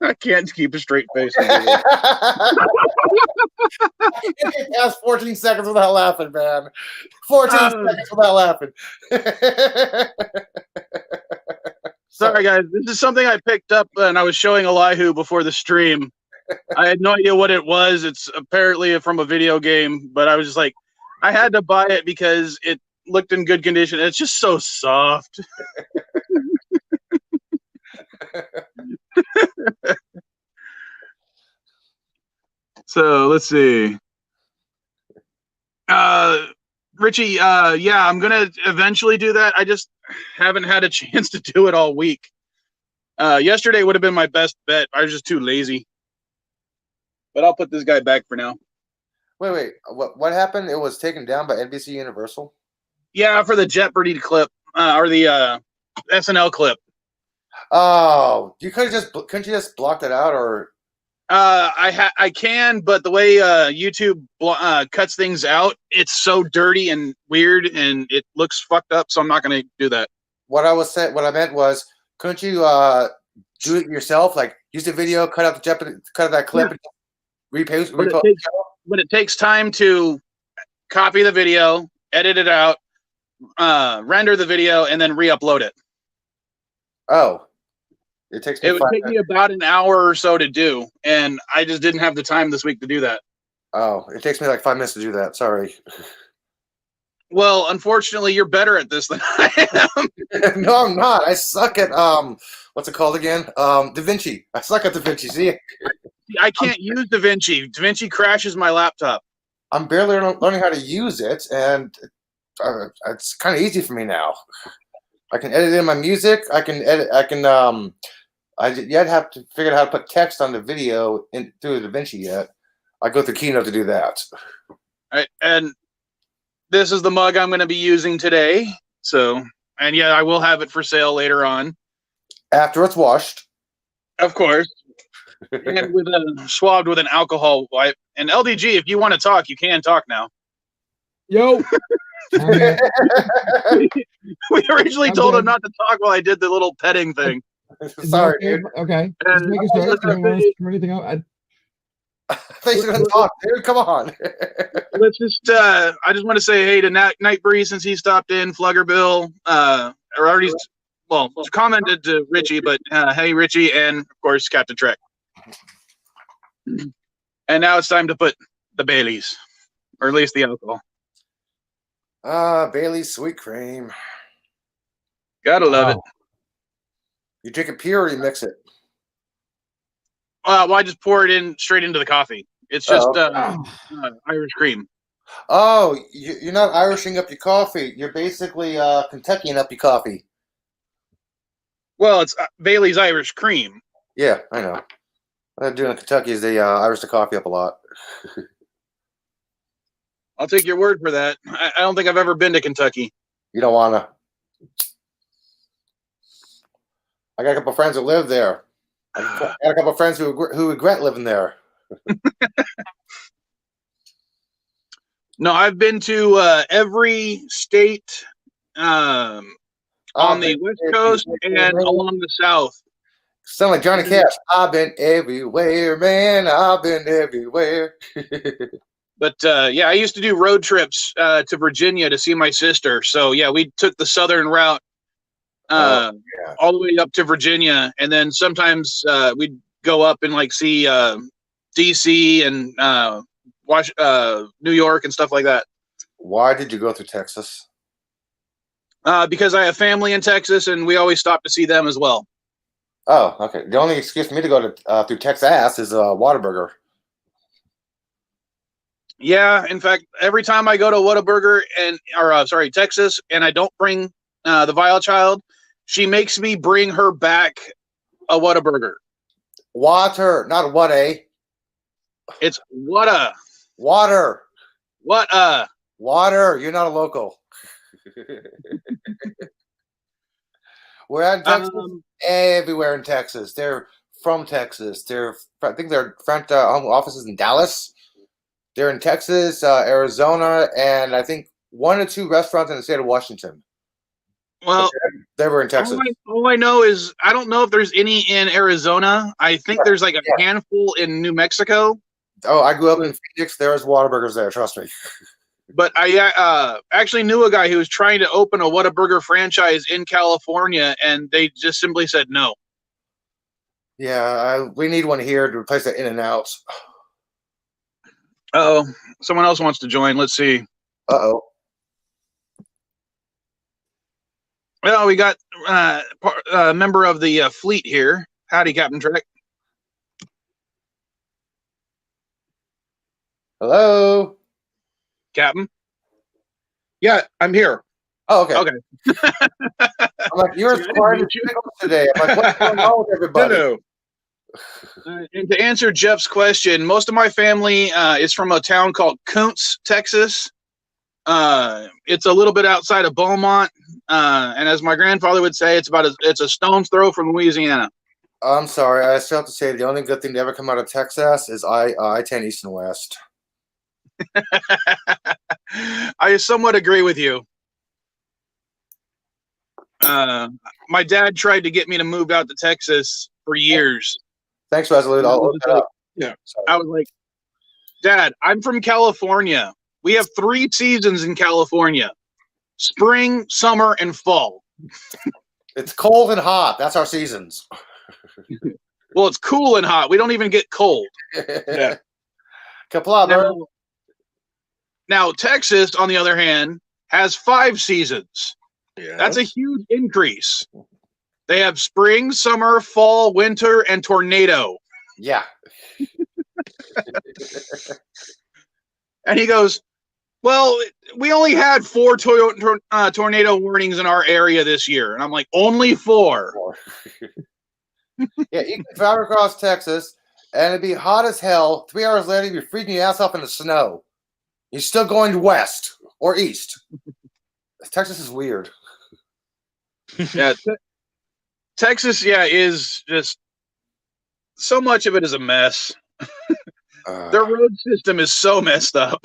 I can't keep a straight face. Past 14 seconds without laughing, man. 14 seconds without laughing. Sorry, guys. This is something I picked up and I was showing Elihu before the stream. I had no idea what it was. It's apparently from a video game, but I was just like, I had to buy it because it looked in good condition. It's just so soft. So let's see. Richie, yeah, I'm gonna eventually do that. I just haven't had a chance to do it all week. Yesterday would have been my best bet. I was just too lazy. But I'll put this guy back for now. Wait. What happened? It was taken down by NBC Universal? Yeah, for the JeopNerdy clip, or the SNL clip. Oh, couldn't you just block that out, or? I can, but the way YouTube cuts things out, it's so dirty and weird, and it looks fucked up. So I'm not going to do that. What I meant was, couldn't you do it yourself? Like use the video, cut out that clip, and repost. But it takes time to copy the video, edit it out, render the video, and then re-upload it. Oh. It would take me about an hour or so to do, and I just didn't have the time this week to do that. Oh, it takes me like 5 minutes to do that. Sorry. Well, unfortunately, you're better at this than I am. No, I'm not. I suck at what's it called again? DaVinci. I suck at DaVinci. See, I can't use DaVinci. DaVinci crashes my laptop. I'm barely learning how to use it, and it's kind of easy for me now. I can edit in my music. I can edit. I'd have to figure out how to put text on the video through DaVinci yet. I go through Keynote to do that. All right, and this is the mug I'm going to be using today. So, and yeah, I will have it for sale later on. After it's washed. Of course. And swabbed with an alcohol wipe. And LDG, if you want to talk, you can talk now. Yo. We originally told him not to talk while I did the little petting thing. Sorry, dude. Okay. Just making sure. Anything else? Thanks for the talk, dude. Come on. Let's just. I just want to say hey to Nightbreeze since he stopped in. Flugger Bill. Already. Well, commented to Richie, but hey Richie, and of course Captain Trek. And now it's time to put the Baileys, or at least the alcohol. Bailey's sweet cream. Gotta love it. You drink it pure or you mix it? Well, I just pour it in straight into the coffee. It's just Irish cream. Oh, you're not Irishing up your coffee. You're basically Kentuckying up your coffee. Well, it's Bailey's Irish cream. Yeah, I know. What I'm doing in Kentucky is they Irish the coffee up a lot. I'll take your word for that. I don't think I've ever been to Kentucky. You don't want to. I got a couple of friends who live there. I got a couple of friends who regret living there. No, I've been to every state on the West Coast and along the South. Sound like Johnny Cash. I've been everywhere, man. I've been everywhere. But yeah, I used to do road trips to Virginia to see my sister. So yeah, we took the southern route all the way up to Virginia, and then sometimes we'd go up and like see DC and watch New York and stuff like that. Why did you go through Texas? Because I have family in Texas, and we always stop to see them as well. Oh, okay. The only excuse for me to go to through Texas is Whataburger. Yeah, in fact, every time I go to Whataburger Texas, and I don't bring the Vile Child, she makes me bring her back a Whataburger. Water, not what a. It's what a. Water. What a. Water. You're not a local. We're in Texas. Everywhere in Texas. They're from Texas. I think their front offices in Dallas. They're in Texas, Arizona, and I think 1 or 2 restaurants in the state of Washington. Well, they were in Texas. All I know is I don't know if there's any in Arizona. I think there's like a handful in New Mexico. Oh, I grew up in Phoenix. There's Whataburgers there. Trust me. But I actually knew a guy who was trying to open a Whataburger franchise in California, and they just simply said no. Yeah, we need one here to replace that In-N-Out. Uh-oh. Someone else wants to join. Let's see. Uh-oh. Well, we got a member of the fleet here. Howdy, Captain Trek. Hello? Captain? Yeah, I'm here. Oh, okay. Okay. I'm like, you're as quiet as today. I'm like, what's going on with everybody? Hello. And to answer Jeff's question, most of my family is from a town called Kuntz, Texas. It's a little bit outside of Beaumont, and as my grandfather would say, it's a stone's throw from Louisiana. I'm sorry. I still have to say the only good thing to ever come out of Texas is I-10 East and West. I somewhat agree with you. My dad tried to get me to move out to Texas for years. Thanks, Resolute. I'll look that up. Yeah. I was like, Dad, I'm from California. We have 3 seasons in California: spring, summer, and fall. It's cold and hot. That's our seasons. Well, it's cool and hot. We don't even get cold. Yeah. Kapla, now, Texas, on the other hand, has 5 seasons. Yes. That's a huge increase. They have spring, summer, fall, winter, and tornado. Yeah. And he goes, well, we only had 4 tornado warnings in our area this year. And I'm like, only 4? Yeah, you can drive across Texas, and it'd be hot as hell. 3 hours later, you're freezing your ass off in the snow. You're still going west or east. Texas is weird. Yeah, Texas, is just so much of it is a mess. Their road system is so messed up.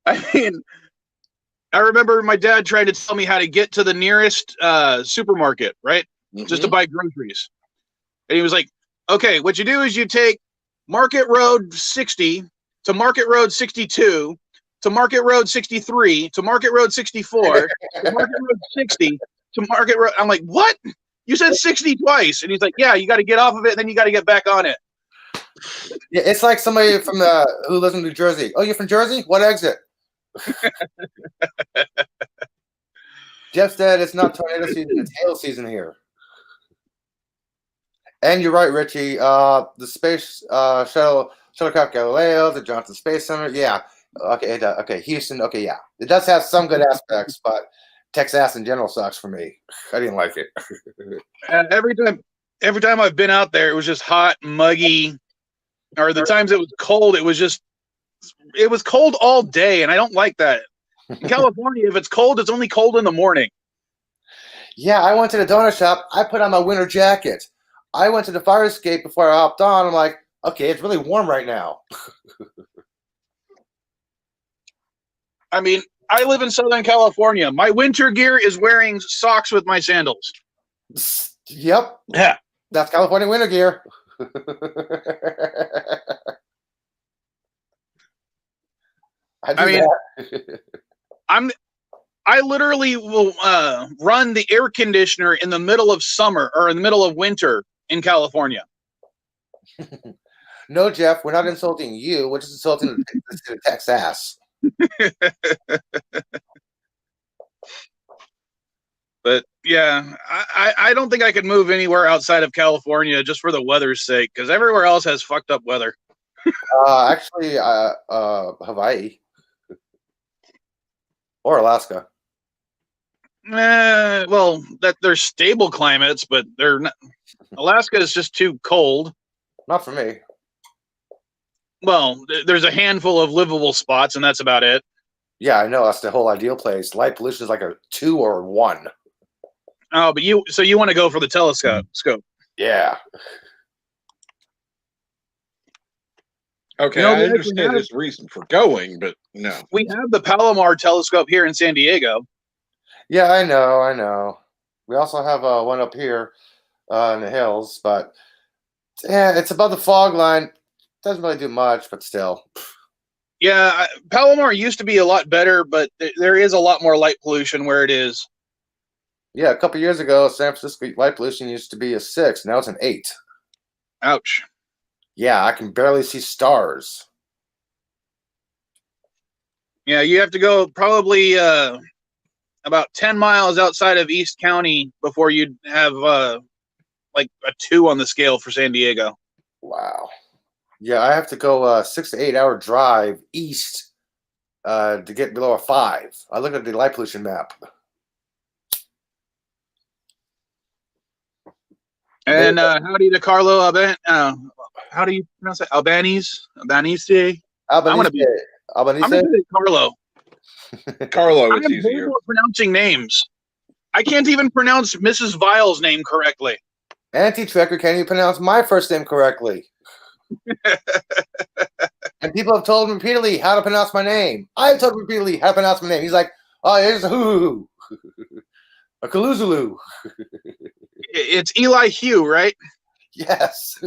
I mean, I remember my dad trying to tell me how to get to the nearest supermarket, right? Mm-hmm. Just to buy groceries. And he was like, okay, what you do is you take Market Road 60 to Market Road 62 to Market Road 63 to Market Road 64 to Market Road 60 to Market Road. I'm like, what? You said 60 twice. And he's like, yeah, you got to get off of it, and then you got to get back on it. Yeah, it's like somebody from who lives in New Jersey. Oh, you're from Jersey? What exit? Jeff said it's not tornado season, it's hail season here. And you're right, Richie. The space shuttlecraft Galileo, the Johnson Space Center. Yeah. Okay. Okay. Houston. Okay. Yeah. It does have some good aspects, but Texas in general sucks for me. I didn't like it. And every time I've been out there, it was just hot, muggy. Or the times it was cold, it was cold all day, and I don't like that. In California, if it's cold, it's only cold in the morning. Yeah, I went to the donut shop. I put on my winter jacket. I went to the fire escape before I hopped on. I'm like, okay, it's really warm right now. I mean, I live in Southern California. My winter gear is wearing socks with my sandals. Yep. Yeah. That's California winter gear. I literally will run the air conditioner in the middle of summer or in the middle of winter in California. No, Jeff, we're not insulting you. We're just insulting the Texas. But yeah, I don't think I could move anywhere outside of California just for the weather's sake, because everywhere else has fucked up weather. Actually, Hawaii or Alaska. Well, that they're stable climates, but they're not. Alaska is just too cold. Not for me. Well, there's a handful of livable spots, and that's about it. Yeah, I know. That's the whole ideal place. Light pollution is like a 2 or 1. Oh, but you want to go for the telescope? Yeah. Okay, You know, I understand his reason for going, but no. we have the Palomar telescope here in San Diego. Yeah, I know. We also have one up here in the hills, but yeah, it's above the fog line. Doesn't really do much, but still. Yeah, Palomar used to be a lot better, but there is a lot more light pollution where it is. Yeah, a couple years ago, San Francisco light pollution used to be a 6. Now it's an 8. Ouch. Yeah, I can barely see stars. Yeah, you have to go probably about 10 miles outside of East County before you'd have like a 2 on the scale for San Diego. Wow. Yeah, I have to go 6 to 8 hour drive east to get below a 5. I look at the light pollution map. And howdy to Carlo how do you pronounce it? Albanese? Albanese? Albanese. I'm gonna say Carlo. Carlo I is am easier. horrible at pronouncing names. I can't even pronounce Mrs. Vile's name correctly. Anti-tracker can't even pronounce my first name correctly. And people have told him repeatedly how to pronounce my name. I've told him repeatedly how to pronounce my name. He's like, oh, here's a hoo-hoo-hoo. A Kaluzulu. It's Eli Hugh, right? Yes.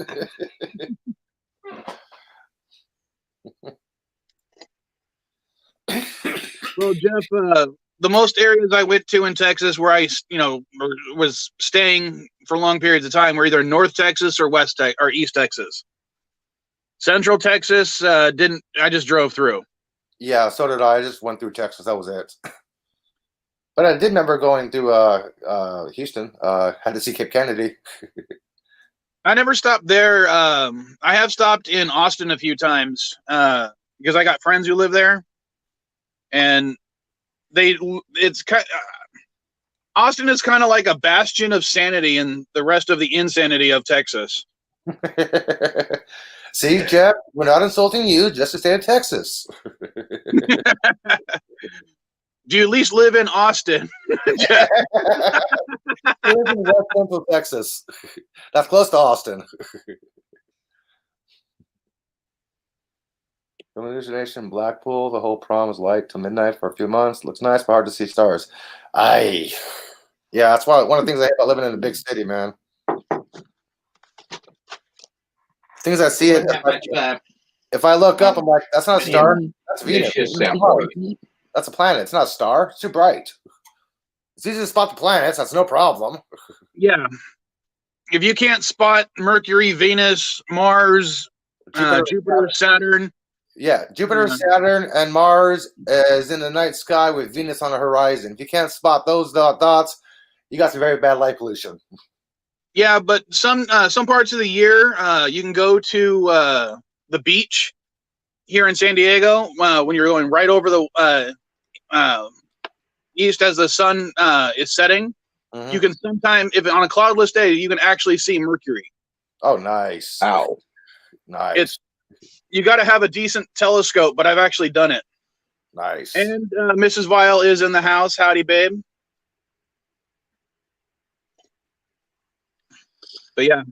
Well, Jeff, the most areas I went to in Texas where I, was staying for long periods of time were either North Texas or or East Texas. Central Texas didn't. I just drove through. Yeah, so did I. I just went through Texas. That was it. But I did remember going through Houston. Had to see Cape Kennedy. I never stopped there. I have stopped in Austin a few times because I got friends who live there, and Austin is kind of like a bastion of sanity and the rest of the insanity of Texas. See, Jeff, we're not insulting you, just to stay in Texas. Do you at least live in Austin? I live in West Central Texas. That's close to Austin. Illumination, Blackpool. The whole prom is light till midnight for a few months. Looks nice, but hard to see stars. Yeah, that's one of the things I hate about living in a big city, man. Things I see it. If I look up, I'm like, that's not a star. That's Venus. That's a planet. It's not a star. It's too bright. It's easy to spot the planets. That's no problem. Yeah. If you can't spot Mercury, Venus, Mars, Jupiter, Saturn. Yeah, Jupiter, Saturn, and Mars is in the night sky with Venus on the horizon. If you can't spot those dots, you got some very bad light pollution. Yeah, but some parts of the year you can go to the beach here in San Diego when you're going right over the east as the sun is setting. Mm-hmm. You can sometimes, if on a cloudless day, you can actually see Mercury. Oh, nice! Ow, nice. You got to have a decent telescope, but I've actually done it. Nice. And Mrs. Vile is in the house. Howdy, babe. But yeah,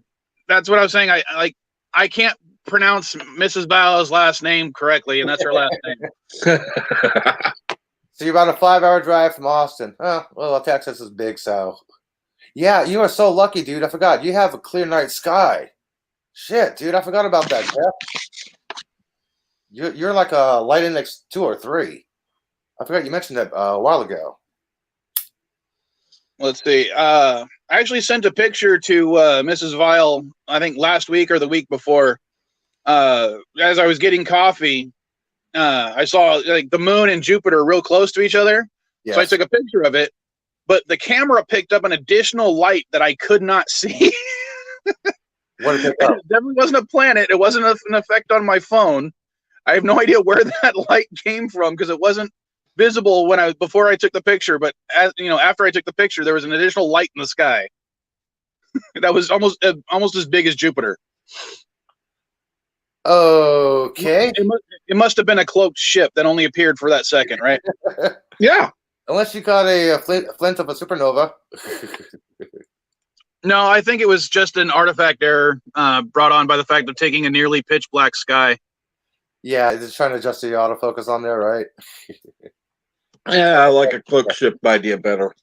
that's what I was saying. I can't pronounce Mrs. Vile's last name correctly, and that's her last name. So you're about a 5-hour drive from Austin. Oh, well, Texas is big, so. Yeah, you are so lucky, dude. I forgot. You have a clear night sky. Shit, dude. I forgot about that, Jeff. You're like a light index 2 or 3. I forgot you mentioned that a while ago. Let's see. I actually sent a picture to Mrs. Vile, I think last week or the week before. As I was getting coffee, I saw like the moon and Jupiter real close to each other. Yes. So I took a picture of it, but the camera picked up an additional light that I could not see. What did it pick up? It definitely wasn't a planet. It wasn't an effect on my phone. I have no idea where that light came from because it wasn't visible before I took the picture. But after I took the picture, there was an additional light in the sky that was almost as big as Jupiter. Okay. It must have been a cloaked ship that only appeared for that second, right? Yeah. Unless you got a flint of a supernova. No, I think it was just an artifact error brought on by the fact of taking a nearly pitch black sky. Yeah, it's trying to adjust the autofocus on there, right? Yeah, I like a cloak ship idea better.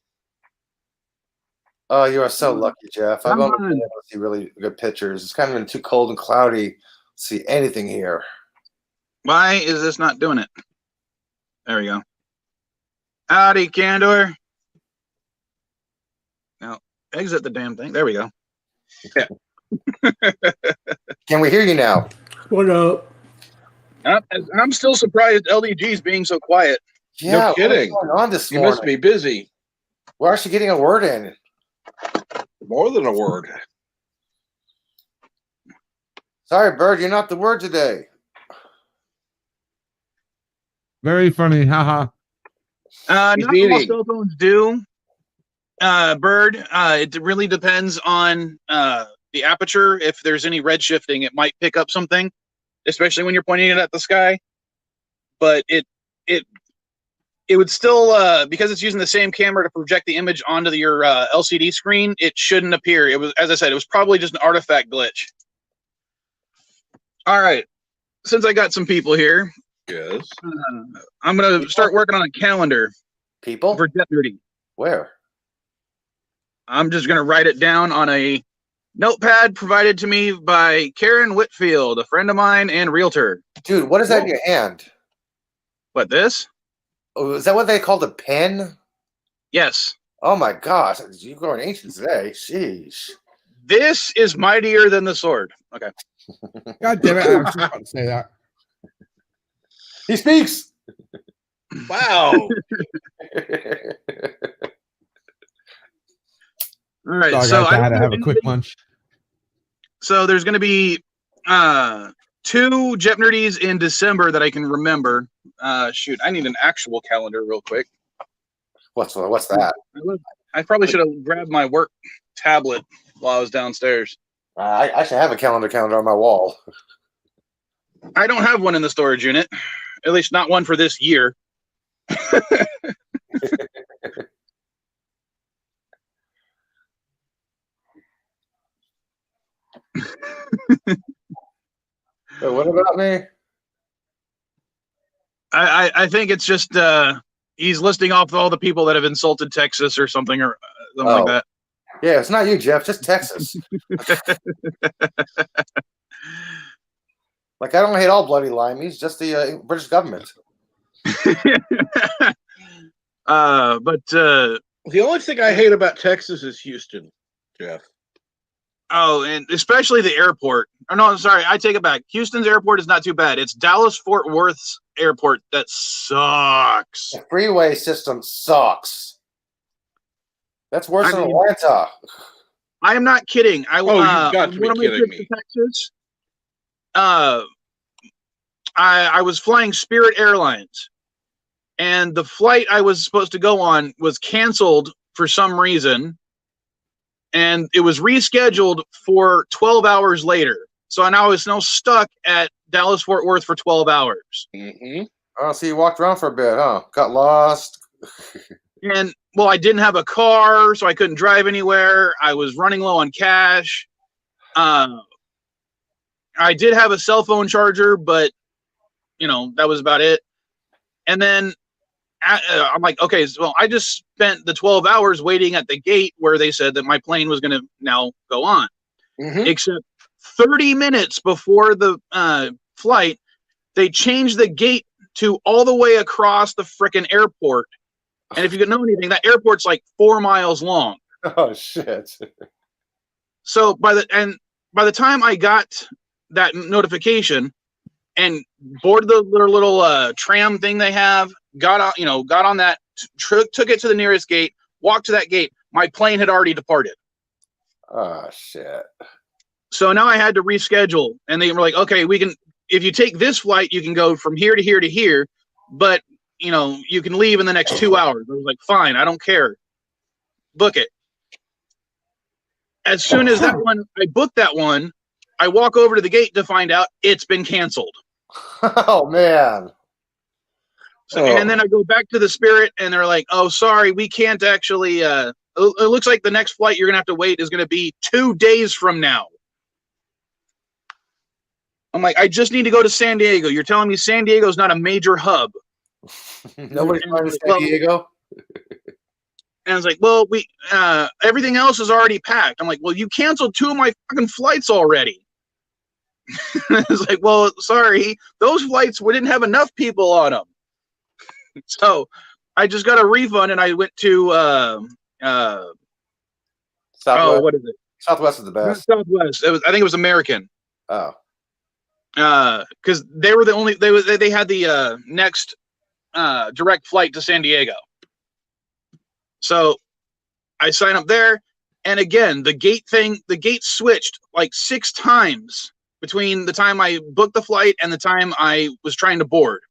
Oh, you are so lucky, Jeff. I've Come only on. been able to see really good pictures. It's kind of been too cold and cloudy to see anything here. Why is this not doing it? There we go. Howdy, Candor. Now, exit the damn thing. There we go. Yeah. Can we hear you now? What up? I'm still surprised LDG's being so quiet. Yeah, No kidding. what's going on this You morning? must be busy. We're actually getting a word in. More than a word. Sorry, Bird, you're not the word today. Very funny. Haha. Not He's all eating. cell phones do. Bird, it really depends on the aperture. If there's any red shifting, it might pick up something, especially when you're pointing it at the sky. But it would still, because it's using the same camera to project the image onto your LCD screen, it shouldn't appear. It was, as I said, it was probably just an artifact glitch. All right, since I got some people here, Yes. I'm gonna start working on a calendar People? for JeopNerdy. Where? I'm just gonna write it down on a notepad provided to me by Karen Whitfield, a friend of mine and realtor. Dude, what is that in your hand? What, this? Oh, is that what they called a pen? Yes. Oh my gosh, you're going ancient today. Sheesh. This is mightier than the sword. Okay. God damn it! I was just about to say that. He speaks. Wow. All right. Sorry, So guys, I had to don't have know a quick anything- lunch. So there's going to be 2 JeopNerdies in December that I can remember. Shoot, I need an actual calendar real quick. What's that? I probably should have grabbed my work tablet while I was downstairs. I should have a calendar on my wall. I don't have one in the storage unit, at least not one for this year. Wait, what about me? I think it's just he's listing off all the people that have insulted Texas or something like that. Yeah, it's not you, Jeff. Just Texas. Like, I don't hate all bloody limeys, just the British government. But The only thing I hate about Texas is Houston, Jeff. and especially the airport. Oh, no, I'm sorry. I take it back. Houston's airport is not too bad. It's Dallas-Fort Worth's airport that sucks. The freeway system sucks. That's worse than mean- Atlanta. I am not kidding. You've got to be one of my kidding trips me. to Texas, I was flying Spirit Airlines, and the flight I was supposed to go on was canceled for some reason, and it was rescheduled for 12 hours later. So now I was now stuck at Dallas-Fort Worth for 12 hours. Mm-hmm. Oh, so you walked around for a bit, huh? Got lost. And, well, I didn't have a car, so I couldn't drive anywhere. I was running low on cash. I did have a cell phone charger, but, that was about it. And then I'm like, okay, so I just spent the 12 hours waiting at the gate where they said that my plane was going to now go on. Mm-hmm. Except 30 minutes before the flight, they changed the gate to all the way across the frickin' airport. And if you know anything, that airport's like 4 miles long. Oh, shit. So by the time I got that notification and boarded their little tram thing they have, got on that, took it to the nearest gate, walked to that gate, my plane had already departed. Oh, shit. So now I had to reschedule, and they were like, okay, if you take this flight, you can go from here to here to here, but you can leave in the next 2 hours. I was like, fine, I don't care. Book it. As soon as I booked that one, I walk over to the gate to find out it's been canceled. Oh, man. So, and then I go back to the Spirit, and they're like, oh, sorry, we can't actually, it looks like the next flight you're going to have to wait is going to be 2 days from now. I'm like, I just need to go to San Diego. You're telling me San Diego's not a major hub? Nobody's going to San Well, Diego. And I was like, well, we everything else is already packed. I'm like, well, you canceled 2 of my fucking flights already. I was like, well, sorry, those flights we didn't have enough people on them. So I just got a refund, and I went to Southwest. what is it? Southwest is the best. Southwest. I think it was American. Oh. Because they were the only they had the next direct flight to San Diego. So I signed up there, and again, the gate switched like 6 times between the time I booked the flight and the time I was trying to board,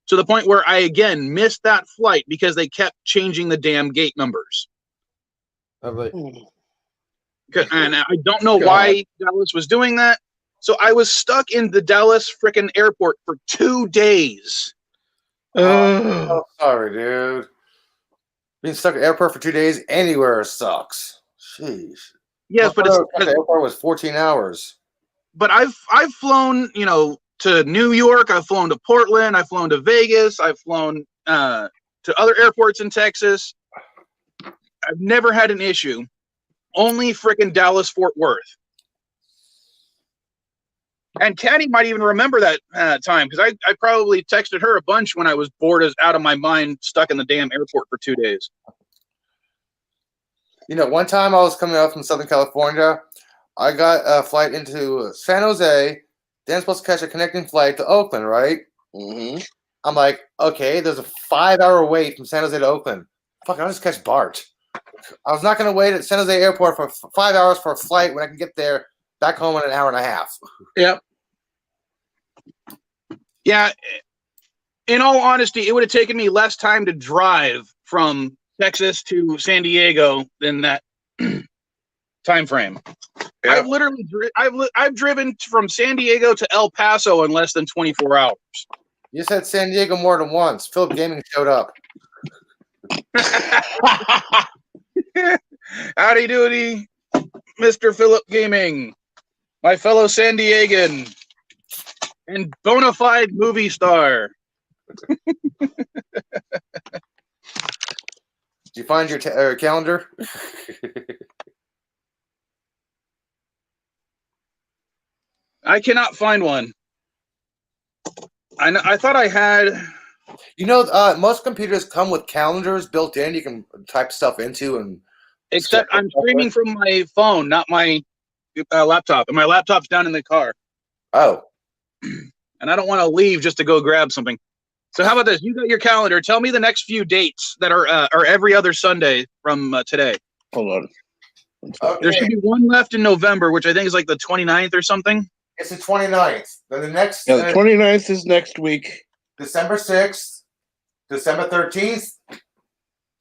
to the point where I again missed that flight because they kept changing the damn gate numbers. And I don't know why Dallas was doing that. So I was stuck in the Dallas frickin' airport for 2 days. Oh, sorry, dude. Being stuck at the airport for 2 days anywhere sucks. Jeez. Yes, but the airport was 14 hours. But I've flown, to New York. I've flown to Portland. I've flown to Vegas. I've flown to other airports in Texas. I've never had an issue. Only frickin' Dallas Fort Worth. And Caddy might even remember that time, because I probably texted her a bunch when I was bored as out of my mind, stuck in the damn airport for 2 days. One time I was coming out from Southern California. I got a flight into San Jose. Then I'm supposed to catch a connecting flight to Oakland, right? Mm-hmm. I'm like, okay, there's a 5-hour wait from San Jose to Oakland. Fuck, I'll just catch BART. I was not going to wait at San Jose Airport for 5 hours for a flight when I can get there back home in an hour and a half. Yep. Yeah. In all honesty, it would have taken me less time to drive from Texas to San Diego than that time frame. Yeah. I've driven from San Diego to El Paso in less than 24 hours. You said San Diego more than once. Philip Gaming showed up. Howdy doody, Mr. Philip Gaming, my fellow San Diegan and bona fide movie star. Did you find your calendar? I cannot find one. I thought I had. Most computers come with calendars built in. You can type stuff into and. Except I'm streaming from my phone, not my laptop, and my laptop's down in the car. Oh. And I don't want to leave just to go grab something. So how about this? You got your calendar. Tell me the next few dates that are every other Sunday from today. Hold on. Okay. There should be one left in November, which I think is like the 29th or something. It's the 29th. Then the next. Yeah, the 29th is next week. December 6th, December 13th,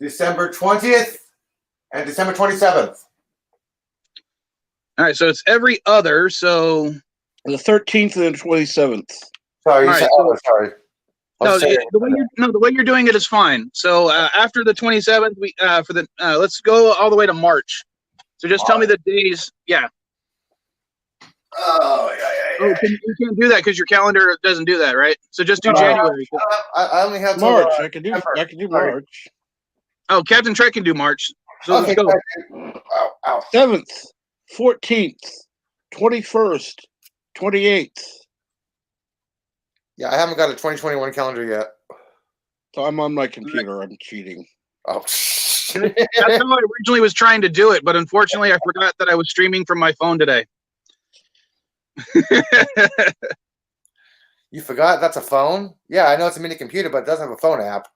December 20th, and December 27th. All right, so it's every other. So The 13th and the 27th. Sorry, All right, sorry. The way you're doing it is fine. So after the 27th, we let's go all the way to March. So just tell me the days. Yeah. Oh, yeah. Oh, you can't do that because your calendar doesn't do that, right? So just do January. I only have March. I can do March. Oh, Captain Trek can do March. So Okay. let's go. Ow. 7th, 14th, 21st, 28th. Yeah, I haven't got a 2021 calendar yet. So I'm on my computer. I'm cheating. Oh. That's how I originally was trying to do it, but unfortunately I forgot that I was streaming from my phone today. You forgot that's a phone? Yeah, I know it's a mini computer, but it doesn't have a phone app.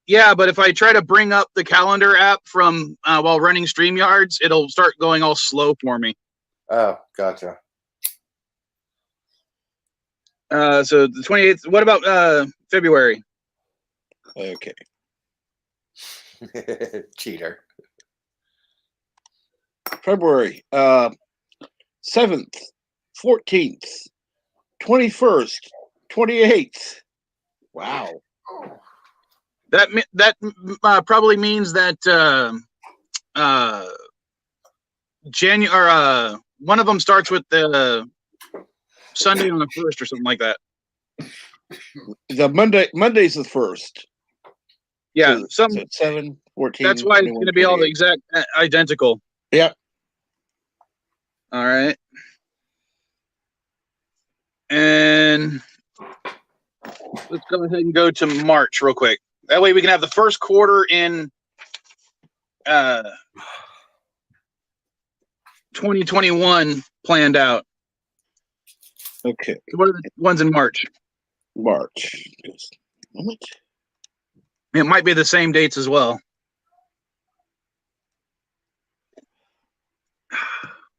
Yeah, but if I try to bring up the calendar app from while running StreamYards, it'll start going all slow for me. Oh, gotcha. So the 28th. What about February? Okay. Cheater. February 7th, 14th, 21st, 28th. Wow. That probably means that January. One of them starts with the Sunday on the 1st or something like that. The Monday's the 1st. Yeah, So 7, 14. That's why it's 21, going to be all the 28. exact identical. Yep. All right. And let's go ahead and go to March real quick. That way we can have the first quarter in 2021 planned out. Okay. What are the ones in March? March. Just a moment. It might be the same dates as well.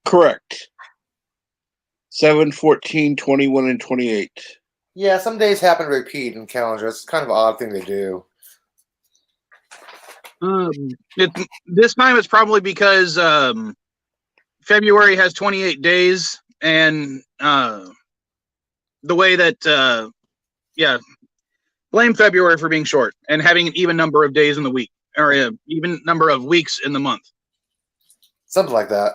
Correct. 7, 14, 21, and 28. Yeah, some days happen to repeat in calendars. It's kind of an odd thing to do. This time it's probably because February has 28 days, and the way that blame February for being short and having an even number of days in the week, or an even number of weeks in the month. Something like that.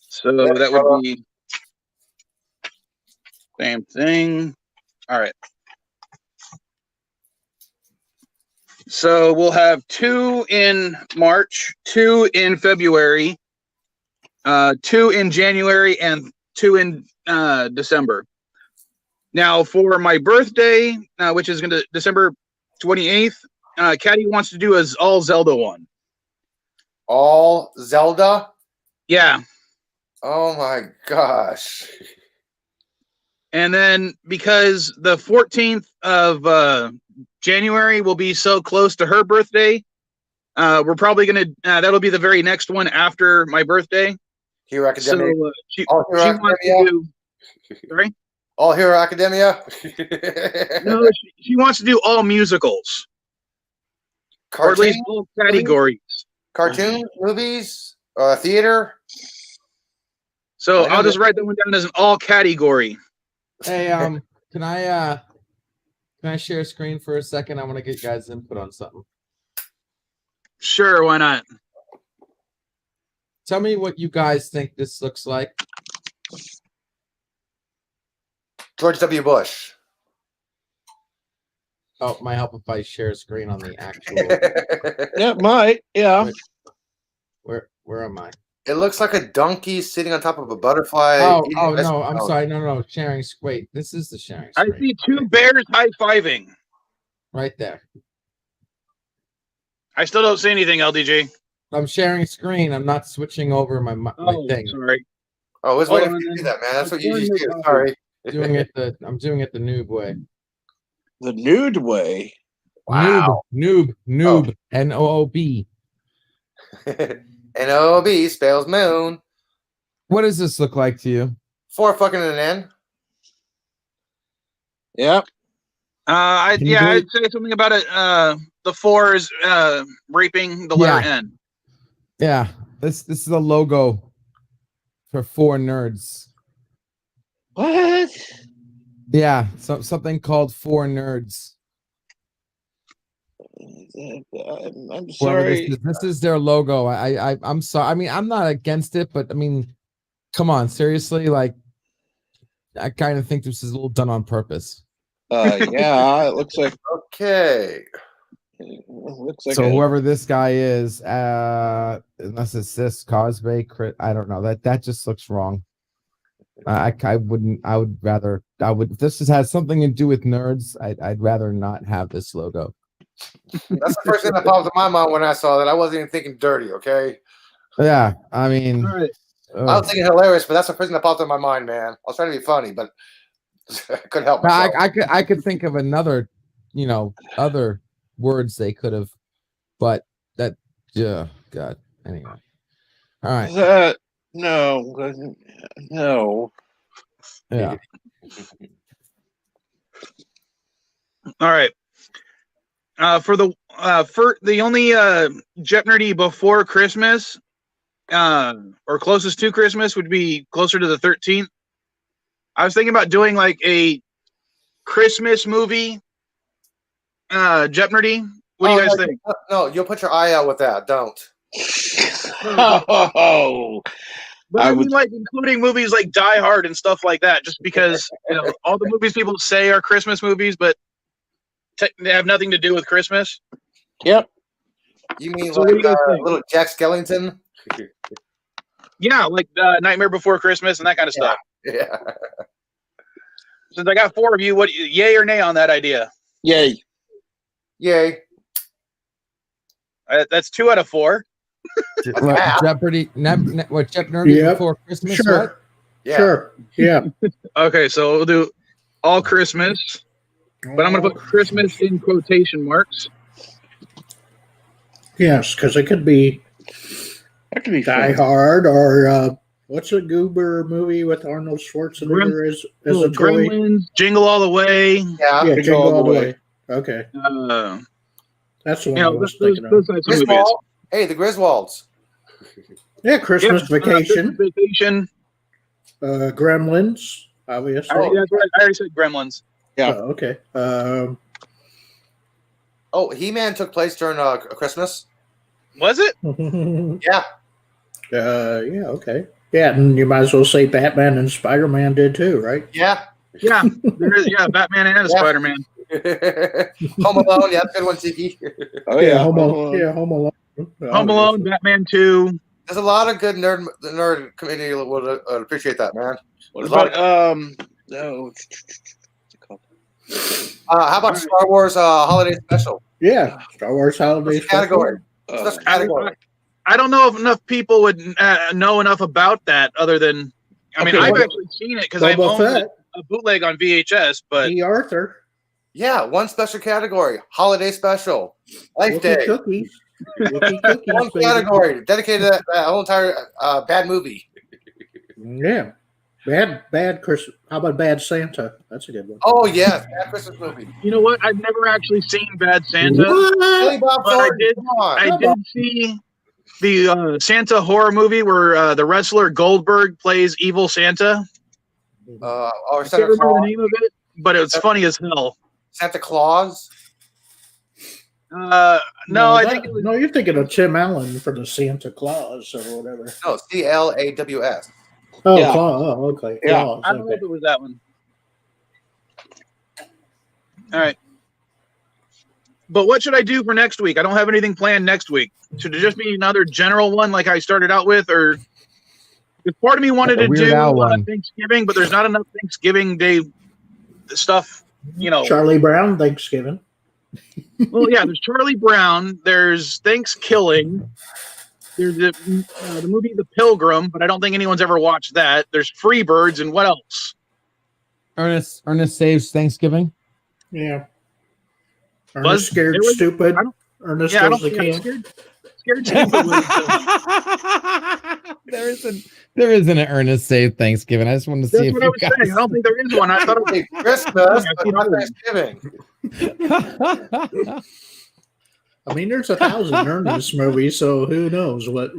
So that would be same thing. All right. So we'll have 2 in March, 2 in February, 2 in January, and 2 in December. Now for my birthday, which is going to December 28th, Caddy wants to do an all Zelda one. All Zelda? Yeah. Oh my gosh. And then because the 14th of January will be so close to her birthday, we're probably going to, that'll be the very next one after my birthday. Hero Academia. So she Hero wants to do, sorry? All Hero Academia? No, she wants to do all musicals. Or at least all categories. Cartoon, movies, theater. So I'll just write that one down as an all category. Hey, can I share a screen for a second? I want to get you guys' input on something. Sure, why not? Tell me what you guys think this looks like. George W. Bush. Oh, might help if I share a screen on the actual. Yeah, might. Yeah. Wait, where am I? It looks like a donkey sitting on top of a butterfly. Oh no, I'm sorry. No. Sharing. Wait, this is the sharing screen. I see 2 bears high-fiving. Right there. I still don't see anything, LDG. I'm sharing screen. I'm not switching over my thing. Sorry. Oh, I was waiting for you to do that, man. That's what you usually do. Sorry. I'm doing it the noob way. The nude way. Wow. Noob. Oh. Noob. N-O-B spells moon. What does this look like to you? 4 fucking and an N. Yep. I'd say something about it. The 4 is raping the letter N. Yeah. This is a logo for 4 nerds. What? Yeah, something called 4 nerds. I'm sorry. This is their logo. I'm sorry. I mean, I'm not against it, but I mean, come on, seriously. Like, I kind of think this is a little done on purpose. Yeah, it looks like. Okay. It looks like so whoever this guy is, unless it's this Cosby, I don't know. That just looks wrong. I would rather if this has something to do with nerds, I'd rather not have this logo. That's the first thing that popped in my mind when I saw that. I wasn't even thinking dirty, okay? Yeah, I mean, All right. I was thinking hilarious, but that's the first thing that popped in my mind, man. I was trying to be funny, but I couldn't help myself. I could think of another, other words they could have, but that, God. Anyway, all right. No. Yeah. All right. For the only JeopNerdy before Christmas, or closest to Christmas, would be closer to the 13th. I was thinking about doing like a Christmas movie, JeopNerdy. What do you guys think? No, you'll put your eye out with that. Don't. Oh, But I mean, like including movies like Die Hard and stuff like that, just because all the movies people say are Christmas movies, but they have nothing to do with Christmas. Yep. You mean So like what do you guys think? little Jack Skellington? Yeah, like Nightmare Before Christmas and that kind of stuff. Yeah. Since I got 4 of you, what yay or nay on that idea? Yay. Yay. That's 2 out of 4. What, Jeopardy? What JeopNerdy Yep. before Christmas? Sure. What? Yeah. Sure. Yeah. Okay, so we'll do all Christmas, but I'm going to put Christmas in quotation marks. Yes, because it could be That could be Die fun. Hard or what's a Goober movie with Arnold Schwarzenegger as a toy? Gremlins, Jingle All the Way. Yeah. Yeah, Jingle Jingle All All the the Way. Way. Okay, that's the You one I know, was those thinking of. types of movies. Griswold. Hey, the Griswolds. Yeah, Christmas Yep, Vacation, Christmas Vacation. Gremlins, obviously. I already said Gremlins. Yeah. Okay. Oh, He-Man took place during Christmas. Was it? Yeah. Yeah, okay. Yeah, and you might as well say Batman and Spider-Man did too, right? Yeah. Yeah, there is. Yeah, Batman and Yeah. Spider-Man. Home Alone. Yeah, good one, Tiki. Oh Home Alone. Home Alone. Home Alone, Batman 2. There's a lot of good nerd community would appreciate that, man. What about no? What's it called? How about Star Wars Holiday Special? Yeah, Star Wars Holiday Special category. Special category. I don't know if enough people would know enough about that other than, I mean, Okay, I've what- actually seen it because I've Boba owned Fett, a bootleg on VHS, but E. Arthur, Yeah, one special category. Holiday Special. Life Wookie Day. Cookies. Wookie Cookies, One baby. category dedicated to that whole entire bad movie. Yeah. Bad Christmas. How about Bad Santa? That's a good one. Oh yes, bad Christmas movie. you know what? I've never actually seen Bad Santa. Billy What? Bob But I Thornton, did- come on. I did see the Santa horror movie where the wrestler Goldberg plays evil Santa. Or I can't Santa remember the Claus. name of it, but it's funny as hell. Santa Claus. No, I think it was, No, you're thinking of Tim Allen for the Santa Claus or whatever. No, CLAWS. Oh, Yeah. Claus. Oh, okay. Yeah. Claus, I don't know okay. if it was that one. All right. But what should I do for next week? I don't have anything planned next week. Should it just be another general one like I started out with, or if part of me wanted Like a to Weird do Al one. Thanksgiving, but there's not enough Thanksgiving Day stuff, you know. Charlie Brown, Thanksgiving. Well, yeah, there's Charlie Brown. There's Thanksgiving. There's the movie The Pilgrim, but I don't think anyone's ever watched that. There's Freebirds, and what else? Ernest Saves Thanksgiving. Yeah. Buzz- Ernest Scared there was- Stupid. I don't- Ernest Yeah, I Goes don't to think Camp. Scared Stupid was there isn't an Ernest Save Thanksgiving. I just wanted to see That's if what I you was saying. I guys. don't think there is one. I thought it was Hey, Christmas, but not Thanksgiving. I mean, there's 1,000 Ernest movies, so who knows what.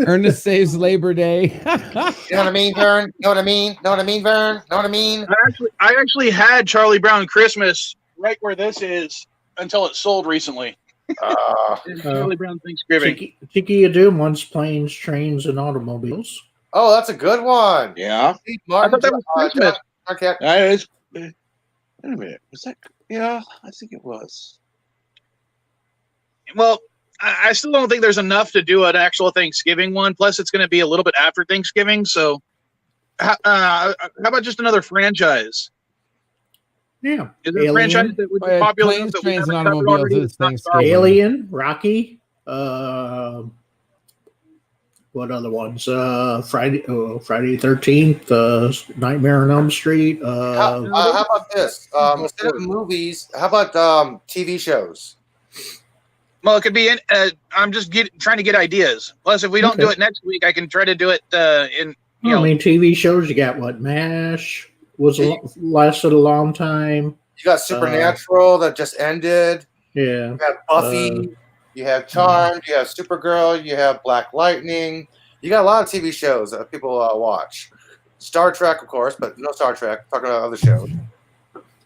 Ernest Saves Labor Day. You know what I mean, Vern? Know what I mean? Know what I mean, Vern? Know what I mean? I actually had Charlie Brown Christmas right where this is until it sold recently. It's Charlie Brown Thanksgiving. Tiki Adoom wants planes, trains, and automobiles. Oh, that's a good one. Yeah. Steve I Martin, thought that was Christmas. Okay. That is. Wait a minute. Was that? Yeah, I think it was. Well, I still don't think there's enough to do an actual Thanksgiving one. Plus, it's going to be a little bit after Thanksgiving. So, how about just another franchise? Yeah. Is there a Alien. franchise that would be Well, popular planes, enough that we trains, haven't and covered automobiles already? is It's not Star Thanksgiving. Wars. Alien, Rocky, what other ones? Friday the 13th, Nightmare on Elm Street. How about this? Instead of movies, how about TV shows? Well, it could be. I'm just trying to get ideas. Plus, if we don't do Okay. it next week, I can try to do it in. You I know, mean, TV shows, you got what? MASH lasted a long time. You got Supernatural that just ended. Yeah. You have Buffy. You have Charmed. You have Supergirl. You have Black Lightning. You got a lot of TV shows that people watch. Star Trek, of course, but no Star Trek. Talking about other shows.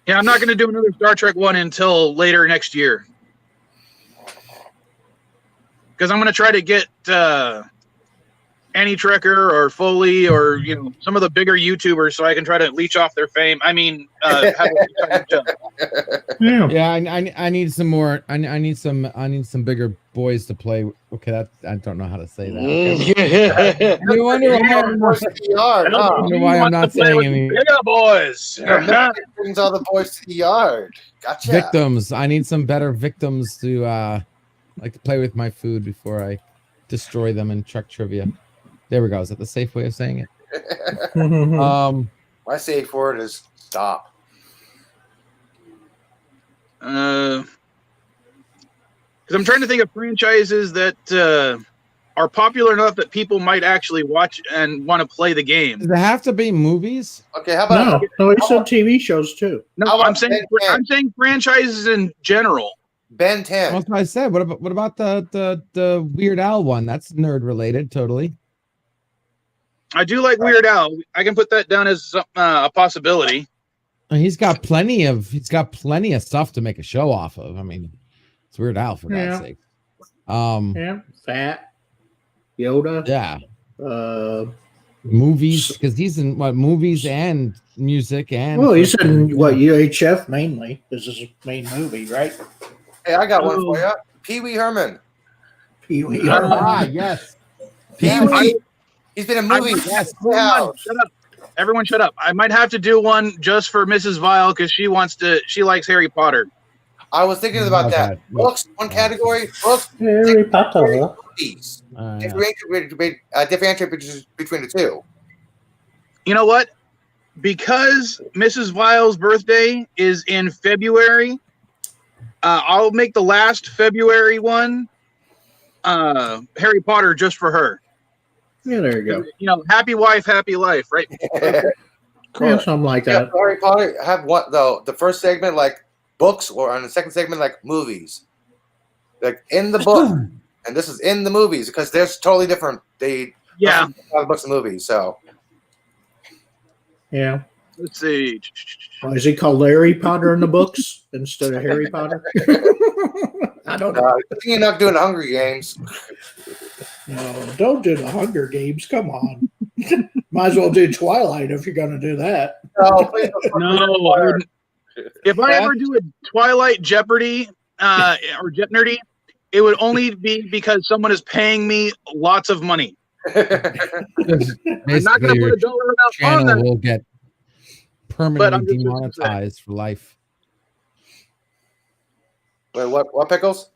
yeah, I'm not going to do another Star Trek one until later next year. Because I'm going to try to get Annie Trekker or Foley or some of the bigger YouTubers, so I can try to leech off their fame. I mean, have a show. Yeah. I need some more. I need some bigger boys to play. Okay, I don't know how to say that. Okay. No wonder why I'm not saying any bigger boys. Brings all the boys to the yard. Gotcha. victims. I need some better victims to like to play with my food before I destroy them in truck trivia. There we go. Is that the safe way of saying it? My safe word is stop. Because I'm trying to think of franchises that are popular enough that people might actually watch and want to play the game. Does it have to be movies? Okay, how about No, he said TV shows too. No, I'm saying franchises in general. Ben 10? That's what I said. What about the Weird Al one? That's nerd related, totally. I do like Weird Al. I can put that down as a possibility. He's got plenty of stuff to make a show off of. I mean, it's Weird Al for God's sake. Yeah, Fat, Yoda. Yeah. Movies, because he's in movies and music and. Well, he's in UHF mainly. This is his main movie, right? Hey, I got one for you. Pee Wee Herman. Pee Wee Herman. Yes. Pee Wee. He's been in movies. Yes. Shut up. Everyone shut up. I might have to do one just for Mrs. Vile because she likes Harry Potter. I was thinking about that. Books, one category. Books. Harry Potter. Movies. Differentiate between the two. You know what? Because Mrs. Vile's birthday is in February, I'll make the last February one Harry Potter just for her. Yeah, there you go. Happy wife, happy life, right? Yeah, something like that. Harry Potter have what though? The first segment like books, or on the second segment like movies, like in the book, and this is in the movies because they're totally different. They books and movies. So yeah. Let's see. Why is he called Larry Potter in the books instead of Harry Potter? I don't know. You're not doing Hunger Games. No, don't do the Hunger Games. Come on. Might as well do Twilight if you're going to do that. No, please no. If I ever do a Twilight Jeopardy or JeopNerdy, it would only be because someone is paying me lots of money. I'm not going to put a dollar amount on that. Will get permanently demonetized for life. Wait, what pickles?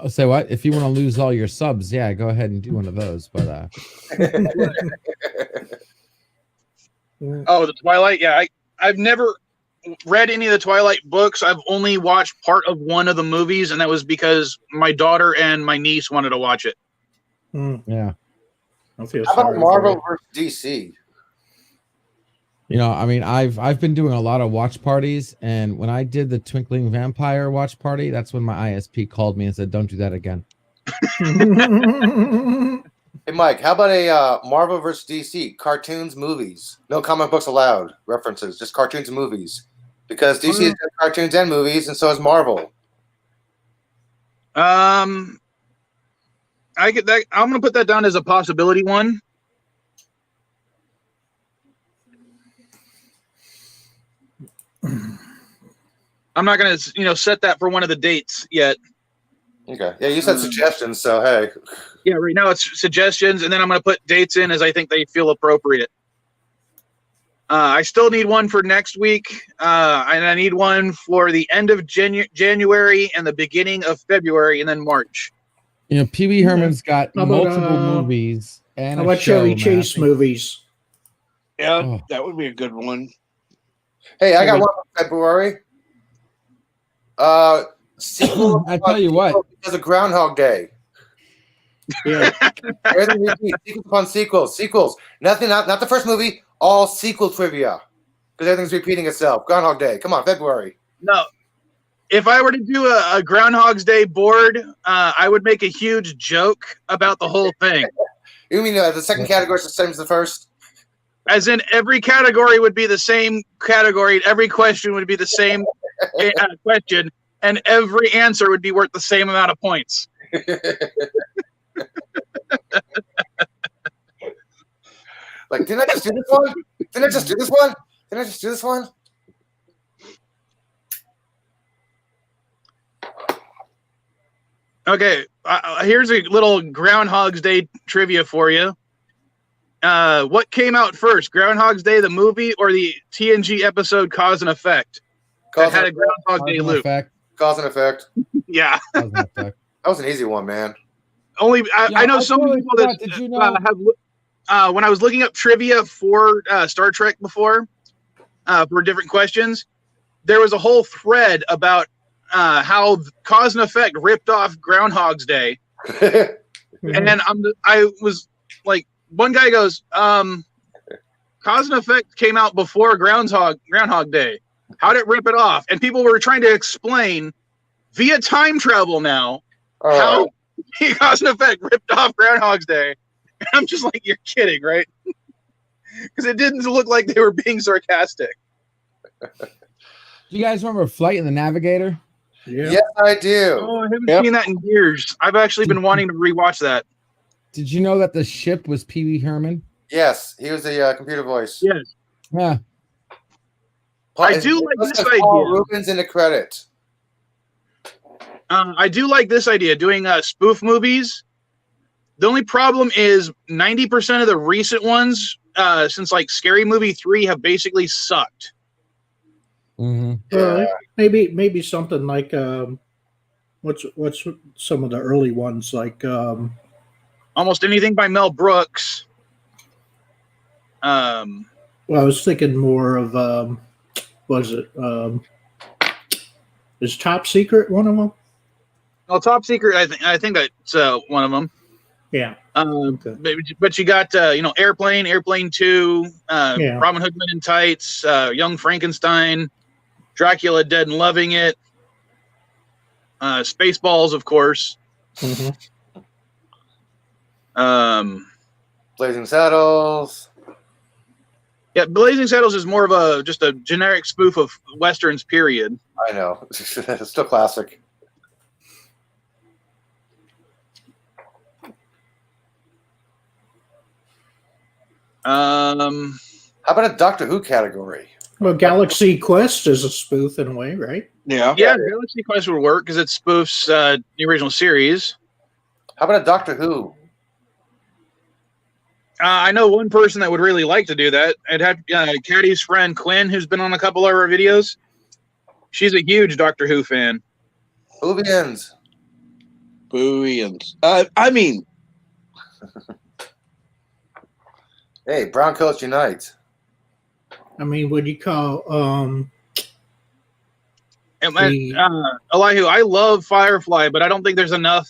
Say what? If you want to lose all your subs, yeah, go ahead and do one of those. But oh, the Twilight, yeah. I've never read any of the Twilight books. I've only watched part of one of the movies, and that was because my daughter and my niece wanted to watch it. Yeah. How about Marvel versus DC? I mean, I've been doing a lot of watch parties, and when I did the Twinkling Vampire watch party, that's when my ISP called me and said, "Don't do that again." Hey, Mike, how about a Marvel versus DC cartoons, movies? No comic books allowed. References, just cartoons and movies, because DC has cartoons and movies, and so is Marvel. I get that. I'm going to put that down as a possibility one. I'm not going to, set that for one of the dates yet. Okay. Yeah, you said suggestions, so hey. Yeah, right now it's suggestions, and then I'm going to put dates in as I think they feel appropriate. I still need one for next week, and I need one for the end of January and the beginning of February, and then March. Pee Wee Herman's got multiple movies. And how about Chevy Chase movies? Yeah, that would be a good one. Hey, I got one for February. Sequel. I tell you what, because of Groundhog Day. Yeah, everything repeats, sequels upon sequels. Nothing, not the first movie. All sequel trivia because everything's repeating itself. Groundhog Day. Come on, February. No, if I were to do a Groundhog's Day board, I would make a huge joke about the whole thing. You mean the second category is the same as the first? As in, every category would be the same category. Every question would be the same question, and every answer would be worth the same amount of points. Like, didn't I just do this one? Didn't I just do this one? Didn't I just do this one? Okay, here's a little Groundhog's Day trivia for you. What came out first, Groundhog's Day the movie or the TNG episode Cause and Effect? That had a Groundhog Day loop. Cause and effect. Yeah. That was an easy one, man. Only I know so many people that did you know? have. When I was looking up trivia for Star Trek before, for different questions, there was a whole thread about how Cause and Effect ripped off Groundhog's Day, and then I was like, one guy goes, "Cause and Effect came out before Groundhog Day. How did it rip it off?" And people were trying to explain via time travel now how Cause and Effect ripped off Groundhog's Day. And I'm just like, you're kidding, right? Because it didn't look like they were being sarcastic. Do you guys remember Flight of the Navigator? Yeah. Yes, I do. Oh, I haven't seen that in years. I've actually been wanting to rewatch that. Did you know that the ship was Pee Wee Herman? Yes, he was the computer voice. Yes. Yeah. I do like this idea. Paul Rubens in the credit. I do like this idea, doing spoof movies. The only problem is 90% of the recent ones, since like Scary Movie 3, have basically sucked. Mm-hmm. Yeah. Maybe something like what's some of the early ones like Almost anything by Mel Brooks. well, I was thinking more of is Top Secret one of them? Well, Top Secret, I think that's one of them. Yeah. Okay. But you got Airplane 2, Robin Hood Men in Tights, Young Frankenstein, Dracula Dead and Loving It, Spaceballs, of course. Mm-hmm. Blazing Saddles. Yeah, Blazing Saddles is more of just a generic spoof of westerns. Period. I know, it's still classic. How about a Doctor Who category? Well, Galaxy Quest is a spoof in a way, right? Yeah. Yeah, Galaxy Quest would work because it spoofs the original series. How about a Doctor Who? I know one person that would really like to do that. I'd have Caddy's friend Quinn, who's been on a couple of our videos. She's a huge Doctor Who fan. Boobians. Booians. I mean, Hey, Brown Coats Unite. I mean, what do you call Elihu, I love Firefly, but I don't think there's enough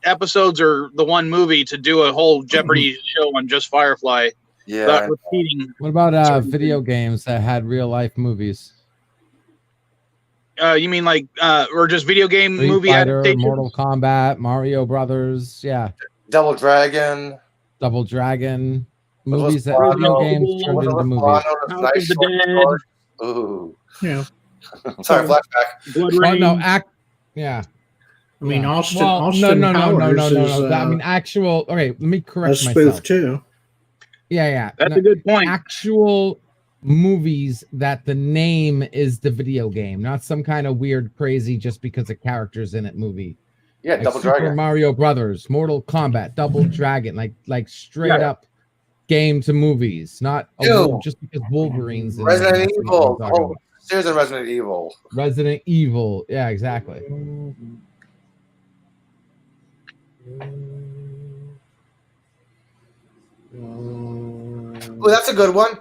episodes or the one movie to do a whole Jeopardy show on just Firefly. Yeah. Without repeating. What about video games that had real life movies? You mean like or just video game Street movie Fighter, adaptations? Mortal Kombat, Mario Brothers, yeah. Double Dragon. Movies that video games turned into movies. House of the Dead. Ooh. Yeah. Sorry, flashback. Blood Well, Rain. no, yeah. I mean, Yeah. Austin. Well, Austin no. Powers is, I mean, actual. Okay, let me a correct spoof myself. too. Yeah. That's a good point. Actual movies that the name is the video game, not some kind of weird, crazy, just because a character's in it movie. Yeah, Like Double Super Dragon. Mario Brothers, Mortal Kombat, Double Dragon, like straight up game to movies, not just because Wolverine's in Resident it. Evil. Oh, there's a Resident Evil. Resident Evil. Yeah, exactly. Oh, that's a good one.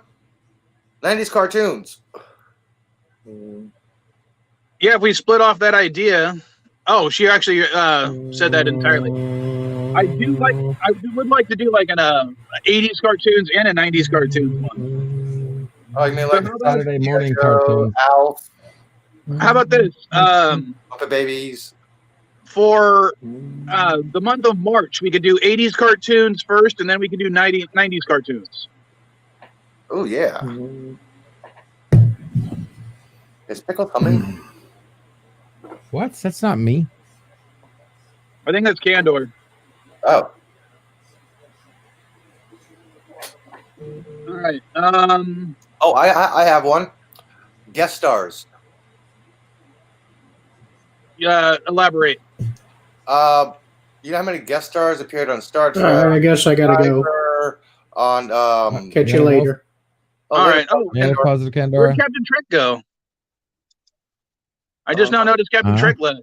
90s cartoons. Yeah, if we split off that idea. Oh, she actually said that entirely. I would like to do like an 80s cartoons and a 90s cartoons one. Oh, you mean like Saturday morning Joe, cartoon. Alf, How about this? Muppet Babies. For the month of March, we could do 80s cartoons first, and then we could do 90s cartoons. Oh, yeah. Is Pickle coming? What? That's not me. I think that's Candor. Oh. All right. Oh, I have one. Guest stars. Yeah. Elaborate. You know how many guest stars appeared on Star Trek? I guess I gotta go. On Catch you later. All right. Oh, Yeah, positive where'd Candor. Captain Trek go? I just now noticed Captain Trek left.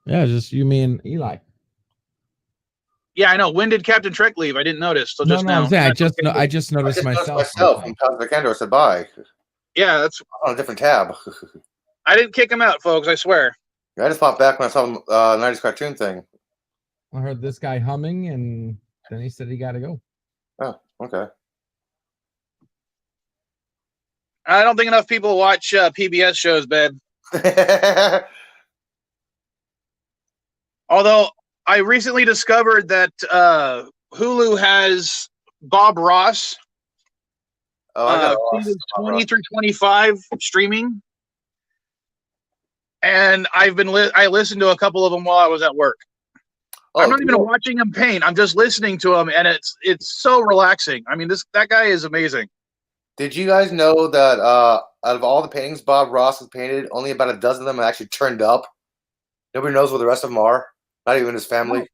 Yeah, just you mean Eli. Yeah, I know. When did Captain Trek leave? I didn't notice. So just now. I'm saying, I just noticed myself. When Cosmic Candor said bye. Yeah, that's on a different tab. I didn't kick him out, folks. I swear. I just popped back when I saw the 90s cartoon thing. I heard this guy humming, and then he said he got to go. Oh, okay. I don't think enough people watch PBS shows, babe. Although I recently discovered that Hulu has Bob Ross seasons 20 through 25 streaming, and I listened to a couple of them while I was at work. I'm not even watching him paint. I'm just listening to him, and it's so relaxing. I mean, that guy is amazing. Did you guys know that out of all the paintings Bob Ross has painted, only about a dozen of them actually turned up? Nobody knows where the rest of them are. Not even his family.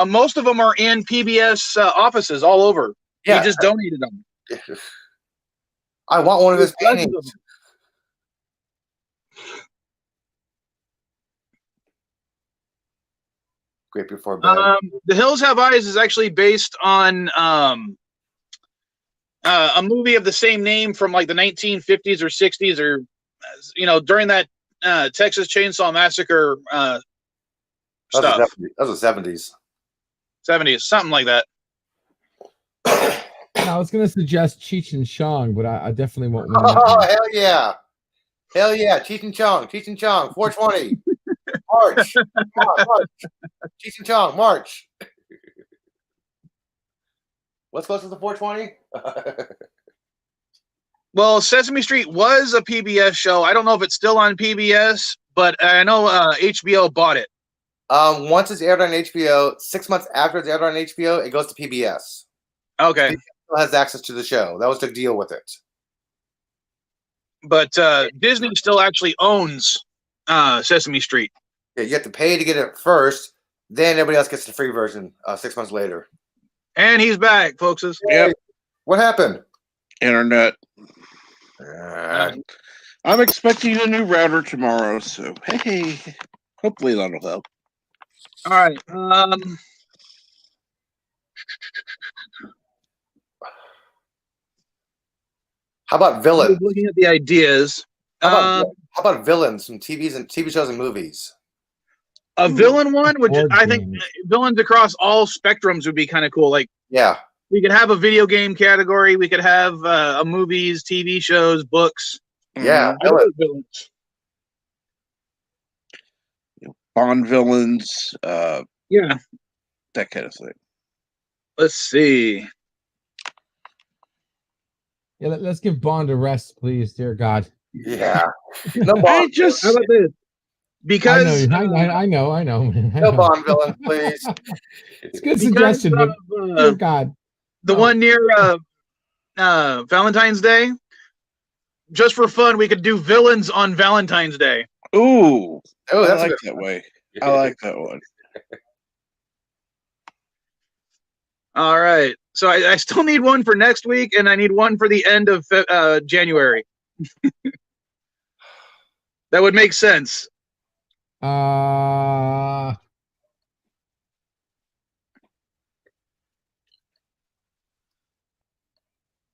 Most of them are in PBS offices all over. Yeah, he just donated them. I want one of his paintings. Great Before Bed. The Hills Have Eyes is actually based on a movie of the same name from like the 1950s or 60s, or during that Texas Chainsaw Massacre stuff. That was the 70s. 70s, something like that. I was going to suggest Cheech and Chong, but I definitely won't. Oh, hell yeah. Hell yeah. Cheech and Chong. 420. March. March. Cheech and Chong. March. What's close to the 420? Well, Sesame Street was a PBS show. I don't know if it's still on PBS, but I know HBO bought it. Once it's aired on HBO, 6 months after it's aired on HBO, it goes to PBS. Okay. PBS still has access to the show. That was the deal with it. But Disney still actually owns Sesame Street. Yeah, you have to pay to get it first, then everybody else gets the free version 6 months later. And he's back, folks. Yep. What happened? Internet. I'm expecting a new router tomorrow, so hey, hopefully that'll help. All right. How about villains? Looking at the ideas. How about villains from TV shows and movies? A villain one, which I think villains across all spectrums would be kind of cool. Like, yeah, we could have a video game category. We could have a movies, TV shows, books. Yeah, villains. Bond villains. Yeah, that kind of thing. Let's see. Yeah, let's give Bond a rest, please, dear God. Yeah. No Bond. How about this? Because I know. No Bond villain, please. It's a good suggestion, but dear God. The one near Valentine's Day. Just for fun, we could do villains on Valentine's Day. Ooh. Oh, I like that way. I like that one. All right. So I still need one for next week, and I need one for the end of January. That would make sense. I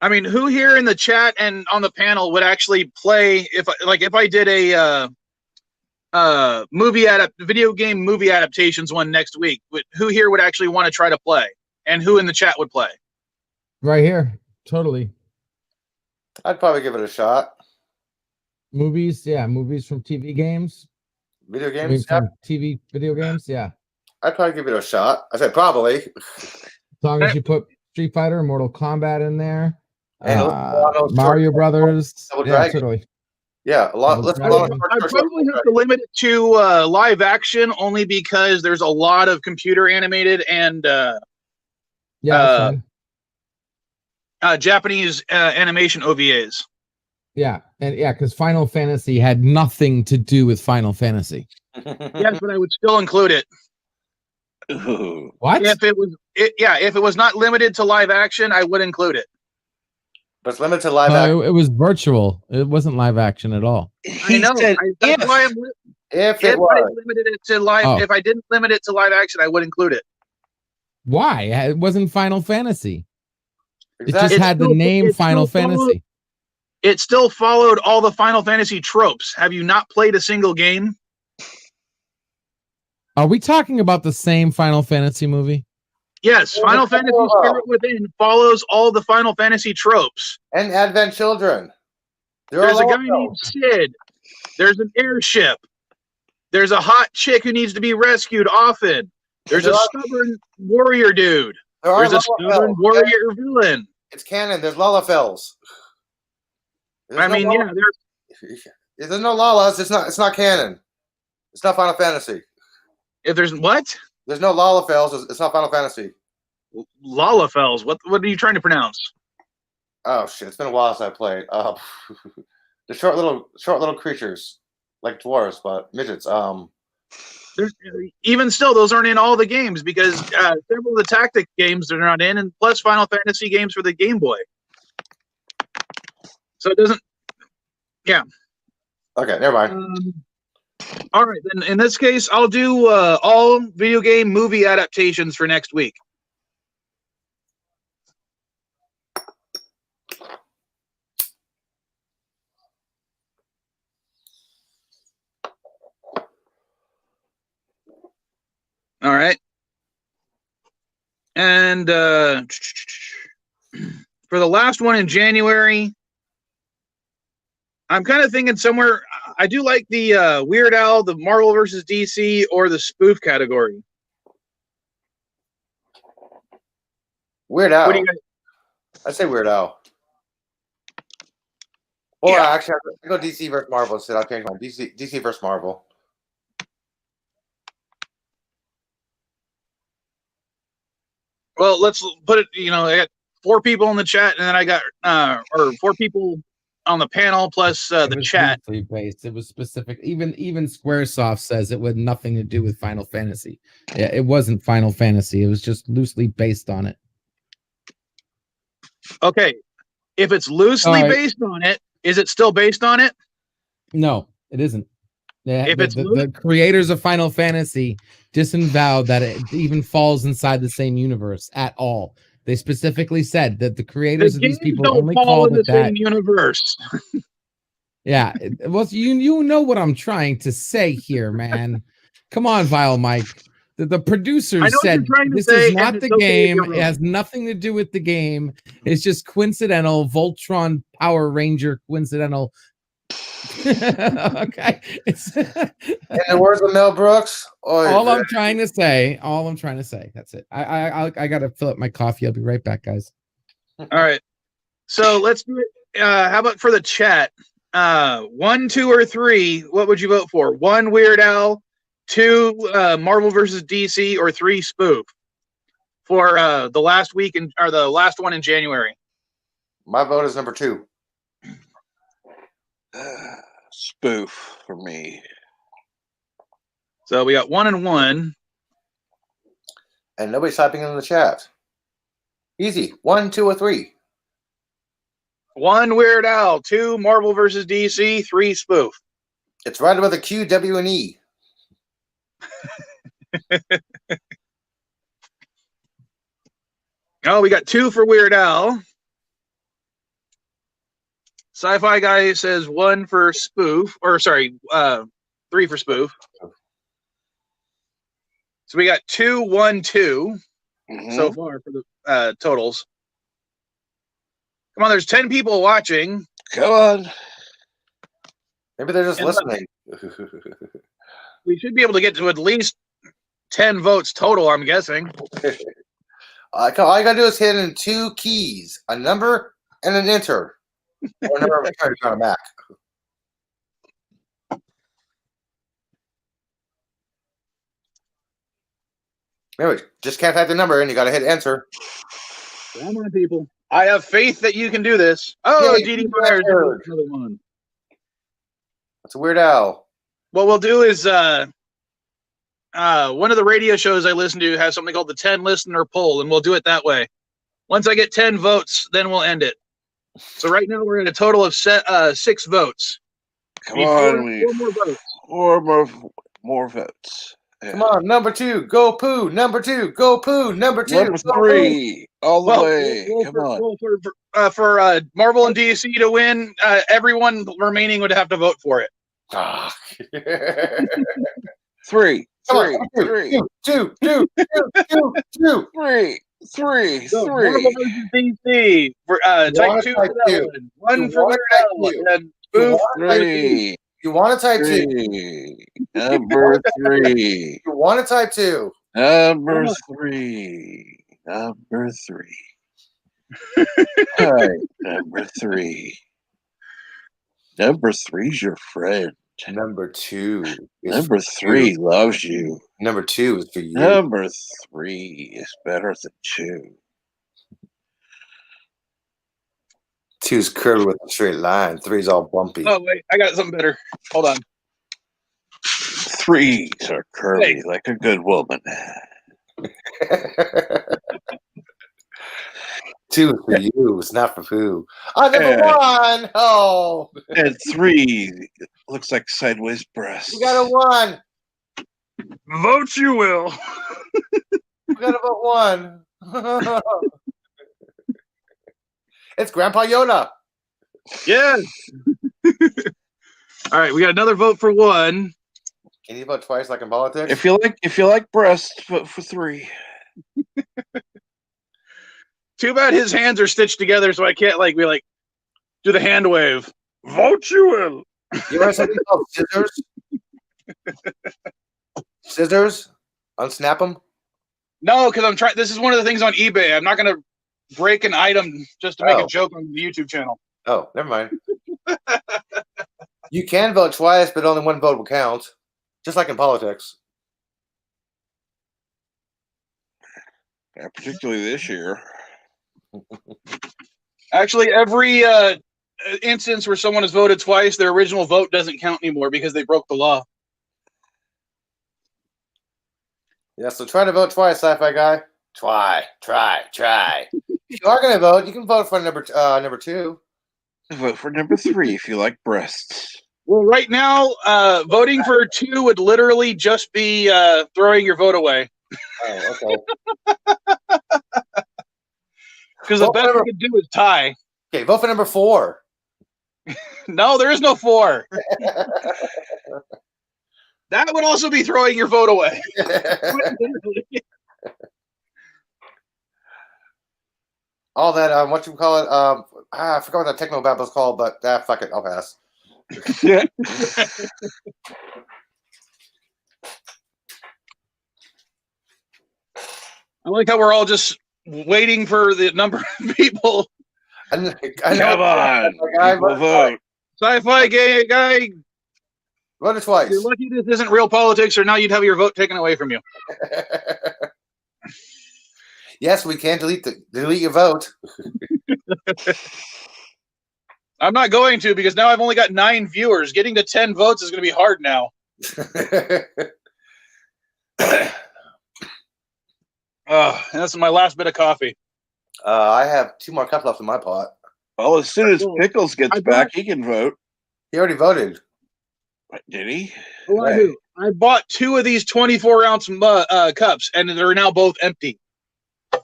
mean, who here in the chat and on the panel would actually play if I did a video game movie adaptations one next week? Who here would actually want to try to play, and who in the chat would play? Right here, totally. I'd probably give it a shot. Movies, yeah, movies from TV games. Video games, from TV video games, yeah. I'd probably give it a shot. I said probably. As long as you put Street Fighter, Mortal Kombat in there, and Mario Brothers, yeah, totally. Yeah, a lot. I'd probably have to limit it to live action, only because there's a lot of computer animated and Japanese animation OVAs. Yeah, and yeah, because Final Fantasy had nothing to do with Final Fantasy. Yes, but I would still include it. Ooh. What? If it was not limited to live action, I would include it. But it's limited to live action. It was virtual. It wasn't live action at all. He I know. said That's why I'm. If If it I was. limited it to live, Oh. if I didn't limit it to live action, I would include it. Why? It wasn't Final Fantasy. It Exactly. just had the name it Final still followed- Fantasy. It still followed all the Final Fantasy tropes. Have you not played a single game? Are we talking about the same Final Fantasy movie? Yes, Oh, Final oh, Fantasy oh. Spirit Within follows all the Final Fantasy tropes. And Advent Children. There's a guy named Sid. There's an airship. There's a hot chick who needs to be rescued often. There's a stubborn warrior dude. There's a stubborn warrior villain. It's canon. There's Lalafells. There's no Lalas. It's not canon. It's not Final Fantasy. if there's what? There's no Lalafells. It's not Final Fantasy. Lalafells. What are you trying to pronounce? Oh shit! It's been a while since I played. The short little creatures like dwarves, but midgets. Even still, those aren't in all the games because several of the tactic games they're not in, and plus Final Fantasy games for the Game Boy. So it doesn't. Yeah. Okay, never mind. All right, then in this case, I'll do all video game movie adaptations for next week. All right. And for the last one in January, I'm kind of thinking somewhere. I do like the Weird Al, the Marvel versus DC, or the spoof category. Weird Al. What do you guys? I'd say Weird Al. Or Yeah. actually, I go DC versus Marvel instead. I'll change one. DC versus Marvel. Well, let's put it. I got 4 people in the chat, and then I got or 4 people on the panel plus the chat. Loosely based. It was specific. Even SquareSoft says it had nothing to do with Final Fantasy. Yeah, it wasn't Final Fantasy. It was just loosely based on it. Okay, if it's loosely All right. based on it, is it still based on it? No, it isn't. If it's The creators of Final Fantasy disavowed that it even falls inside the same universe at all. They specifically said that the creators of these people don't only fall called in the it that. same universe. Yeah, well, you know what I'm trying to say here, man. Come on, Vile Mike. The I know producers what said you're trying to this say, is not and the it's okay if game. you're It wrong. has nothing to do with the game. It's just coincidental. Voltron Power Ranger coincidental. Okay. It's In the words of Mel Brooks, all I'm trying to say. That's it. I gotta fill up my coffee. I'll be right back, guys. All right, so let's do it. How about for the chat? 1, 2, or 3. What would you vote for? 1, Weird Al. 2, Marvel versus DC, or 3, spoof. For the last week or the last one in January. My vote is number 2. Spoof for me. So we got 1 and 1. And nobody's typing in the chat. Easy. 1, 2, or 3. 1, Weird Al. 2, Marvel versus DC. 3, spoof. It's right with a Q, W, and E. Oh, we got 2 for Weird Al. Sci-Fi Guy says 1 for spoof, or sorry, 3 for spoof. So we got 2, 1, 2 so far for the totals. Come on, there's 10 people watching. Come on. Maybe they're just And listening. We should be able to get to at least 10 votes total, I'm guessing. All you gotta do is hit in 2 keys, a number and an enter. Or a number of characters on a Mac. Anyway, just can't type the number in. You gotta hit enter. Come on, people. I have faith that you can do this. Oh, Yay, D.D. you Myers, nerd. another one. That's a Weird Al. What we'll do is one of the radio shows I listen to has something called the 10 listener poll, and we'll do it that way. Once I get 10 votes, then we'll end it. So right now we're at a total of 6 votes. Come on, we four more votes. Four more votes. Yeah. Come on, number 2, go poo. Number 2, go poo. Number 2, Number go 3, all the way. Well, Come on. For Marvel and DC to win, everyone remaining would have to vote for it. Ah. 3, Come on, 3, 2. So Marvel versus DC. Type 2 for that two. one. One for Weird Al. And Booth. 3. You want to type 2. 3. Number 3. You want to type 2. Number 3. Number 3. Hi, number 3. Number 3's your friend. Number 2. Number 3 loves you. Number 2 is for you. Number 3 is better than 2. 2's curved with a straight line. 3's all bumpy. Oh wait, I got something better. Hold on. 3s are curvy like a good woman. 2 is for you. It's not for poo. Oh, number 1. Oh, And 3 looks like sideways breasts. we got a 1. Vote you will. We got a vote 1. It's Grandpa Yoda. Yes. All right, we got another vote for 1. Can you vote twice like in politics? If you like breasts, vote for 3. Too bad his hands are stitched together, so I can't do the hand wave. Vote you will. You want something called scissors? Scissors? Unsnap them? No, because I'm trying. This is one of the things on eBay. I'm not going to break an item just to make a joke on the YouTube channel. Oh, never mind. You can vote twice, but only one vote will count. Just like in politics. Yeah, particularly this year. Actually, every instance where someone has voted twice, their original vote doesn't count anymore because they broke the law. Yeah, so try to vote twice, sci-fi guy. Try. If you are going to vote, you can vote for number 2. Vote for number 3 if you like breasts. Well, right now, voting for 2 would literally just be throwing your vote away. Oh, okay. Because the best we could do is tie. Okay, vote for number 4. No, there is no 4. That would also be throwing your vote away. All that, what you call it? I forgot what that techno babble's called, but fuck it, I'll pass. Yeah. I like how we're all just waiting for the number of people. I know. Come on. Guy, People vote. Sci-fi gay guy, voted twice. you're lucky this isn't real politics, or now you'd have your vote taken away from you. Yes, we can delete your vote. I'm not going to, because now I've only got 9 viewers. Getting to 10 votes is going to be hard now. And that's my last bit of coffee. I have 2 more cups left in my pot. Well, as soon as Pickles gets back, he can vote. He already voted. Did he? Well, I bought 2 of these 24-ounce cups, and they're now both empty.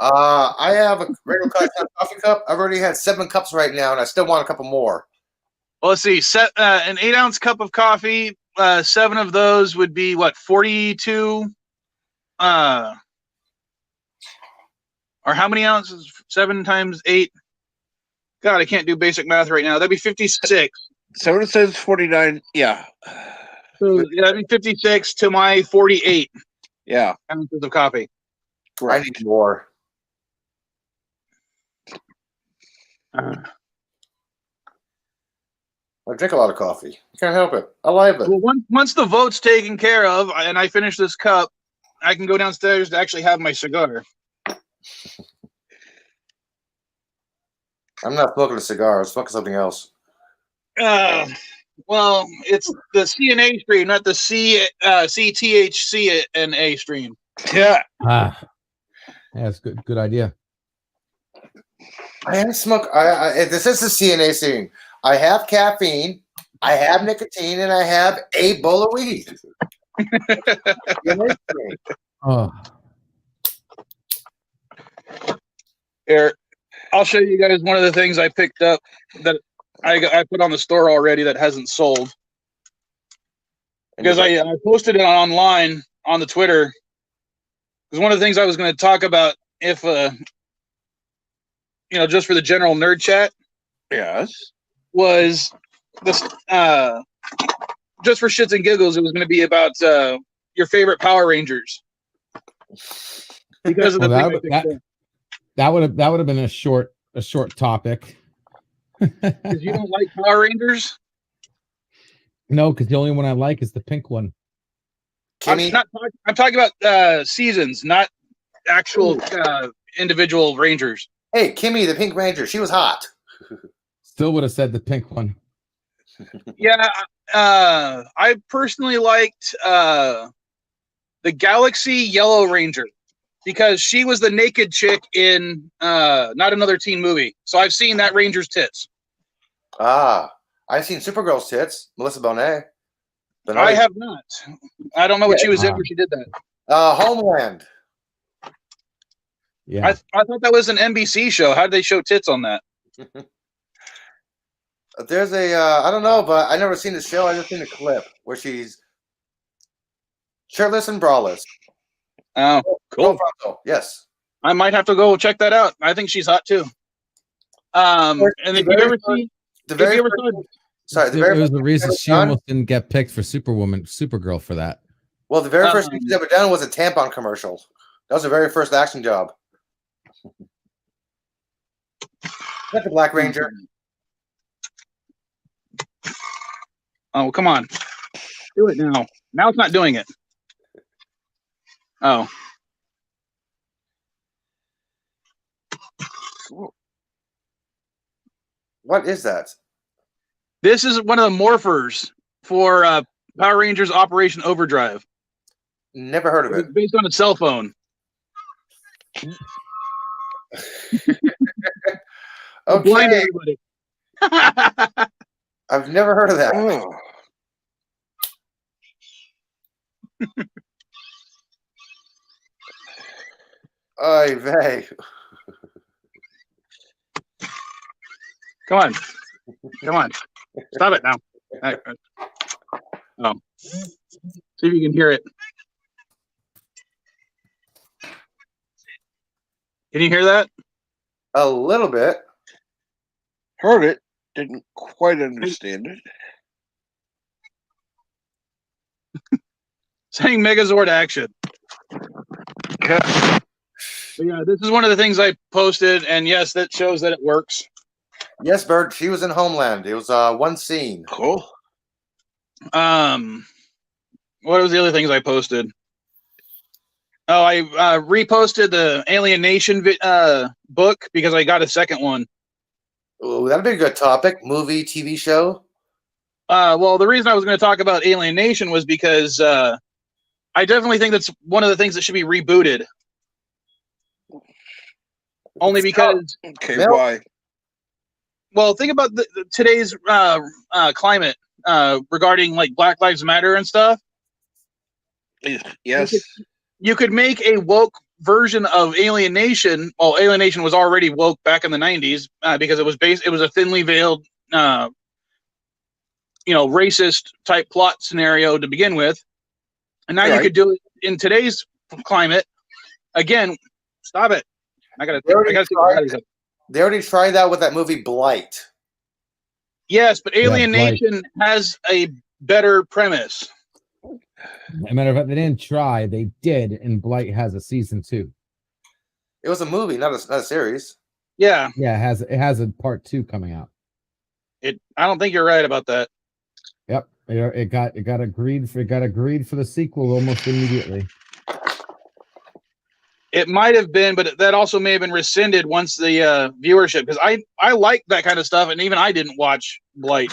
I have a regular coffee cup. I've already had 7 cups right now, and I still want a couple more. Well, let's see. An 8-ounce cup of coffee. 7 of those would be what, 42? Or how many ounces? 7 times 8. God, I can't do basic math right now. That'd be 56. So it says 49. Yeah. So that'd be 56 to my 48 Yeah. ounces of coffee. I need more. I drink a lot of coffee. Can't help it. I like it. Well, once the vote's taken care of and I finish this cup, I can go downstairs to actually have my cigar. I'm not smoking a cigar. I'm smoking something else. Well, it's the CNA stream, not the CTHCNA stream. Yeah. Yeah, that's good idea. I am smoke. This is the CNA scene. I have caffeine, I have nicotine, and I have a bowl of weed. Oh, Here, I'll show you guys one of the things I picked up that I put on the store already that hasn't sold. Because I posted it online on the Twitter. Because one of the things I was going to talk about, if just for the general nerd chat, Yes. was this. Just for shits and giggles, it was going to be about your favorite Power Rangers. Because of the that would have been a short topic. Because you don't like Power Rangers? No, because the only one I like is the pink one. I'm talking about seasons, not actual individual Rangers. Hey, Kimmy, the Pink Ranger, she was hot. Still would have said the pink one. Yeah, I personally liked the Galaxy Yellow Ranger because she was the naked chick in Not Another Teen Movie. So I've seen that Ranger's tits. Ah, I've seen Supergirl's tits, Melissa Bonet. I have not. I don't know what she was in when she did that. Homeland. Yeah, I thought that was an NBC show. How did they show tits on that? There's I don't know, but I never seen the show. I just seen a clip where she's shirtless and braless. Oh, cool. Yes. I might have to go check that out. I think she's hot too. And then you ever see the very it was the reason she almost didn't get picked for Supergirl for that. Well, the very first thing she's ever done was a tampon commercial. That was her very first action job. That's the Black Ranger. Oh, come on. Do it now. Now it's not doing it. Oh. What is that? This is one of the morphers for Power Rangers Operation Overdrive. Never heard of it. It's based on a cell phone. Okay. Blind everybody. I've never heard of that. Oh. Oy vey. Come on. Come on. Stop it now. Oh. See if you can hear it. Can you hear that? A little bit. Heard it. Didn't quite understand it. Saying Megazord action. Yeah. But yeah, this is one of the things I posted, and yes, that shows that it works. Yes, Bert. She was in Homeland. It was one scene. Cool. What was the other things I posted? Oh, I reposted the Alien Nation book because I got a second one. Ooh, that'd be a good topic. Movie, TV show. Well, the reason I was going to talk about Alien Nation was because I definitely think that's one of the things that should be rebooted. Only because. Okay, why? Well, think about today's climate regarding like Black Lives Matter and stuff. Yes. You could make a woke version of Alien Nation. Well, Alien Nation was already woke back in the 90s because it was a thinly veiled, racist type plot scenario to begin with. And now you could do it in today's climate. Again, stop it. I gotta They already tried that with that movie Blight. Yes, but Alien Nation has a better premise. As a matter of fact, they didn't try. They did, and Blight has a season 2. It was a movie, not a series. Yeah. Yeah, it has a part 2 coming out. I don't think you're right about that. Yep. It got agreed for the sequel almost immediately. It might have been, but that also may have been rescinded once the viewership, because I like that kind of stuff, and even I didn't watch Blight.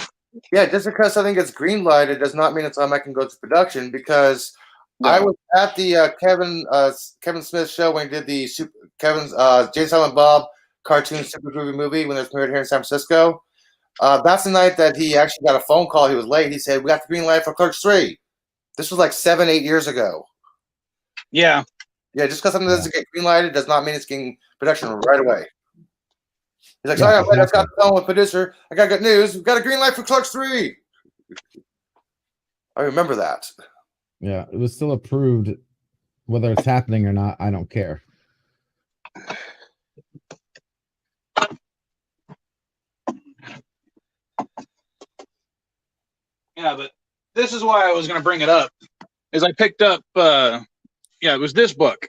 Yeah, just because something gets green lighted does not mean it's automatically can go to production. Because I was at the Kevin Smith show when he did the Jay Silent Bob cartoon super movie when it was premiered here in San Francisco. That's the night that he actually got a phone call. He was late. He said, "We got the green light for Clerks 3." This was like 7-8 years ago. Yeah. Yeah, just because something doesn't get green lighted does not mean it's getting production right away. He's like, "Sorry, I just got the phone with producer. I got good news. We've got a green light for Clerks 3." I remember that. Yeah, it was still approved. Whether it's happening or not, I don't care. Yeah, but this is why I was going to bring it up. Is I picked up, it was this book.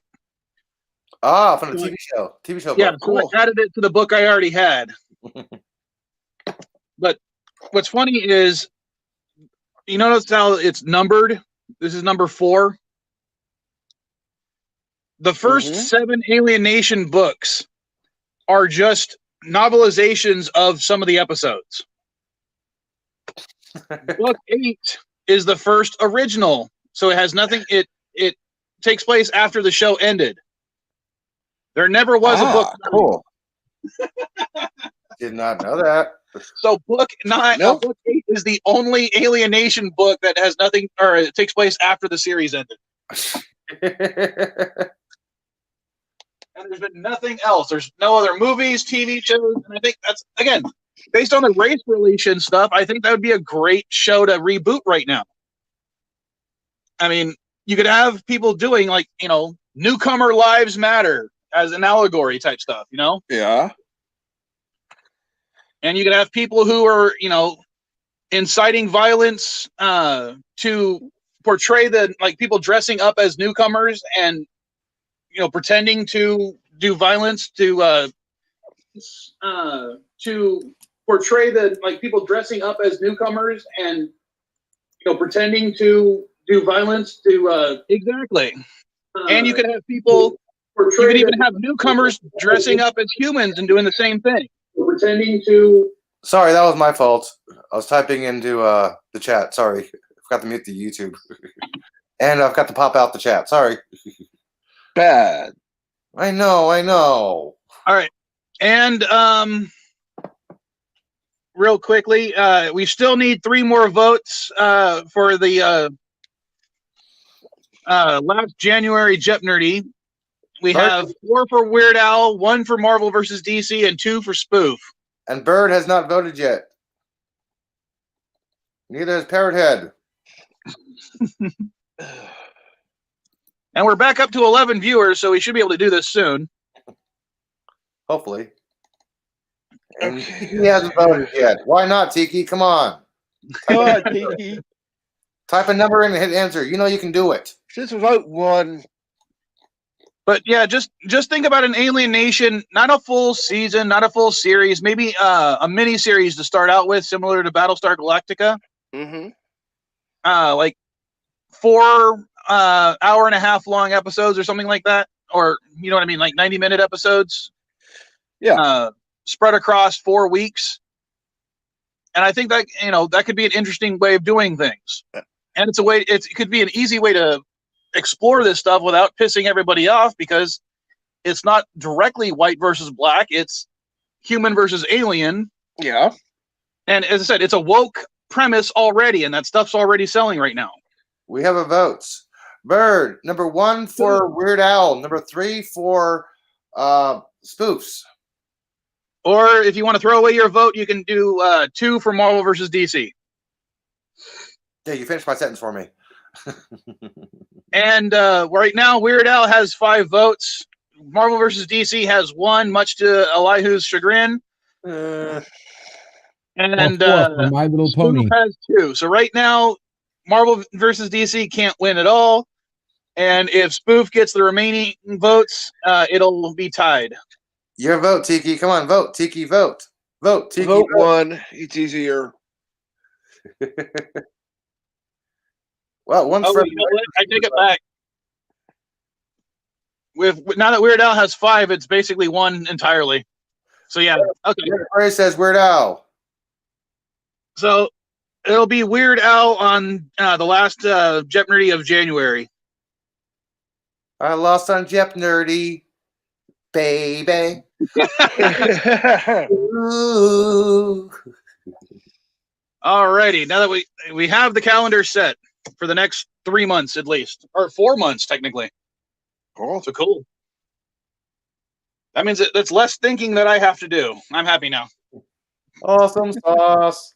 Ah, from the TV show. TV show. Yeah, book. so Cool. I added it to the book I already had. But what's funny is, you notice how it's numbered? This is number 4. The first 7 Alien Nation books are just novelizations of some of the episodes. Book 8 is the first original, so it has nothing. It takes place after the show ended. There never was a book. Cool. Did not know that. So book 9, book 8 is the only Alien Nation book that has nothing, or it takes place after the series ended. And there's been nothing else. There's no other movies, TV shows, and I think that's, again, based on the race relation stuff, I think that would be a great show to reboot right now. I mean, you could have people doing, like, newcomer lives matter as an allegory type stuff, Yeah. And you could have people who are, inciting violence to portray people dressing up as newcomers and, pretending to do violence to portray people dressing up as newcomers and, pretending to do violence to exactly. And you could have people. You could even have newcomers dressing up as humans and doing the same thing. Pretending to. Sorry, that was my fault. I was typing into the chat. Sorry. I forgot to mute the YouTube. And I've got to pop out the chat. Sorry. Bad. I know. All right. And real quickly, we still need 3 more votes for the last January JeopNerdy. We have 4 for Weird Al, 1 for Marvel vs. DC, and 2 for Spoof. And Bird has not voted yet. Neither has Parrot Head. And we're back up to 11 viewers, so we should be able to do this soon. Hopefully. And he hasn't voted yet. Why not, Tiki? Come on. Come on, Tiki. Type a number in and hit enter. You know you can do it. Just vote 1. But yeah, just think about an Alien Nation, not a full season, not a full series, maybe a mini series to start out with, similar to Battlestar Galactica. Mm-hmm. Like 4 hour and a half long episodes or something like that, or you know what I mean, like 90-minute episodes. Yeah. Spread across 4 weeks. And I think that that could be an interesting way of doing things. And it could be an easy way to explore this stuff without pissing everybody off, because it's not directly white versus black, it's human versus alien. Yeah. And as I said, it's a woke premise already, and that stuff's already selling right now. We have a vote. Bird, number 1 for Weird Al, number 3 for Spoofs. Or if you want to throw away your vote, you can do 2 for Marvel versus DC. Yeah, you finished my sentence for me. And right now, Weird Al has 5 votes. Marvel versus DC has 1, much to Elihu's chagrin. And My Little Pony has 2. So right now, Marvel versus DC can't win at all. And if Spoof gets the remaining votes, it'll be tied. Your vote, Tiki. Come on, vote. Tiki, vote. Vote, Tiki. Vote 1. It's easier. Well, one's for I take it back. now that Weird Al has 5, it's basically one entirely. So yeah, okay. Ray says Weird Al. So it'll be Weird Al on the last JeopNerdy of January. I lost on JeopNerdy, baby. Ooh. Alrighty, now that we have the calendar set for the next 3 months at least, or 4 months technically. Cool. So cool. That means that's less thinking that I have to do. I'm happy now. Awesome sauce.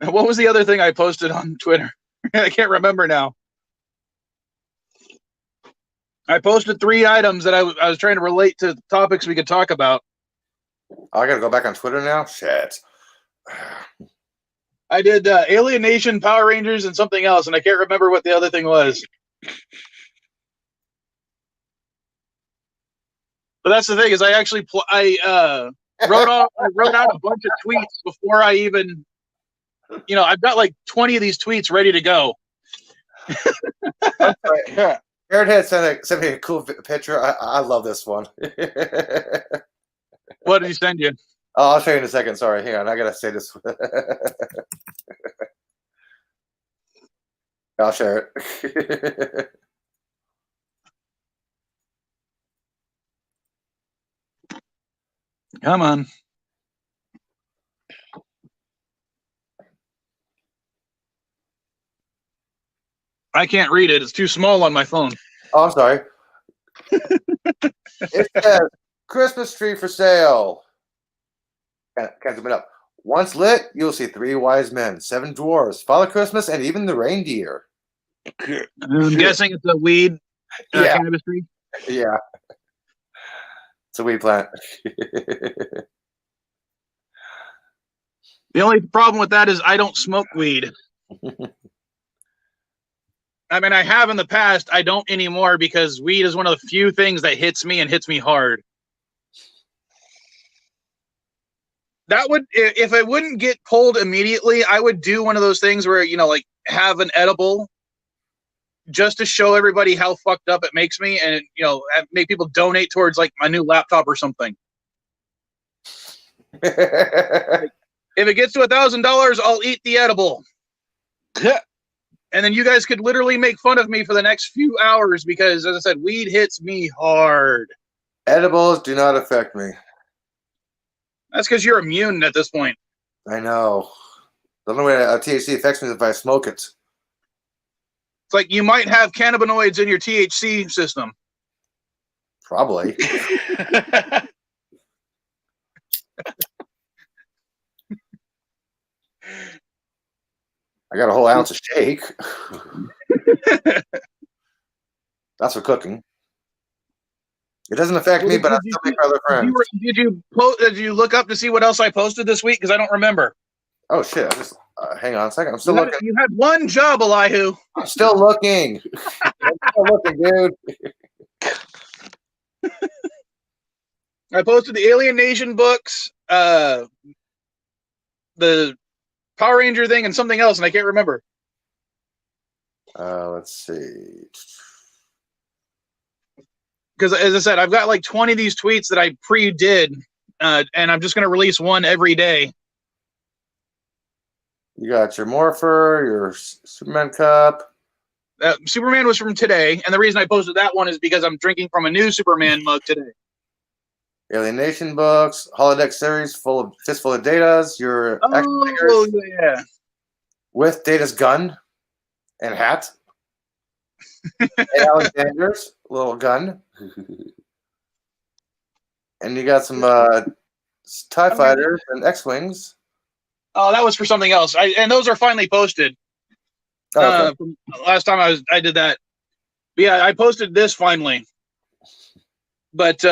What was the other thing I posted on Twitter? I can't remember now. I posted 3 items that I was trying to relate to topics we could talk about. Oh, I gotta go back on Twitter now? Shit. I did Alien Nation, Power Rangers, and something else, and I can't remember what the other thing was. But that's the thing, is I actually wrote out a bunch of tweets before I even, I've got like 20 of these tweets ready to go. Airhead sent me a cool picture. I love this one. What did he send you? Oh, I'll show you in a second. Sorry, hang on. I gotta say this. I'll share it. Come on. I can't read it. It's too small on my phone. Oh, I'm sorry. It says Christmas tree for sale. Can't zoom it up. Once lit, you'll see 3 wise men, 7 dwarves, Father Christmas, and even the reindeer. I'm guessing it's a weed cannabis tree. Yeah. It's a weed plant. The only problem with that is I don't smoke weed. I mean, I have in the past. I don't anymore because weed is one of the few things that hits me and hits me hard. That would, if it wouldn't get pulled immediately, I would do one of those things where, like have an edible just to show everybody how fucked up it makes me and, make people donate towards like my new laptop or something. If it gets to $1,000, I'll eat the edible. And then you guys could literally make fun of me for the next few hours because, as I said, weed hits me hard. Edibles do not affect me. That's because you're immune at this point. I know. The only way THC affects me is if I smoke it. It's like you might have cannabinoids in your THC system. Probably. I got a whole ounce of shake. That's for cooking. It doesn't affect me, but I still make my other friends. Did you look up to see what else I posted this week? Because I don't remember. Oh shit! Hang on a second. I'm still looking. You had one job, Elihu. I'm still looking. I'm still looking, dude. I posted the Alien Nation books, the Power Ranger thing, and something else, and I can't remember. Let's see. Because, as I said, I've got like 20 of these tweets that I pre-did, and I'm just going to release one every day. You got your Morpher, your Superman cup. Superman was from today, and the reason I posted that one is because I'm drinking from a new Superman mug today. Alien Nation books, holodeck series fistful of Datas, your action figures yeah, with Data's gun and hat, and Alexander's little gun, and you got some TIE fighters and X-wings. Oh, that was for something else. And those are finally posted. Oh, okay. From last time I did that. But yeah, I posted this finally. But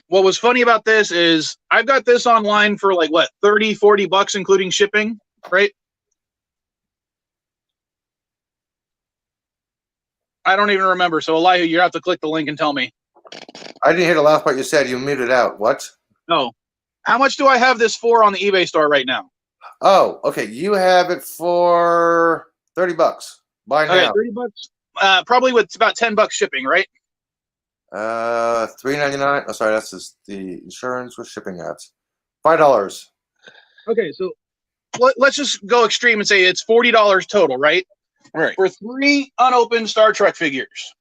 what was funny about this is I've got this online for like what, 30, 40 bucks including shipping, right? I don't even remember. So Elihu, you have to click the link and tell me. I didn't hear the last part you said. You muted out. What? No. How much do I have this for on the eBay store right now? Oh, okay. You have it for $30. Buy now. Okay, $30. probably with about $10 shipping, right? $3.99. Oh, sorry, that's just the insurance with shipping at $5. Okay, so let's just go extreme and say it's $40 total, right? Right. For 3 unopened Star Trek figures.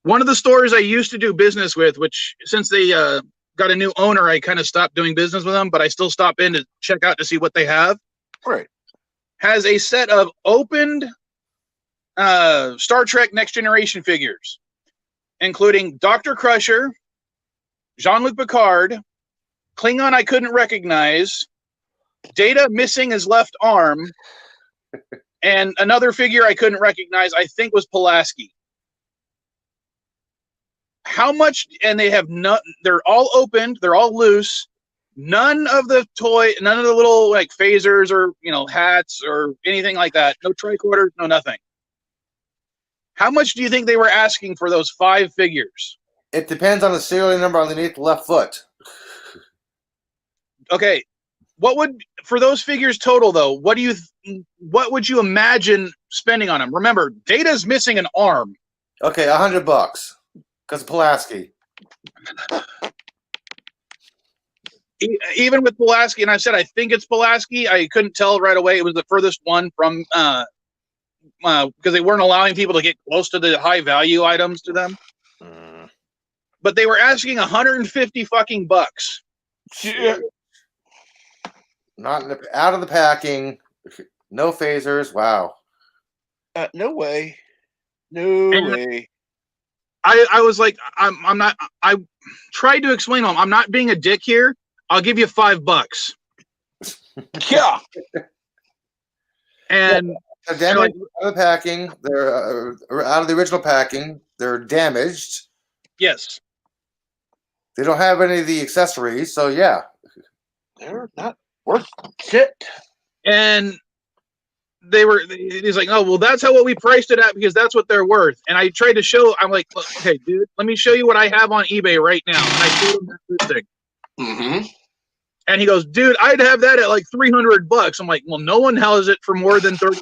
One of the stores I used to do business with, which since they got a new owner, I kind of stopped doing business with them, but I still stop in to check out to see what they have. Right. Has a set of opened Star Trek Next Generation figures, including Dr. Crusher, Jean-Luc Picard, Klingon I couldn't recognize, Data missing his left arm, and another figure I couldn't recognize, I think was Pulaski. How much, and they have none, they're all opened, they're all loose. None of the little like phasers or, hats or anything like that. No tricorders, no nothing. How much do you think they were asking for those 5 figures? It depends on the serial number underneath the left foot. Okay. For those figures total though, what would you imagine spending on them? Remember, Data's missing an arm. Okay, $100 because of Pulaski. Even with Pulaski, and I said I think it's Pulaski. I couldn't tell right away. It was the furthest one from because they weren't allowing people to get close to the high value items to them. But they were asking 150 fucking bucks. Yeah. Not out of the packing. No phasers. Wow. No way. No way. I was like, I'm not. I tried to explain to him, I'm not being a dick here. I'll give you $5. Yeah. And they're damaged out of the packing. They're out of the original packing. They're damaged. Yes. They don't have any of the accessories, so yeah. They're not worth shit. And he's like, oh, well, that's what we priced it at because that's what they're worth. And I tried to show, I'm like, okay, dude, let me show you what I have on eBay right now. And I showed him that thing. Mm-hmm. And he goes, dude, I'd have that at like $300. I'm like, well, no one has it for more than $30.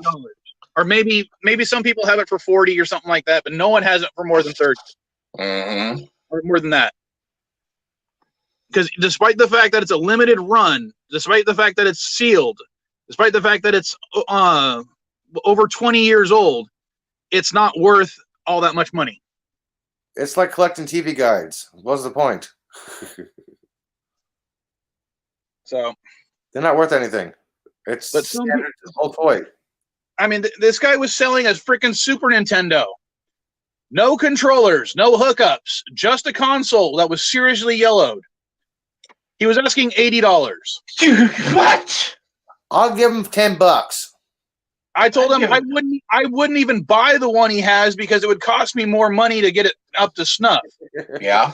Or maybe some people have it for 40 or something like that, but no one has it for more than 30. Mm-hmm. Or more than that. Because despite the fact that it's a limited run, despite the fact that it's sealed, despite the fact that it's over 20 years old, it's not worth all that much money. It's like collecting TV guides. What's the point? So they're not worth anything. It's standard whole toy. I mean, this guy was selling a freaking Super Nintendo. No controllers, no hookups, just a console that was seriously yellowed. He was asking $80. What? I'll give him $10. I told him I wouldn't even buy the one he has because it would cost me more money to get it up to snuff. Yeah.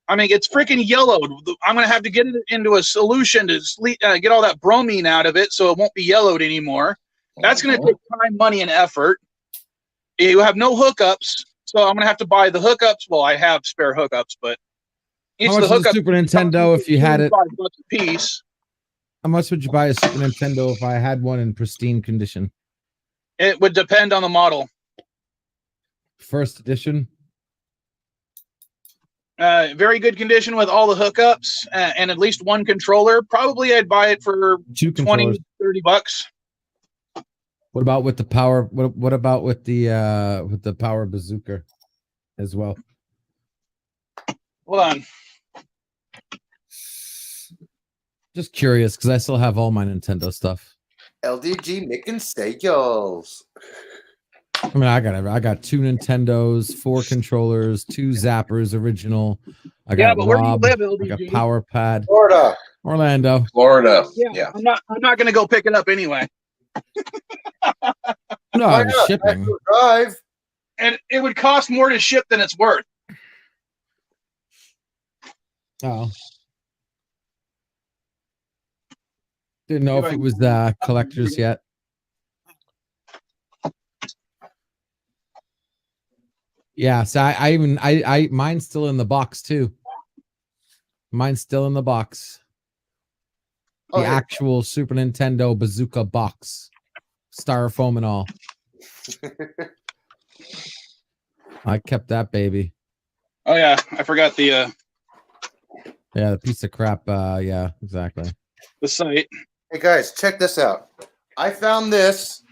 I mean, it's freaking yellowed. I'm going to have to get it into a solution to get all that bromine out of it so it won't be yellowed anymore. That's going to take time, money, and effort. You have no hookups, so I'm going to have to buy the hookups. Well, I have spare hookups, but how much is a Super Nintendo if you had it? $5 a piece. How much would you buy a Super Nintendo if I had one in pristine condition? It would depend on the model. First edition? Very good condition with all the hookups and at least one controller. Probably I'd buy it for 20, $30. What about with the power? What about with the power bazooka as well? Hold on. Just curious because I still have all my Nintendo stuff. LDG making sales. I mean, I got 2 Nintendos, 4 controllers, 2 Zappers original. I got but where do you Rob, live, LDG? I got Power Pad. Florida. Orlando. Florida. Yeah. I'm not going to go pick it up anyway. No, I was shipping. Drive. And it would cost more to ship than it's worth. Oh. Didn't know if it was collectors yet. Yeah, so I mine's still in the box too. Mine's still in the box. The actual Super Nintendo bazooka box. Styrofoam and all. I kept that baby. Oh yeah, I forgot the Yeah, the piece of crap. Yeah, exactly. site. Hey guys, check this out. I found this.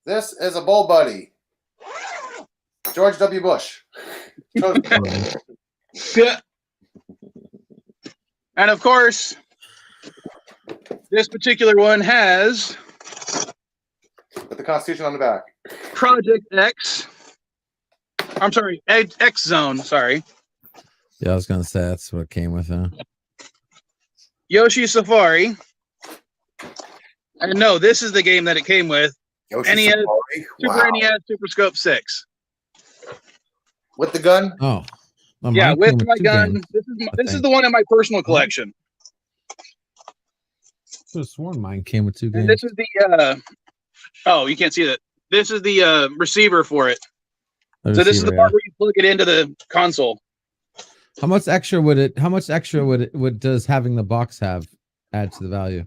This is a Bull Buddy. George W. Bush. Yeah. And of course, this particular one has With the Constitution on the back. Project X. I'm sorry, X Zone. Sorry, Yeah, I was gonna say that's what came with it. Yoshi Safari. And no, this is the game that it came with. Yoshi NES, Safari. Super Wow. NES, Super Scope 6. With the gun? Oh, well, Yeah, mine with came my two gun. games, This is think. the one in my personal collection. I could have sworn mine came with 2 games. And this is the oh, you can't see that. This is the receiver for it. The So this is the receiver, part where you plug it into the console. yeah. How much extra would does having the box have add to the value?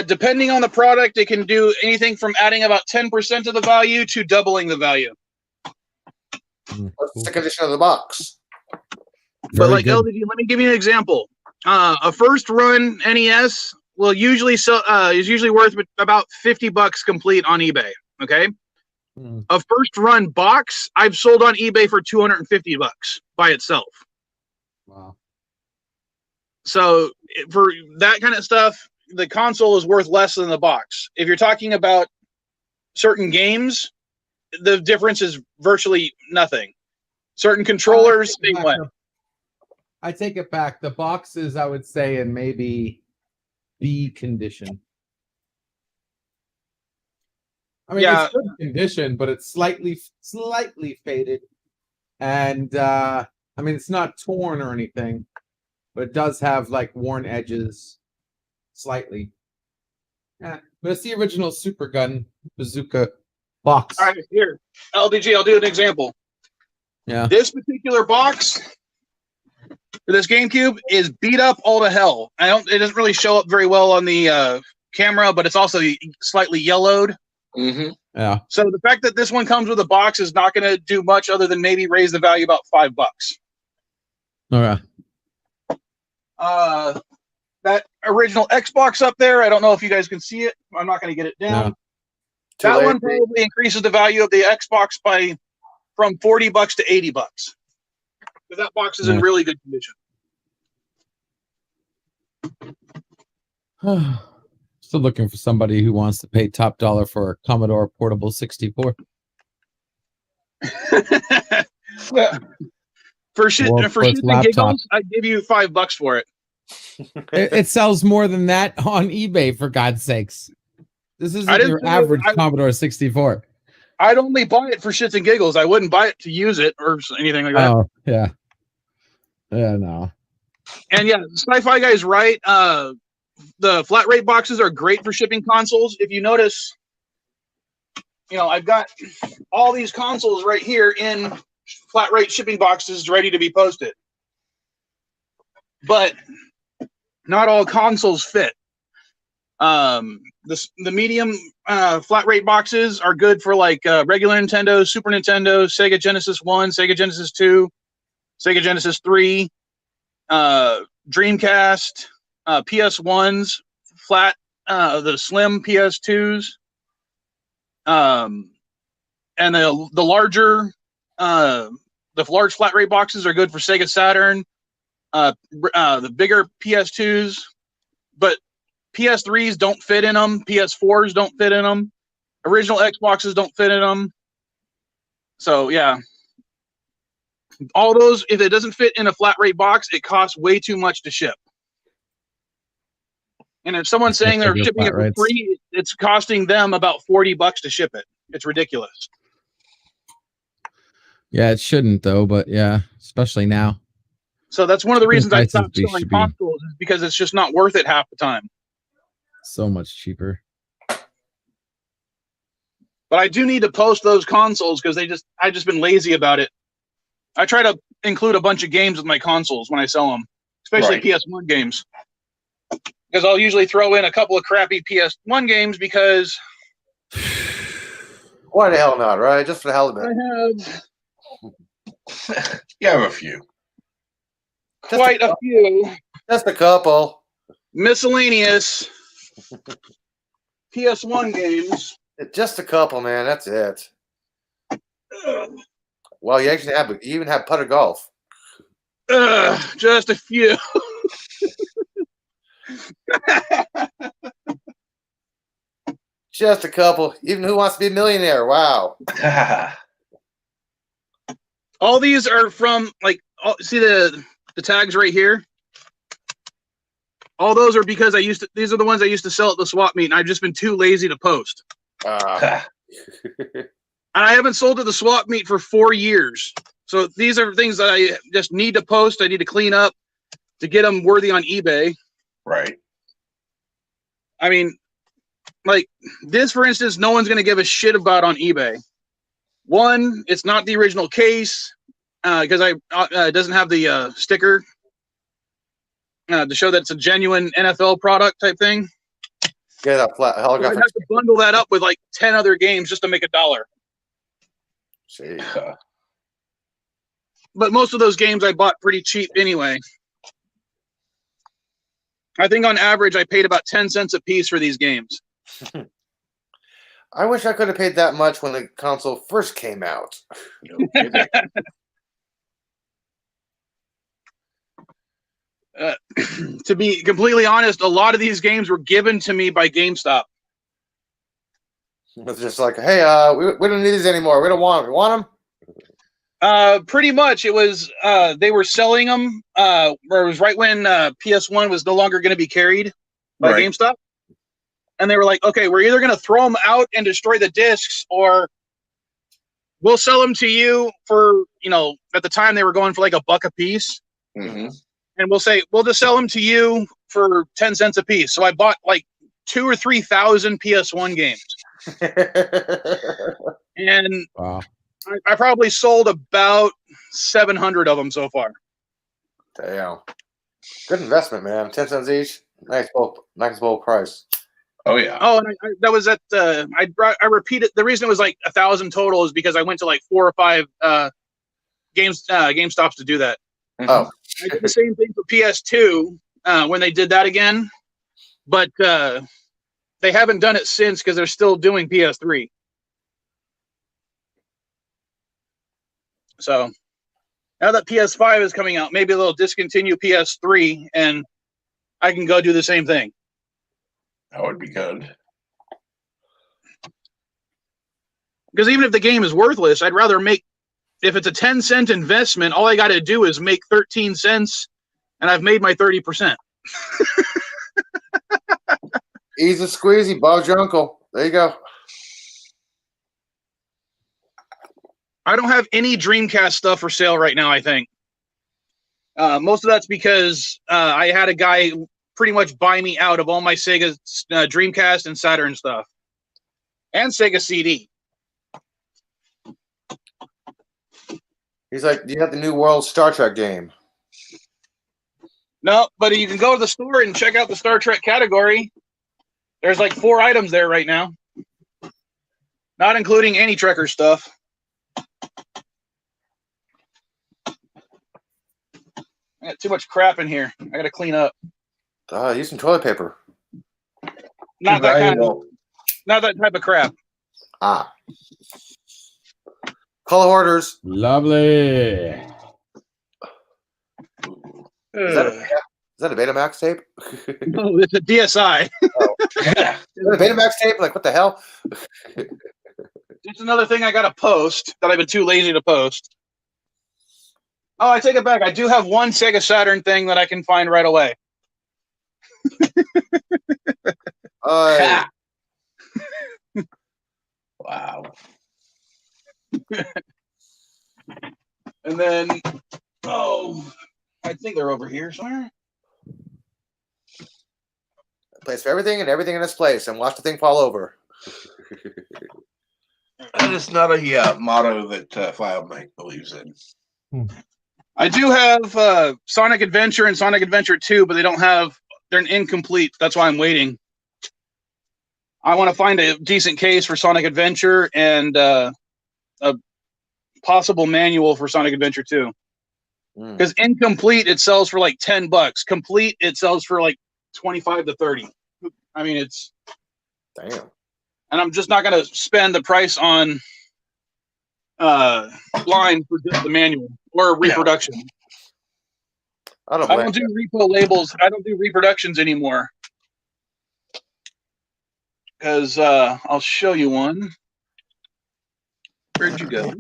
Depending on the product, it can do anything from adding about 10% of the value to doubling the value. What's the condition of the box? But like good. LDG, let me give you an example. A first run NES will usually is usually worth about $50 complete on eBay. Okay. Mm. A first run box I've sold on eBay for $250 by itself. Wow. So for that kind of stuff, the console is worth less than the box. If you're talking about certain games, the difference is virtually nothing. Certain controllers, same way. I take it back. The boxes, I would say, in maybe B condition. I mean, Yeah. it's good condition, but it's slightly faded. And I mean, it's not torn or anything, but it does have like worn edges slightly. Yeah, but it's the original Super Gun Bazooka box. All right, here, LDG, I'll do an example. Yeah. This particular box for this GameCube is beat up all to hell. It doesn't really show up very well on the camera, but it's also slightly yellowed. Mm-hmm. Yeah. So the fact that this one comes with a box is not going to do much other than maybe raise the value about $5. Okay. That original Xbox up there, I don't know if you guys can see it. I'm not going to get it down. Yeah. That one probably increases the value of the Xbox from $40 to $80. Because that box is in really good condition. Still looking for somebody who wants to pay top dollar for a Commodore Portable 64. For shit and giggles, I'd give you $5 for it. It sells more than that on eBay, for God's sakes. This isn't your average Commodore 64. I'd only buy it for shits and giggles. I wouldn't buy it to use it or anything like that. Oh, yeah. Yeah, no. And yeah, Sci-Fi Guy's right. The flat rate boxes are great for shipping consoles. If you notice, I've got all these consoles right here in flat rate shipping boxes ready to be posted. But not all consoles fit. The medium flat rate boxes are good for like regular Nintendo, Super Nintendo, Sega Genesis 1, Sega Genesis 2, Sega Genesis 3, Dreamcast, PS1s, flat, the slim PS2s, and the larger, the large flat rate boxes are good for Sega Saturn, the bigger PS2s, but PS3s don't fit in them. PS4s don't fit in them. Original Xboxes don't fit in them. So yeah, all those, if it doesn't fit in a flat rate box, it costs way too much to ship. And if someone's saying they're shipping it for free, it's costing them about $40 to ship it. It's ridiculous. Yeah, it shouldn't though, but yeah, especially now. So that's one of the reasons I stopped selling consoles, is because it's just not worth it half the time. So much cheaper. But I do need to post those consoles because I've just been lazy about it. I try to include a bunch of games with my consoles when I sell them, especially PS1 games. because I'll usually throw in a couple of crappy PS1 games because Why the hell not, right? Just for the hell of I it. have You have a few. quite a few Just a couple. miscellaneous PS1 games. Just a couple, man. That's it. Ugh, Well, you even have putter golf. just a few. Just a couple. Even Who Wants to Be a Millionaire? Wow. All these are from see the tags right here. All those are because these are the ones I used to sell at the swap meet, and I've just been too lazy to post. And I haven't sold at the swap meet for 4 years. So these are things that I just need to post. I need to clean up to get them worthy on eBay. Right. I mean, like this, for instance, no one's going to give a shit about on eBay. One, it's not the original case because it doesn't have the sticker to show that it's a genuine NFL product type thing. Get a flat So I'd holographic. have to bundle that up with like 10 other games just to make $1. See. But most of those games I bought pretty cheap anyway. I think on average I paid about 10 cents a piece for these games. I wish I could have paid that much when the console first came out. No kidding. To be completely honest, a lot of these games were given to me by GameStop. It's just like, hey, we don't need these anymore. We don't want them. We want them? Pretty much, it was they were selling them. Or it was right when PS1 was no longer going to be carried by Right. GameStop, and they were like, "Okay, we're either going to throw them out and destroy the discs, or we'll sell them to you for At the time, they were going for like $1 a piece, Mm-hmm. and we'll say we'll just sell them to you for 10 cents a piece." So I bought like 2,000 or 3,000 PS1 games, and Wow. I probably sold about 700 of them so far. Damn. Good investment, man. 10 cents each. Nice bulk price. Oh yeah. Oh, and that was at I repeated. The reason it was like 1,000 total is because I went to like 4 or 5 GameStops to do that. Oh. I did the same thing for PS2 when they did that again, but they haven't done it since because they're still doing PS3. So now that PS5 is coming out, maybe they'll discontinue PS3 and I can go do the same thing. That would be good. Because even if the game is worthless, I'd rather make, if it's a 10-cent investment, all I got to do is make 13 cents and I've made my 30%. Easy squeezy. Bob's your uncle. There you go. I don't have any Dreamcast stuff for sale right now, I think. Most of that's because I had a guy pretty much buy me out of all my Sega Dreamcast and Saturn stuff. And Sega CD. He's like, do you have the New World Star Trek game? No, but you can go to the store and check out the Star Trek category. There's like 4 items there right now. Not including any Trekker stuff. I got too much crap in here. I got to clean up. Use some toilet paper. Not that type of crap. Ah. Call orders. Lovely. Is that a Betamax tape? No, it's a DSI. Is that a Betamax tape? Like, what the hell? It's another thing I got to post that I've been too lazy to post. Oh, I take it back. I do have one Sega Saturn thing that I can find right away. Wow. And then, I think they're over here somewhere. Place for everything and everything in its place, and watch the thing fall over. That is not a motto that FileMate believes in. I do have Sonic Adventure and Sonic Adventure 2, but they don't have they're incomplete. That's why I'm waiting. I want to find a decent case for Sonic Adventure and a possible manual for Sonic Adventure 2. Because incomplete, it sells for like $10. Complete, it sells for like 25 to 30. I mean, it's damn. And I'm just not going to spend the price on line for just the manual or reproduction. I I don't do repo labels. I don't do reproductions anymore. Because I'll show you one. Where'd you go?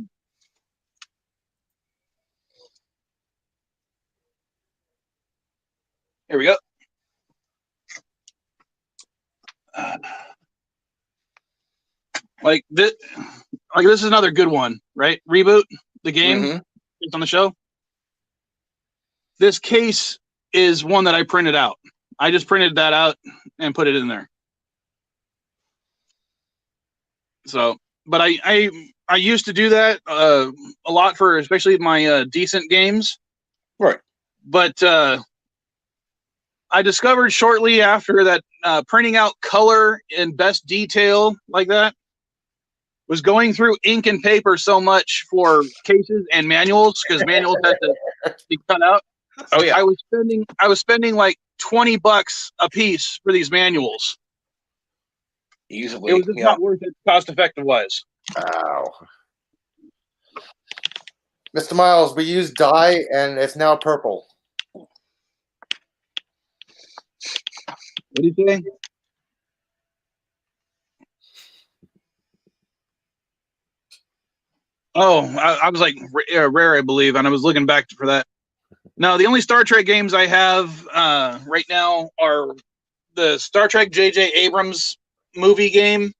Here we go. Like this is another good one, right? Reboot the game based on the show. This case is one that I printed out. I just printed that out and put it in there. So, but I used to do that a lot for especially my decent games. Right. But I discovered shortly after that printing out color in best detail like that was going through ink and paper so much for cases and manuals because manuals had to be cut out. Oh yeah. I was spending like $20 a piece for these manuals. Easily. It was just not worth it cost effective wise. Wow. Mr. Miles, we used dye and it's now purple. What do you think? Oh, I was like rare, I believe, and I was looking back for that. No, the only Star Trek games I have right now are the Star Trek J.J. Abrams movie game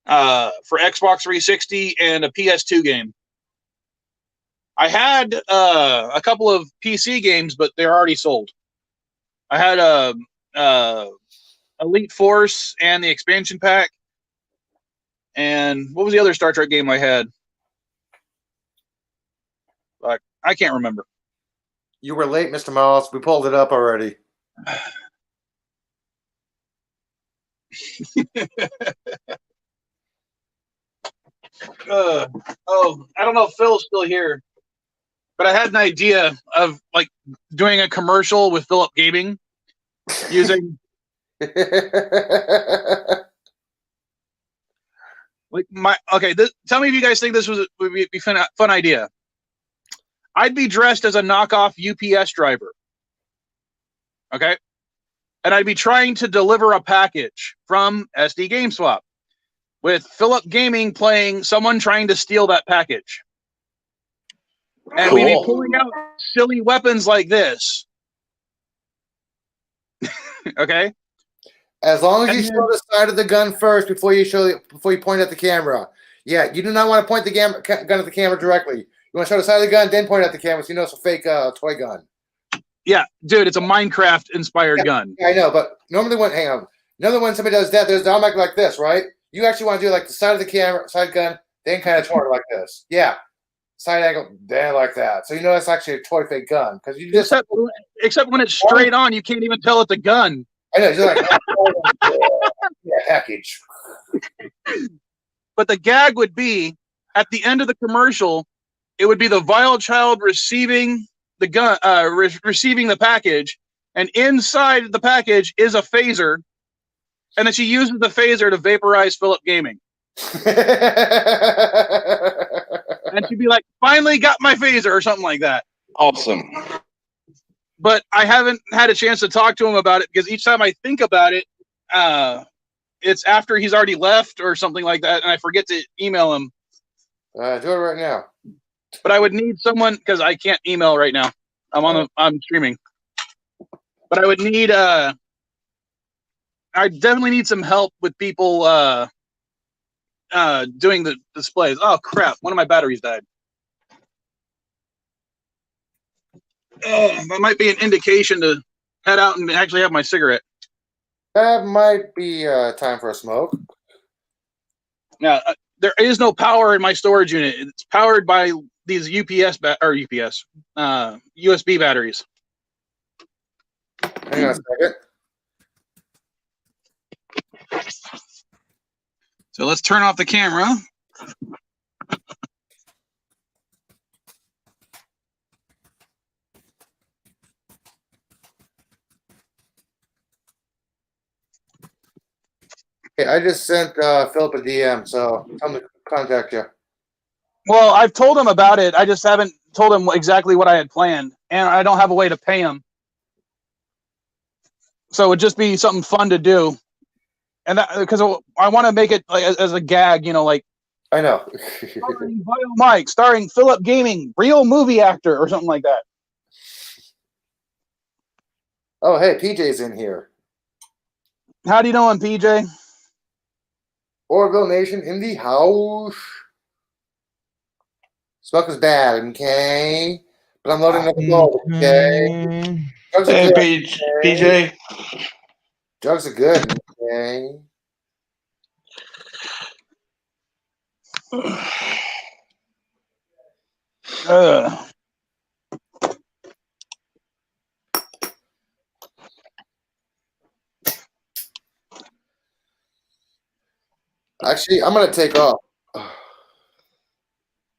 for Xbox 360 and a PS2 game. I had a couple of PC games, but they're already sold. I had Elite Force and the expansion pack. And what was the other Star Trek game I had? I can't remember. You were late, Mr. Miles. We pulled it up already. I don't know if Phil's still here, but I had an idea of like doing a commercial with Philip Gaming using like tell me if you guys think this would be a fun idea. I'd be dressed as a knockoff UPS driver. Okay? And I'd be trying to deliver a package from SD GameSwap with Philip Gaming playing someone trying to steal that package. And we'd be pulling out silly weapons like this. Okay? As long as you show the side of the gun first before you point at the camera. Yeah, you do not want to point the gun at the camera directly. You want to show the side of the gun, then point at the camera so you know it's a fake toy gun. Yeah, dude, it's a Minecraft-inspired gun. Yeah, I know, but normally when somebody does that, there's the automatic like this, right? You actually want to do like the side of the camera, side gun, then kind of turn it like this. Yeah, side angle, then like that. So you know that's actually a toy fake gun because you just except when it's straight on, you can't even tell it's a gun. I know, you're like package. But the gag would be at the end of the commercial. It would be the vile child receiving the gun, receiving the package, and inside the package is a phaser, and then she uses the phaser to vaporize Philip Gaming. And she'd be like, "Finally got my phaser," or something like that. Awesome. But I haven't had a chance to talk to him about it because each time I think about it, it's after he's already left or something like that, and I forget to email him. Do it right now. But I would need someone because I can't email right now. I'm streaming. But I would need I definitely need some help with people doing the displays. Oh crap, one of my batteries died. That might be an indication to head out and actually have my cigarette. That might be time for a smoke. Now, there is no power in my storage unit. It's powered by these USB batteries. Hang on a second. So let's turn off the camera. Hey, I just sent Philip a DM, so tell him to contact you. Well, I've told him about it. I just haven't told him exactly what I had planned, and I don't have a way to pay him. So it would just be something fun to do, and because I want to make it like as a gag, like I know. starring Bio Mike, starring Philip Gaming, real movie actor, or something like that. Oh, hey, PJ's in here. How do you know him, PJ? Orville Nation in the house. Smoke is bad, okay? But I'm loading up the gold, okay? Drugs are Hey, good, PJ. Drugs are good, okay? Actually, I'm going to take off.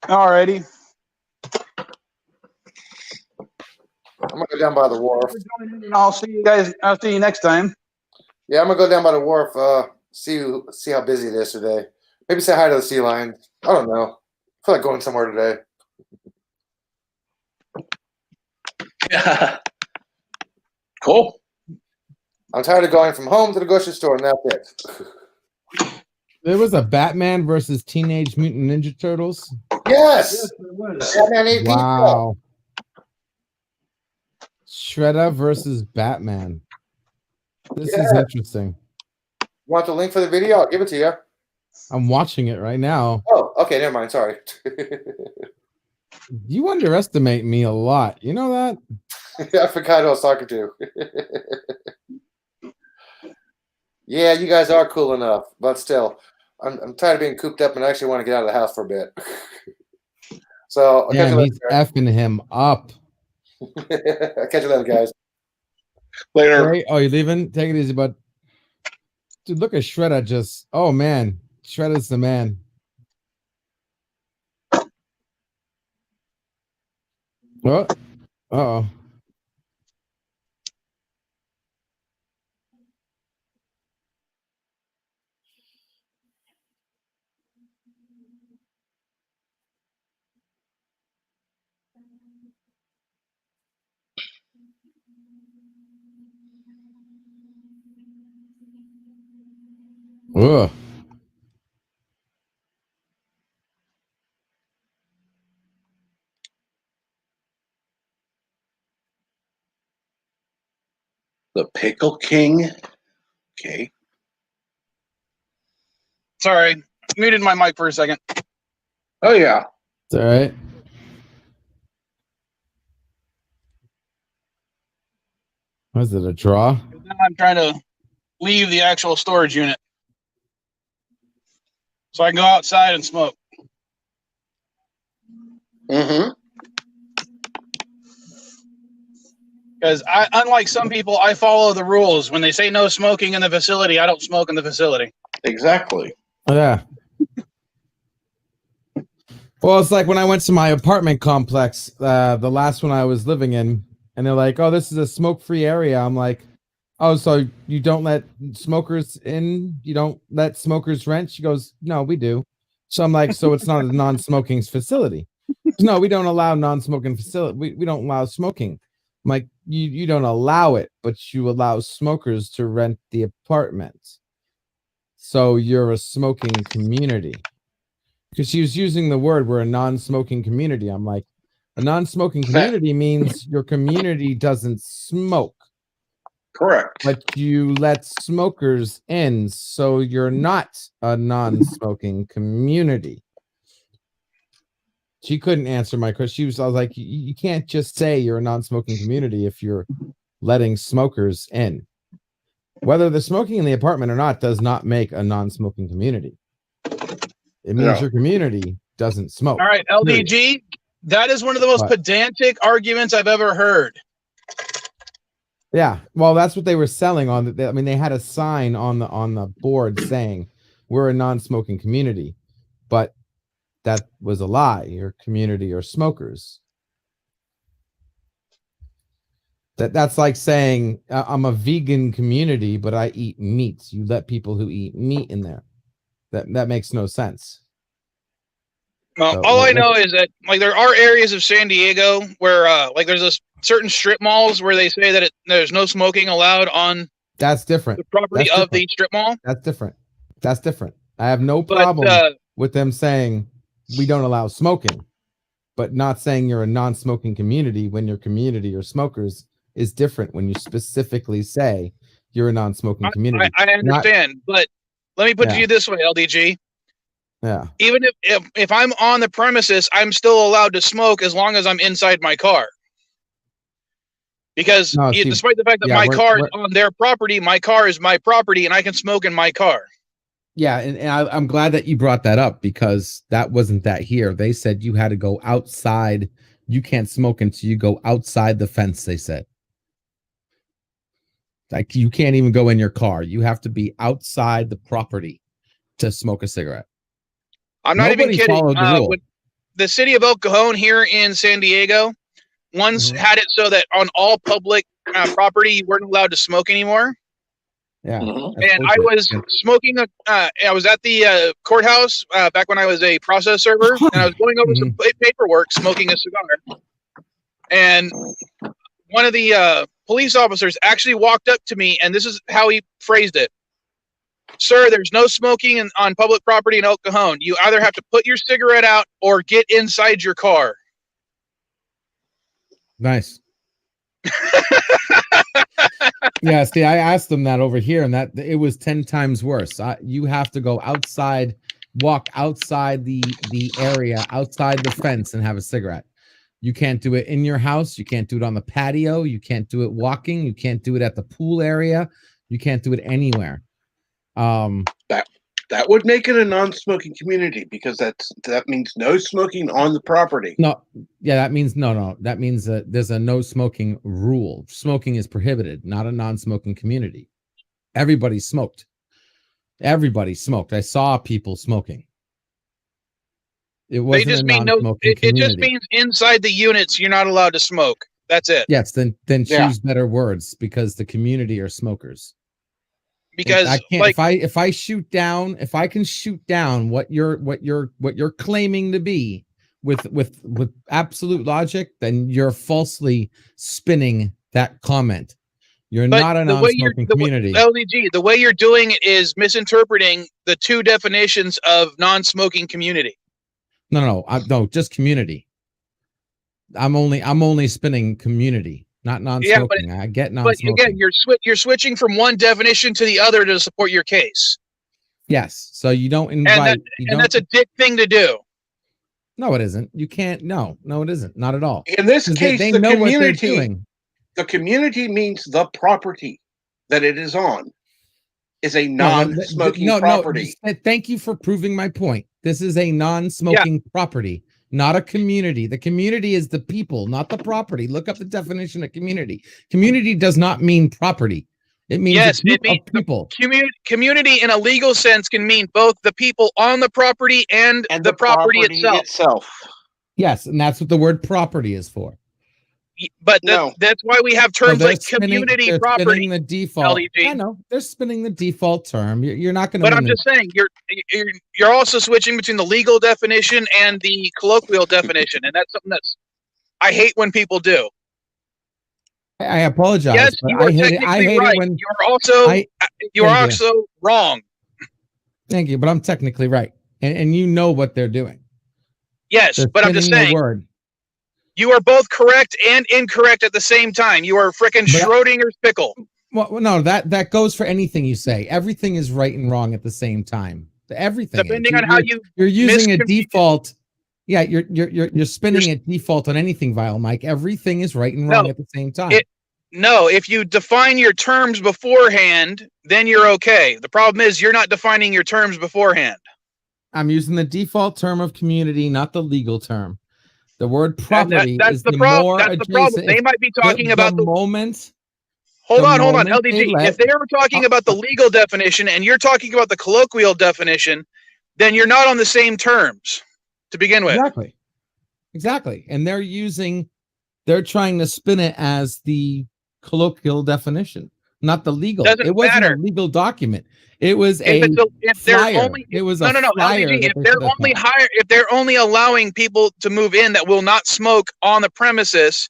Alrighty. I'm going to go down by the wharf. I'll see you guys. I'll see you next time. Yeah, I'm going to go down by the wharf, see how busy it is today. Maybe say hi to the sea lions. I don't know. I feel like going somewhere today. Yeah. Cool. I'm tired of going from home to the grocery store, and that's it. There was a Batman versus Teenage Mutant Ninja Turtles. Yes! Batman ate pizza. Wow. Shredder versus Batman. This is interesting. Want the link for the video? I'll give it to you. I'm watching it right now. Oh, okay, never mind. Sorry. You underestimate me a lot. You know that? I forgot who I was talking to. Yeah, you guys are cool enough, but still, I'm tired of being cooped up and I actually want to get out of the house for a bit. So I'll catch you Damn, later. he's effing him up. I'll catch you later, guys. Later. Hey, oh, you leaving? Take it easy, bud. Dude, look at Shredder just. Oh, man. Shredder's the man. What? Uh-oh. Ugh. The Pickle King. Okay. Sorry, muted my mic for a second. Oh, yeah. It's all right. Was it a draw? Now I'm trying to leave the actual storage unit so I can go outside and smoke. Mm-hmm. Because unlike some people, I follow the rules. When they say no smoking in the facility, I don't smoke in the facility. Exactly. Oh, yeah. Well, it's like when I went to my apartment complex, the last one I was living in, and they're like, oh, this is a smoke-free area. I'm like, oh, so you don't let smokers in? You don't let smokers rent? She goes, no, we do. So I'm like, so it's not a non-smoking facility? No, we don't allow non-smoking facility. We don't allow smoking. I'm like, you don't allow it, but you allow smokers to rent the apartment. So you're a smoking community. Because she was using the word, we're a non-smoking community. I'm like, a non-smoking community means your community doesn't smoke. Correct. But you let smokers in, so you're not a non-smoking community. She couldn't answer my question. I was like, you can't just say you're a non-smoking community if you're letting smokers in. Whether they're smoking in the apartment or not does not make a non-smoking community. It means your community doesn't smoke. All right, LDG, that is one of the most pedantic arguments I've ever heard. Yeah, well, that's what they were selling on the. I mean, they had a sign on the board saying we're a non-smoking community, but that was a lie. Your community are smokers. That's like saying I'm a vegan community, but I eat meat. You let people who eat meat in there. That makes no sense. Well, So, all I know is that like there are areas of San Diego where like there's a certain strip malls where they say that there's no smoking allowed on that's different. the property of the strip mall. That's different. That's different. I have no But, problem with them saying we don't allow smoking, but not saying you're a non-smoking community when your community are smokers is different when you specifically say you're a non-smoking community. I understand, but let me put it to you this way, LDG. Yeah. Even if I'm on the premises, I'm still allowed to smoke as long as I'm inside my car. Because despite the fact that my car is on their property, my car is my property, and I can smoke in my car. Yeah, and I'm glad that you brought that up because that wasn't that here. They said you had to go outside. You can't smoke until you go outside the fence, they said. Like you can't even go in your car. You have to be outside the property to smoke a cigarette. I'm not even kidding. The city of El Cajon here in San Diego once had it so that on all public property you weren't allowed to smoke anymore. Yeah, and I was smoking. I was at the courthouse back when I was a process server, and I was going over some paperwork, smoking a cigar. And one of the police officers actually walked up to me, and this is how he phrased it: "Sir, there's no smoking on public property in El Cajon. You either have to put your cigarette out or get inside your car." Nice. Yeah, see, I asked them that over here, and that it was 10 times worse. You have to go outside, walk outside the area, outside the fence, and have a cigarette. You can't do it in your house. You can't do it on the patio. You can't do it walking. You can't do it at the pool area. You can't do it anywhere. That would make it a non-smoking community because that means no smoking on the property. No, yeah, that means no. That means that there's a no smoking rule. Smoking is prohibited, not a non-smoking community. Everybody smoked. Everybody smoked. I saw people smoking. It wasn't a non-smoking community. It just means inside the units you're not allowed to smoke. That's it. Yes, then choose better words because the community are smokers. Because I can't, if I shoot down, if I can shoot down what you're claiming to be with absolute logic, then you're falsely spinning that comment. You're not a non-smoking community. LDG, the way you're doing it is misinterpreting the two definitions of non-smoking community. No, just community. I'm only spinning community. Not non-smoking. I get non-smoking. But again, you're switching from one definition to the other to support your case. Yes. So you don't invite. And that's a dick thing to do. No, it isn't. You can't. No, it isn't. Not at all. In this case, they the know community, what they're doing. The community means the property that it is on is a non-smoking property. Thank you for proving my point. This is a non-smoking property. Not a community. The community is the people, not the property. Look up the definition of community. Community does not mean property. It means it means people. Community in a legal sense can mean both the people on the property and the property itself. Yes, and that's what the word property is for. But that's why we have terms like community property. The default. LDG. I know they're spinning the default term. You're not going to. But I'm just saying you're also switching between the legal definition and the colloquial definition, and that's something I hate when people do. I apologize. Yes, you are technically right. You are also wrong. Thank you, but I'm technically right, and you know what they're doing. Yes, but I'm just saying. You are both correct and incorrect at the same time. You are frickin' Schrodinger's pickle. Well, no, that goes for anything you say. Everything is right and wrong at the same time. Everything. Depending on how you're using a default. Yeah, you're spinning a default on anything, Vile Mike. Everything is right and wrong at the same time. If you define your terms beforehand, then you're okay. The problem is you're not defining your terms beforehand. I'm using the default term of community, not the legal term. The word property that's is the problem. That's the problem. They might be talking about the moment. Hold on, moment LDG. let- If they were talking about the legal definition and you're talking about the colloquial definition, then you're not on the same terms to begin with. Exactly. And they're trying to spin it as the colloquial definition, not the legal. Doesn't It wasn't matter. a legal document. It was If they're flyer. only It was no, a flyer. LDG, that if they're only allowing people to move in that will not smoke on the premises,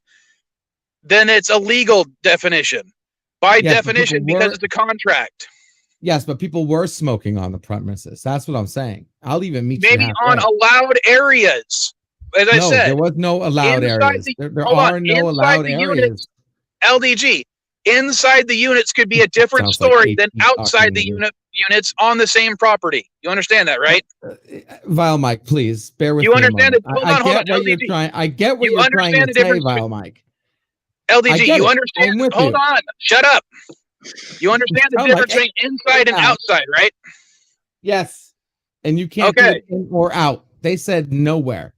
then it's a legal definition. By Yes, but definition, people because were- it's a contract. Yes, but people were smoking on the premises. That's what I'm saying. I'll even meet you Maybe halfway. on allowed areas. As I No, said, there was no allowed inside areas. the- There hold on, are no inside allowed the areas. units, LDG. Inside the units could be a different Sounds like story than HP outside the talking to units on the same property. You understand that, right? Vile Mike, please bear with You me. understand a it? moment. Hold on, hold on, what you're LDG. trying. I get what You you're trying to understand the say, difference Vile Mike. I LDG, get you it. understand? I'm with Hold you. on, shut up. You understand the sound difference like- between inside and Yeah. outside, right? Yes, and you can't Okay. do it in or out. They said nowhere.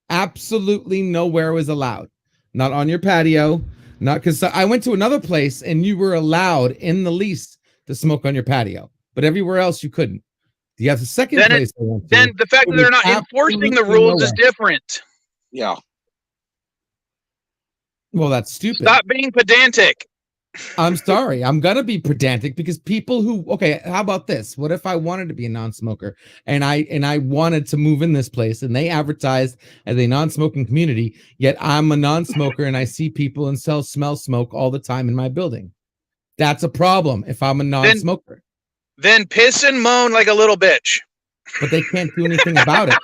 Absolutely nowhere was allowed. Not on your patio. Not because I went to another place and you were allowed in the lease to smoke on your patio, but everywhere else you couldn't. You have the second Then place I went to. Then the fact it that they're was not enforcing the absolutely rules is nowhere. different. Yeah. Well, that's stupid. Stop being pedantic. I'm sorry. I'm gonna be pedantic because people who how about this? What if I wanted to be a non-smoker and I wanted to move in this place and they advertised as a non-smoking community, yet I'm a non-smoker and I see people and smell smoke all the time in my building. That's a problem if I'm a non-smoker. Then piss and moan like a little bitch. But they can't do anything about it.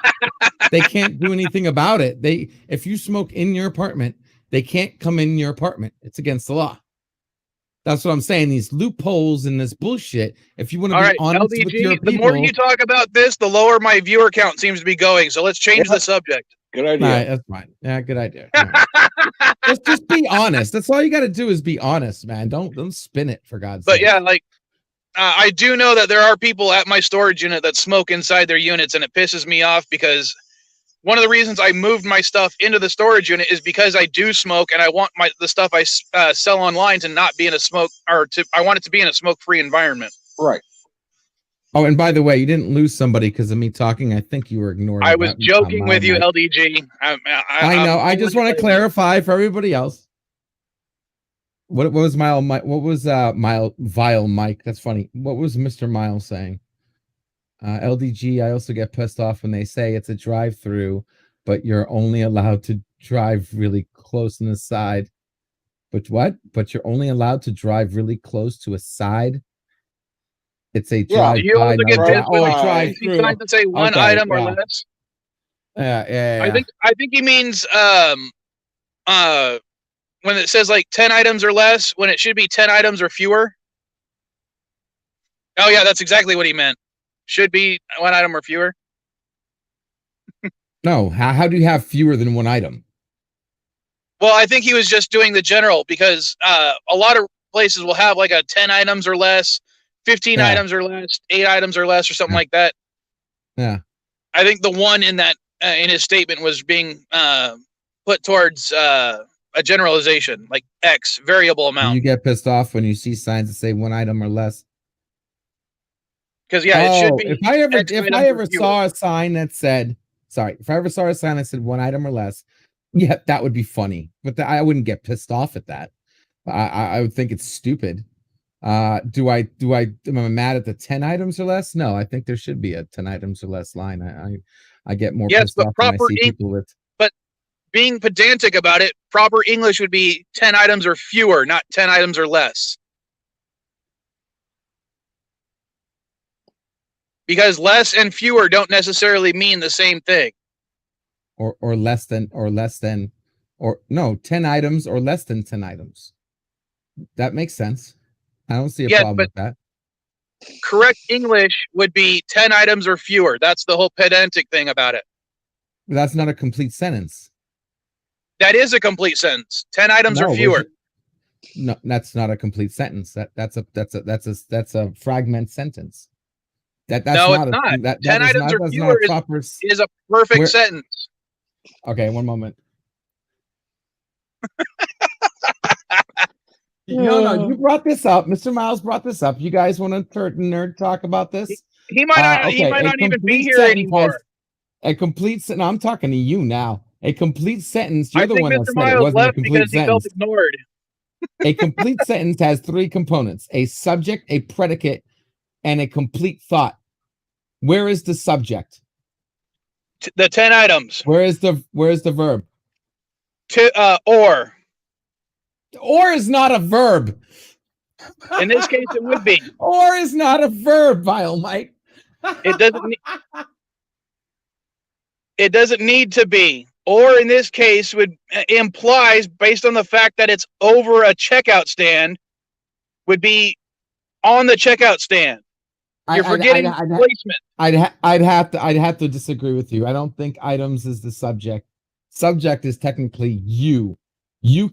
They can't do anything about it. If you smoke in your apartment, they can't come in your apartment. It's against the law. That's what I'm saying. These loopholes and this bullshit. If you want to be honest LDG, with your people, the more you talk about this, the lower my viewer count seems to be going. So let's change the subject. Good idea. all right, that's fine. Yeah, good idea. All right. just be honest. That's all you got to do is be honest, man. Don't spin it for God's sake. But yeah, like I do know that there are people at my storage unit that smoke inside their units, and it pisses me off because one of the reasons I moved my stuff into the storage unit is because I do smoke, and I want the stuff I sell online to not be in a smoke, I want it to be in a smoke-free environment. Right. Oh, and by the way, you didn't lose somebody because of me talking. I think you were ignoring. I was joking with you, LDG. I know. I just want to clarify for everybody else. What was Vile Mike? That's funny. What was Mr. Miles saying? LDG, I also get pissed off when they say it's a drive-through, but you're only allowed to drive really close on the side. But what? But you're only allowed to drive really close to a side. It's a drive-by. You also get pissed when drive-through. trying to say one item or less. Yeah. I think he means when it says like 10 items or less, when it should be 10 items or fewer. Oh yeah, that's exactly what he meant. Should be one item or fewer. No, how do you have fewer than one item? Well, I think he was just doing the general because a lot of places will have like a 10 items or less, 15 items or less, 8 items or less, or something like that. Yeah. I think the one in that in his statement was being put towards a generalization, like X variable amount. You get pissed off when you see signs that say one item or less. Because it should be. If I ever saw a sign that said, if I ever saw a sign that said one item or less, yeah, that would be funny. But I wouldn't get pissed off at that. I would think it's stupid. Am I mad at the 10 items or less? No, I think there should be a 10 items or less line. I get more pissed off when I see people with. But being pedantic about it, proper English would be 10 items or fewer, not 10 items or less. Because less and fewer don't necessarily mean the same thing. Or less than, or no, 10 items or less than 10 items. That makes sense. I don't see a problem with that. Correct English would be 10 items or fewer. That's the whole pedantic thing about it. But that's not a complete sentence. That is a complete sentence. 10 items or fewer. No, that's not a complete sentence. That's a fragment sentence. That's it's not. 10 items or fewer is a perfect sentence. Okay, one moment. No, you brought this up. Mr. Miles brought this up. You guys want to nerd talk about this? He might not. He might not even be here anymore. A complete sentence. I'm talking to you now. A complete sentence. You're I the think one that Mr. said it Miles wasn't a left complete because he felt sentence. ignored. A complete sentence has three components: a subject, a predicate, and a complete thought. Where is the subject? The 10 items. Where is the verb? Or. Or is not a verb. In this case, it would be. Or is not a verb, Vile Mike. It doesn't. It doesn't need to be. Or in this case, would implies based on the fact that it's over a checkout stand, would be on the checkout stand. You're forgetting placement. I'd have to disagree with you. I don't think items is the subject. Subject is technically you. You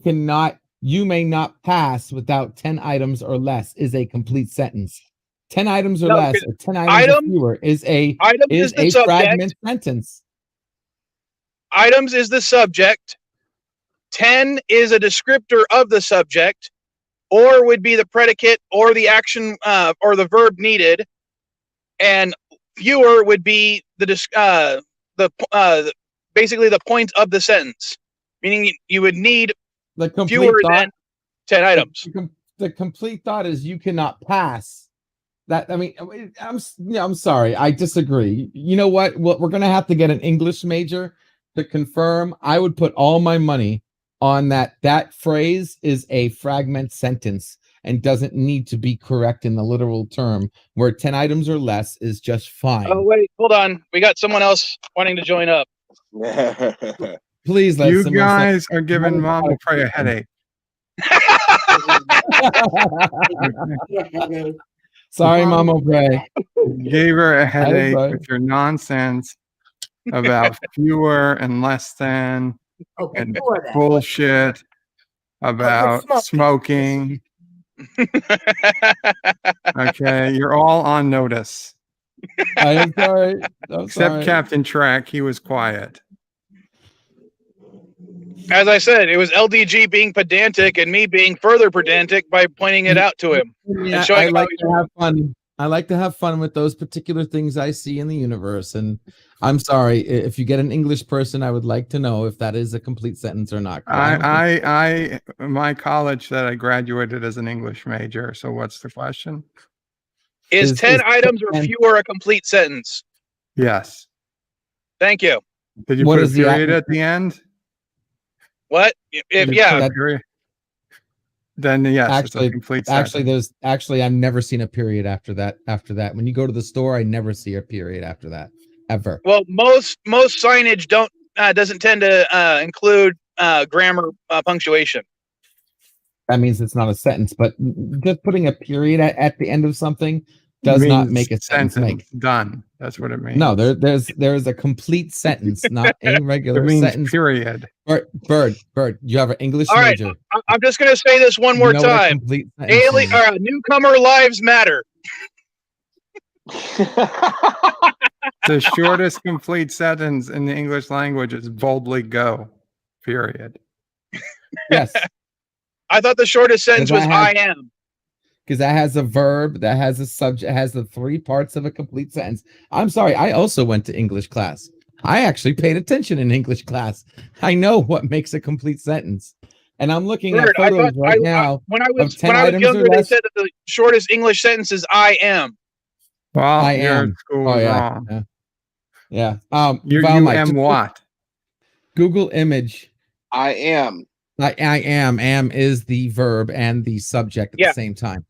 may not pass without 10 items or less is a complete sentence. 10 items or less, or 10 items or fewer is a fragment sentence. Items is the subject. 10 is a descriptor of the subject, or would be the predicate or the action or the verb needed, and fewer would be the basically the point of the sentence, meaning you would need the fewer than 10 items. The complete thought is you cannot pass. That I mean, I'm sorry, I disagree. You know what? Well, we're gonna have to get an English major to confirm. I would put all my money on that. That phrase is a fragment sentence and doesn't need to be correct in the literal term, where 10 items or less is just fine. Oh, wait, hold on. We got someone else wanting to join up. Please let you guys are giving Mama Prey a headache. Sorry, Mama Prey. Gave her a headache with your nonsense about fewer and less than and bullshit about smoking. Okay, you're all on notice. I am sorry. Except Captain Track, he was quiet. As I said, it was LDG being pedantic and me being further pedantic by pointing it out to him and showing I like to have fun. I like to have fun with those particular things I see in the universe. And I'm sorry if you get an English person, I would like to know if that is a complete sentence or not. My college said I graduated as an English major. So what's the question? Is 10 items or fewer a complete sentence? Yes. Thank you. Did you put a period at the end? What? Yeah. Then yes, it's a complete sentence. I've never seen a period after that. When you go to the store, I never see a period after that ever. Well, most signage doesn't tend to include grammar punctuation. That means it's not a sentence, but just putting a period at the end of something does not make a sentence. Done. That's what it means. No, there's a complete sentence, not a regular sentence. Period. Bird. You have an English major. Right, I'm just gonna say this one more time. Newcomer lives matter. The shortest complete sentence in the English language is boldly go. Period. Yes. I thought the shortest sentence was I am. Because that has a verb, that has a subject, has the three parts of a complete sentence. I'm sorry, I also went to English class. I actually paid attention in English class. I know what makes a complete sentence. And I'm looking at photos now. When I was younger, they said that the shortest English sentence is I am. Well, I am. Wrong. Yeah. You am what? Google image. I am. I am. Am is the verb and the subject at the same time.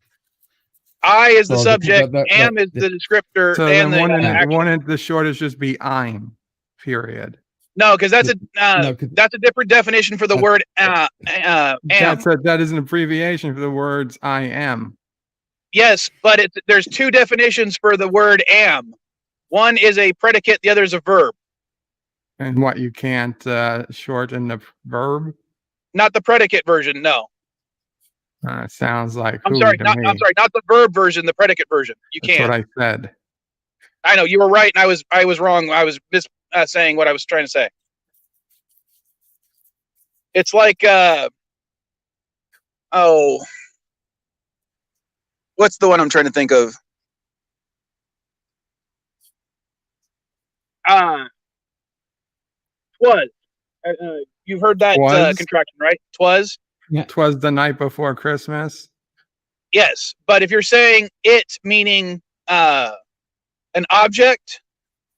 I is the subject. Am is the descriptor. So and the shortest just be I'm. Period. No, because that's a different definition for the word am. That is an abbreviation for the words I am. Yes, but there's two definitions for the word am. One is a predicate, the other is a verb. And what, you can't shorten the verb? Not the predicate version, no. Sounds like I'm sorry, not the verb version, the predicate version. You can't. That's what I said. I know you were right, and I was wrong. I was saying what I was trying to say. It's like what's the one I'm trying to think of? Twas. You've heard that contraction, right? Twas. Yeah. Twas the night before Christmas. Yes, but if you're saying it meaning an object,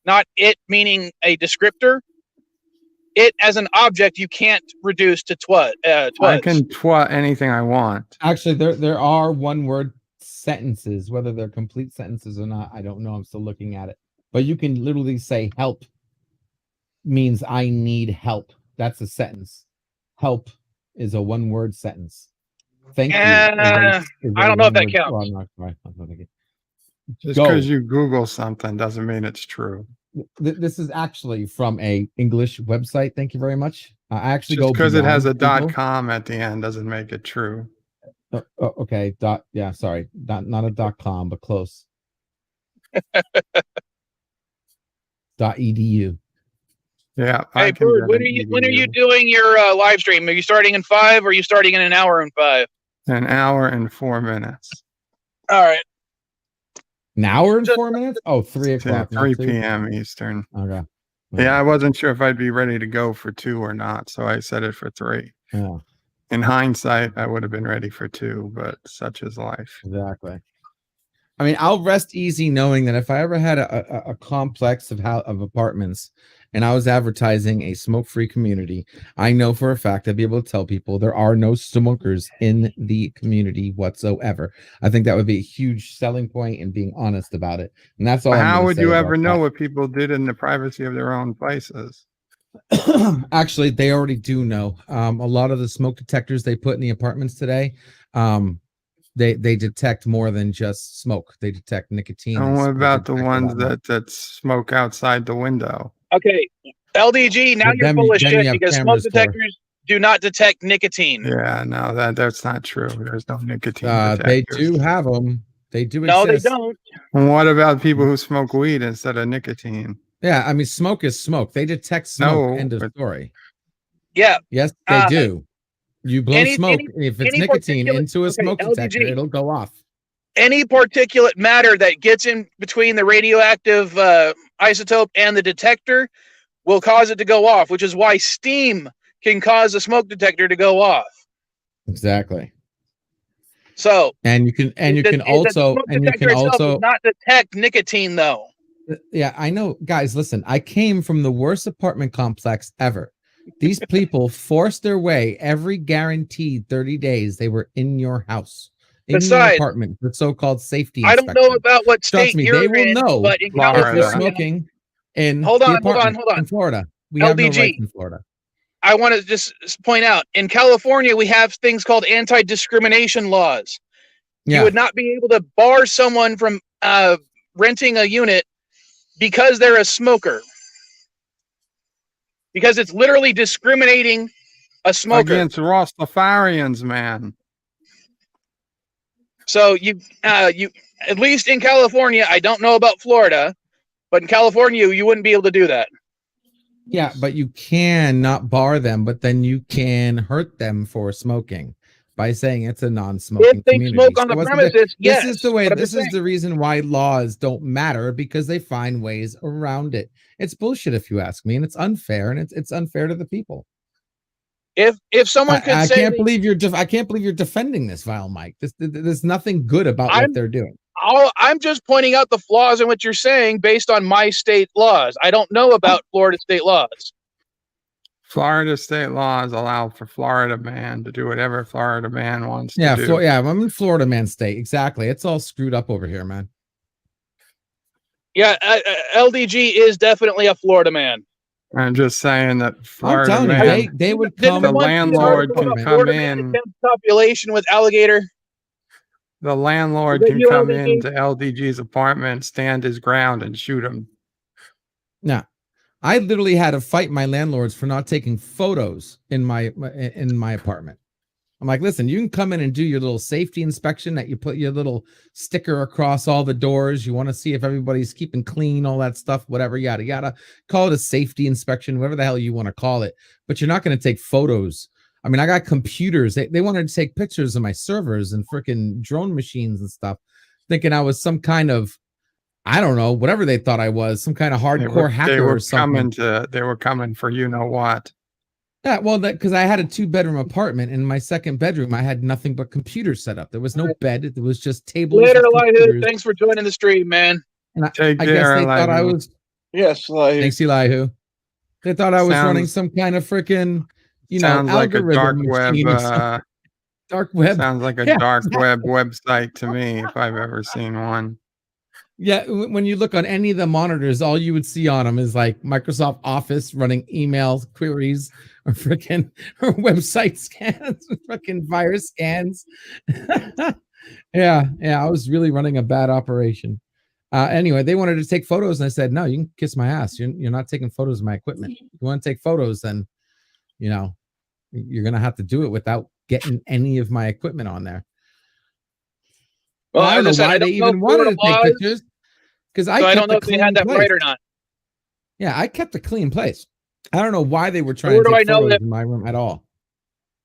not it meaning a descriptor, it as an object you can't reduce to twas. I can twat anything I want. Actually, there are one-word sentences. Whether they're complete sentences or not, I don't know. I'm still looking at it. But you can literally say help means I need help. That's a sentence. Help is a one-word sentence. Thank you. I don't know if that counts. Oh, I'm not, right. Just because you Google something doesn't mean it's true. This is actually from a English website. Thank you very much. I actually Just go because it has a Google. .com at the end doesn't make it true. Okay. Yeah. Sorry. Not a .com, but close. .edu. Yeah. Hey, Bird, when are you doing your live stream? Are you starting in 5 or are you starting in an hour and 5? An hour and 4 minutes. All right. An hour and 4 minutes? Oh, 3 o'clock. 3 p.m. Eastern. Okay. Yeah, I wasn't sure if I'd be ready to go for 2 or not, so I set it for 3. Yeah. In hindsight, I would have been ready for 2, but such is life. Exactly. I mean, I'll rest easy knowing that if I ever had a complex of apartments and I was advertising a smoke-free community, I know for a fact I'd be able to tell people there are no smokers in the community whatsoever. I think that would be a huge selling point and being honest about it. And that's all. How would you ever know what people did in the privacy of their own places? Actually, they already do know. A lot of the smoke detectors they put in the apartments today, they detect more than just smoke. They detect nicotine. And what about the ones that smoke outside the window? Okay, LDG, now you're full of shit because smoke detectors do not detect nicotine. Yeah, no, that's not true. There's no nicotine detectors. They do have them. They do No, exist. they don't. And what about people who smoke weed instead of nicotine? Yeah, I mean, smoke is smoke. They detect smoke. End of story. Yeah. Yes, they do. You blow smoke. If it's nicotine into a smoke detector, it'll go off. Any particulate matter that gets in between the radioactive isotope and the detector will cause it to go off, which is why steam can cause a smoke detector to go off. Exactly. So, you can also not detect nicotine though. Yeah, I know, guys. Listen, I came from the worst apartment complex ever. These people forced their way every guaranteed 30 days. They were in your house, in your apartment, for so-called safety inspection. I don't know about what state you're in, but in California, if you're smoking in hold on. In Florida, we have no rights in Florida. I want to just point out, in California, we have things called anti-discrimination laws. Yeah. You would not be able to bar someone from renting a unit because they're a smoker. Because it's literally discriminating a smoker. Against Rastafarians, man. So you at least in California, I don't know about Florida, but in California, you wouldn't be able to do that. Yeah, but you can not bar them, but then you can hurt them for smoking by saying it's a non-smoking if they community. Smoke on the premises, yes. This is the way. This is the reason why laws don't matter, because they find ways around it. It's bullshit, if you ask me, and it's unfair, and it's unfair to the people. If someone could I say, can't believe you're defending this, Vile Mike. There's nothing good about what they're doing. I'm just pointing out the flaws in what you're saying based on my state laws. I don't know about Florida state laws. Florida state laws allow for Florida man to do whatever Florida man wants to do. I'm in Florida man state. Exactly. It's all screwed up over here, man. Yeah, LDG is definitely a Florida man. I'm just saying that Florida I'm telling you, they would come. The landlord can come in. Population with alligator. The landlord can come into LDG's apartment, stand his ground, and shoot him. Now, I literally had to fight my landlords for not taking photos in my apartment. I'm like, listen, you can come in and do your little safety inspection that you put your little sticker across all the doors. You want to see if everybody's keeping clean, all that stuff, whatever, yada, yada. Call it a safety inspection, whatever the hell you want to call it. But you're not going to take photos. I mean, I got computers. They wanted to take pictures of my servers and freaking drone machines and stuff. thinking I was some kind of, I don't know, whatever they thought I was, some kind of hardcore hacker or something. They were coming for you know what. Yeah, well, because I had a 2-bedroom apartment. In my second bedroom, I had nothing but computers set up. There was no bed. It was just tables. Later, Elihu. Thanks for joining the stream, man. And I guess they thought I was. Yes, Elihu. Thanks, Elihu. They thought I was running some kind of freaking, algorithm. Like a dark web. Dark web. Sounds like a dark web website to me, if I've ever seen one. Yeah, when you look on any of the monitors, all you would see on them is like Microsoft Office running email queries or freaking or website scans, freaking virus scans. Yeah, I was really running a bad operation. Anyway, they wanted to take photos, and I said, "No, you can kiss my ass. You're not taking photos of my equipment. If you want to take photos, then you're gonna have to do it without getting any of my equipment on there." Well, I don't know why they even wanted to take pictures, because I don't know if they had that right or not. Yeah, I kept a clean place. I don't know why they were trying to take photos in my room at all.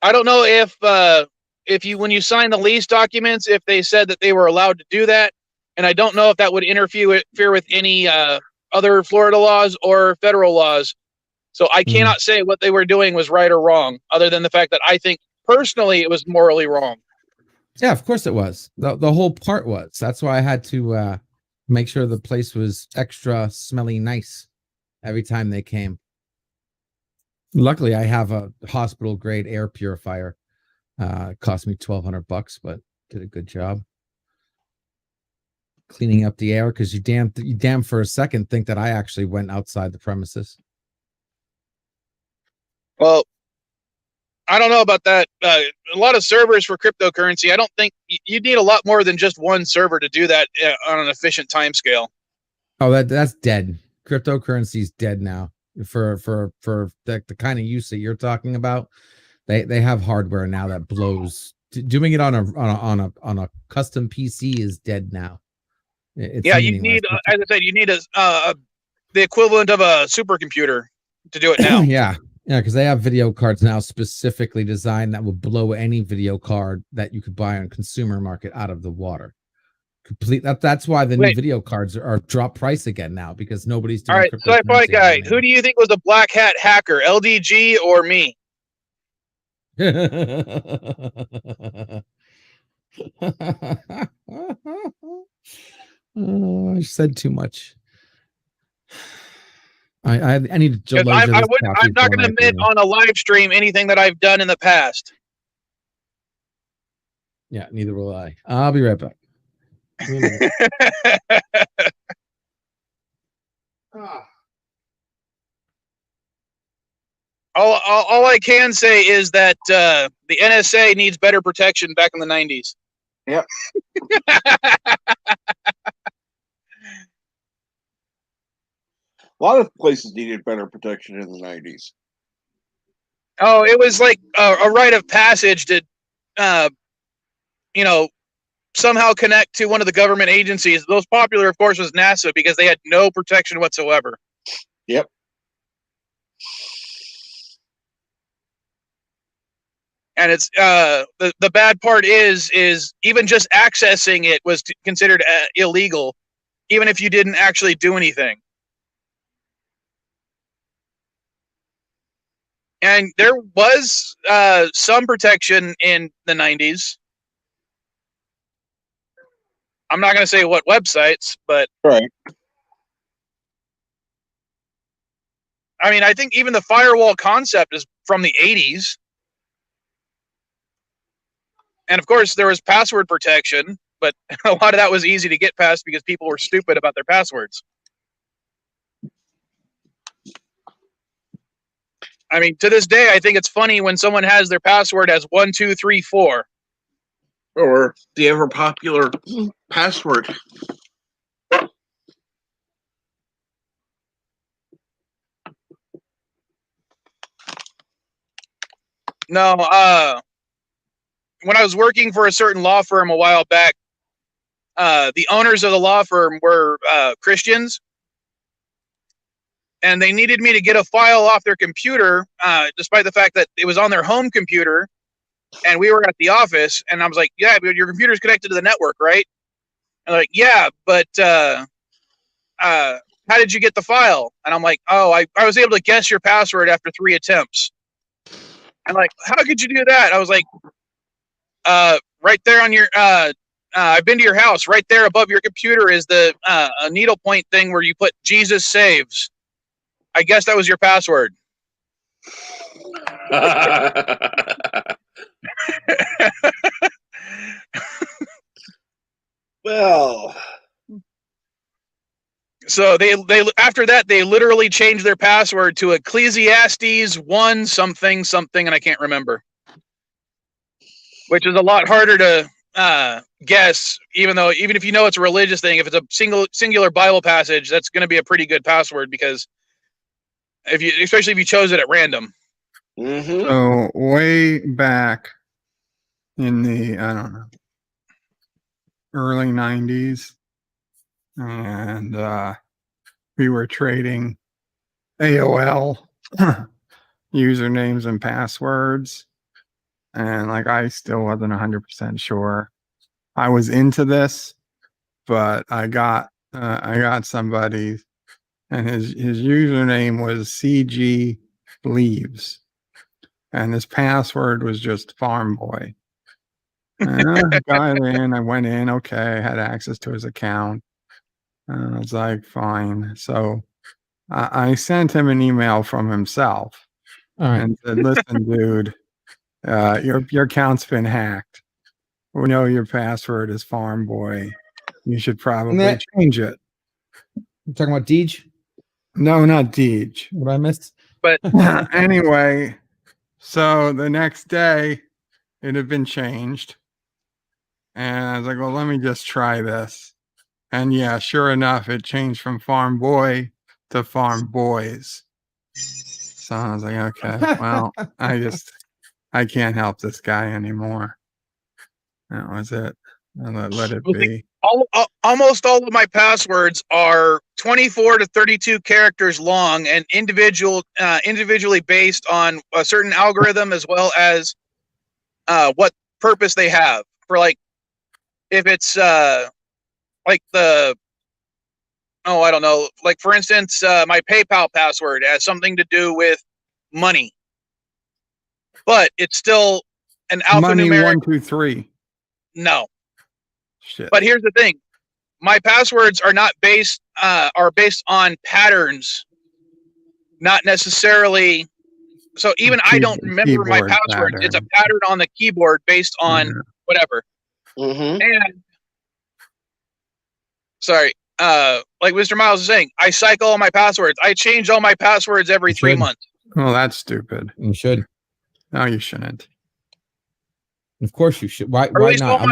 I don't know if when you sign the lease documents, if they said that they were allowed to do that, and I don't know if that would interfere with any other Florida laws or federal laws. So I cannot say what they were doing was right or wrong, other than the fact that I think personally it was morally wrong. Yeah, of course it was. The whole part was. That's why I had to make sure the place was extra smelly nice every time they came. Luckily, I have a hospital grade air purifier. It cost me $1,200, but did a good job cleaning up the air, because you damn for a second think that I actually went outside the premises. Well, I don't know about that. A lot of servers for cryptocurrency, I don't think you need a lot more than just one server to do that on an efficient time scale. Oh, that's dead. Cryptocurrency is dead now. For the kind of use that you're talking about, they have hardware now that blows. Doing it on a custom PC is dead now. You need, as I said, you need the equivalent of a supercomputer to do it now. Yeah, because they have video cards now specifically designed that will blow any video card that you could buy on consumer market out of the water. That's why the new video cards are drop price again now, because nobody's doing. All right, sci-fi guy, who do you think was a black hat hacker, LDG or me? Oh, I said too much. I need to. I'm not going to admit on a live stream anything that I've done in the past. Yeah, neither will I. I'll be right back. All I can say is that the NSA needs better protection back in the 90s. Yep. A lot of places needed better protection in the 90s. Oh, it was like a rite of passage to, somehow connect to one of the government agencies. The most popular, of course, was NASA, because they had no protection whatsoever. Yep. And it's the bad part is even just accessing it was considered illegal, even if you didn't actually do anything. And there was some protection in the 90s. I'm not going to say what websites, but right. I mean, I think even the firewall concept is from the 80s. And of course, there was password protection, but a lot of that was easy to get past because people were stupid about their passwords. I mean, to this day, I think it's funny when someone has their password as 1234. Or the ever popular password. No, when I was working for a certain law firm a while back, the owners of the law firm were Christians, and they needed me to get a file off their computer, despite the fact that it was on their home computer, and we were at the office, and I was like, yeah, but your computer's connected to the network, right? And they're like, yeah, but how did you get the file? And I'm like, oh, I was able to guess your password after 3 attempts. I'm like, how could you do that? I was like, right there on your I've been to your house. Right there above your computer is the a needlepoint thing where you put Jesus saves. I guess that was your password. Well, so they after that they literally changed their password to Ecclesiastes 1 something something, and I can't remember, which is a lot harder to guess. Even if you know it's a religious thing, if it's a singular Bible passage, that's going to be a pretty good password, because especially if you chose it at random. mm-hmm. So way back in the, I don't know, early 90s, and we were trading AOL usernames and passwords, and like I still wasn't 100% sure I was into this, but I got somebody, and his username was CG Leaves, and his password was just Farm Boy. And I got in, I went in, okay, I had access to his account. And I was like, fine. So I sent him an email from himself and said, listen, dude, your account's been hacked. We know your password is Farm Boy. You should probably change it. You're talking about Deej? No, not Deej. What I missed? But anyway, so the next day it had been changed. And I was like, well, let me just try this. And yeah, sure enough, it changed from Farm Boy to Farm Boys. So I was like, okay, well, I can't help this guy anymore. That was it. I let it be. Almost all of my passwords are 24 to 32 characters long and individually based on a certain algorithm, as well as what purpose they have. For like, if it's like I don't know, like for instance, my PayPal password has something to do with money, but it's still an alphanumeric. Money 1, 2, 3. No. Shit. But here's the thing: my passwords are not based on patterns, not necessarily. So even I don't remember my password. Pattern. It's a pattern on the keyboard based on whatever. Mm-hmm. And sorry, like Mr. Miles is saying, I cycle all my passwords. I change all my passwords every 3 months. Well, that's stupid. You should. No, you shouldn't. Of course you should. Why not?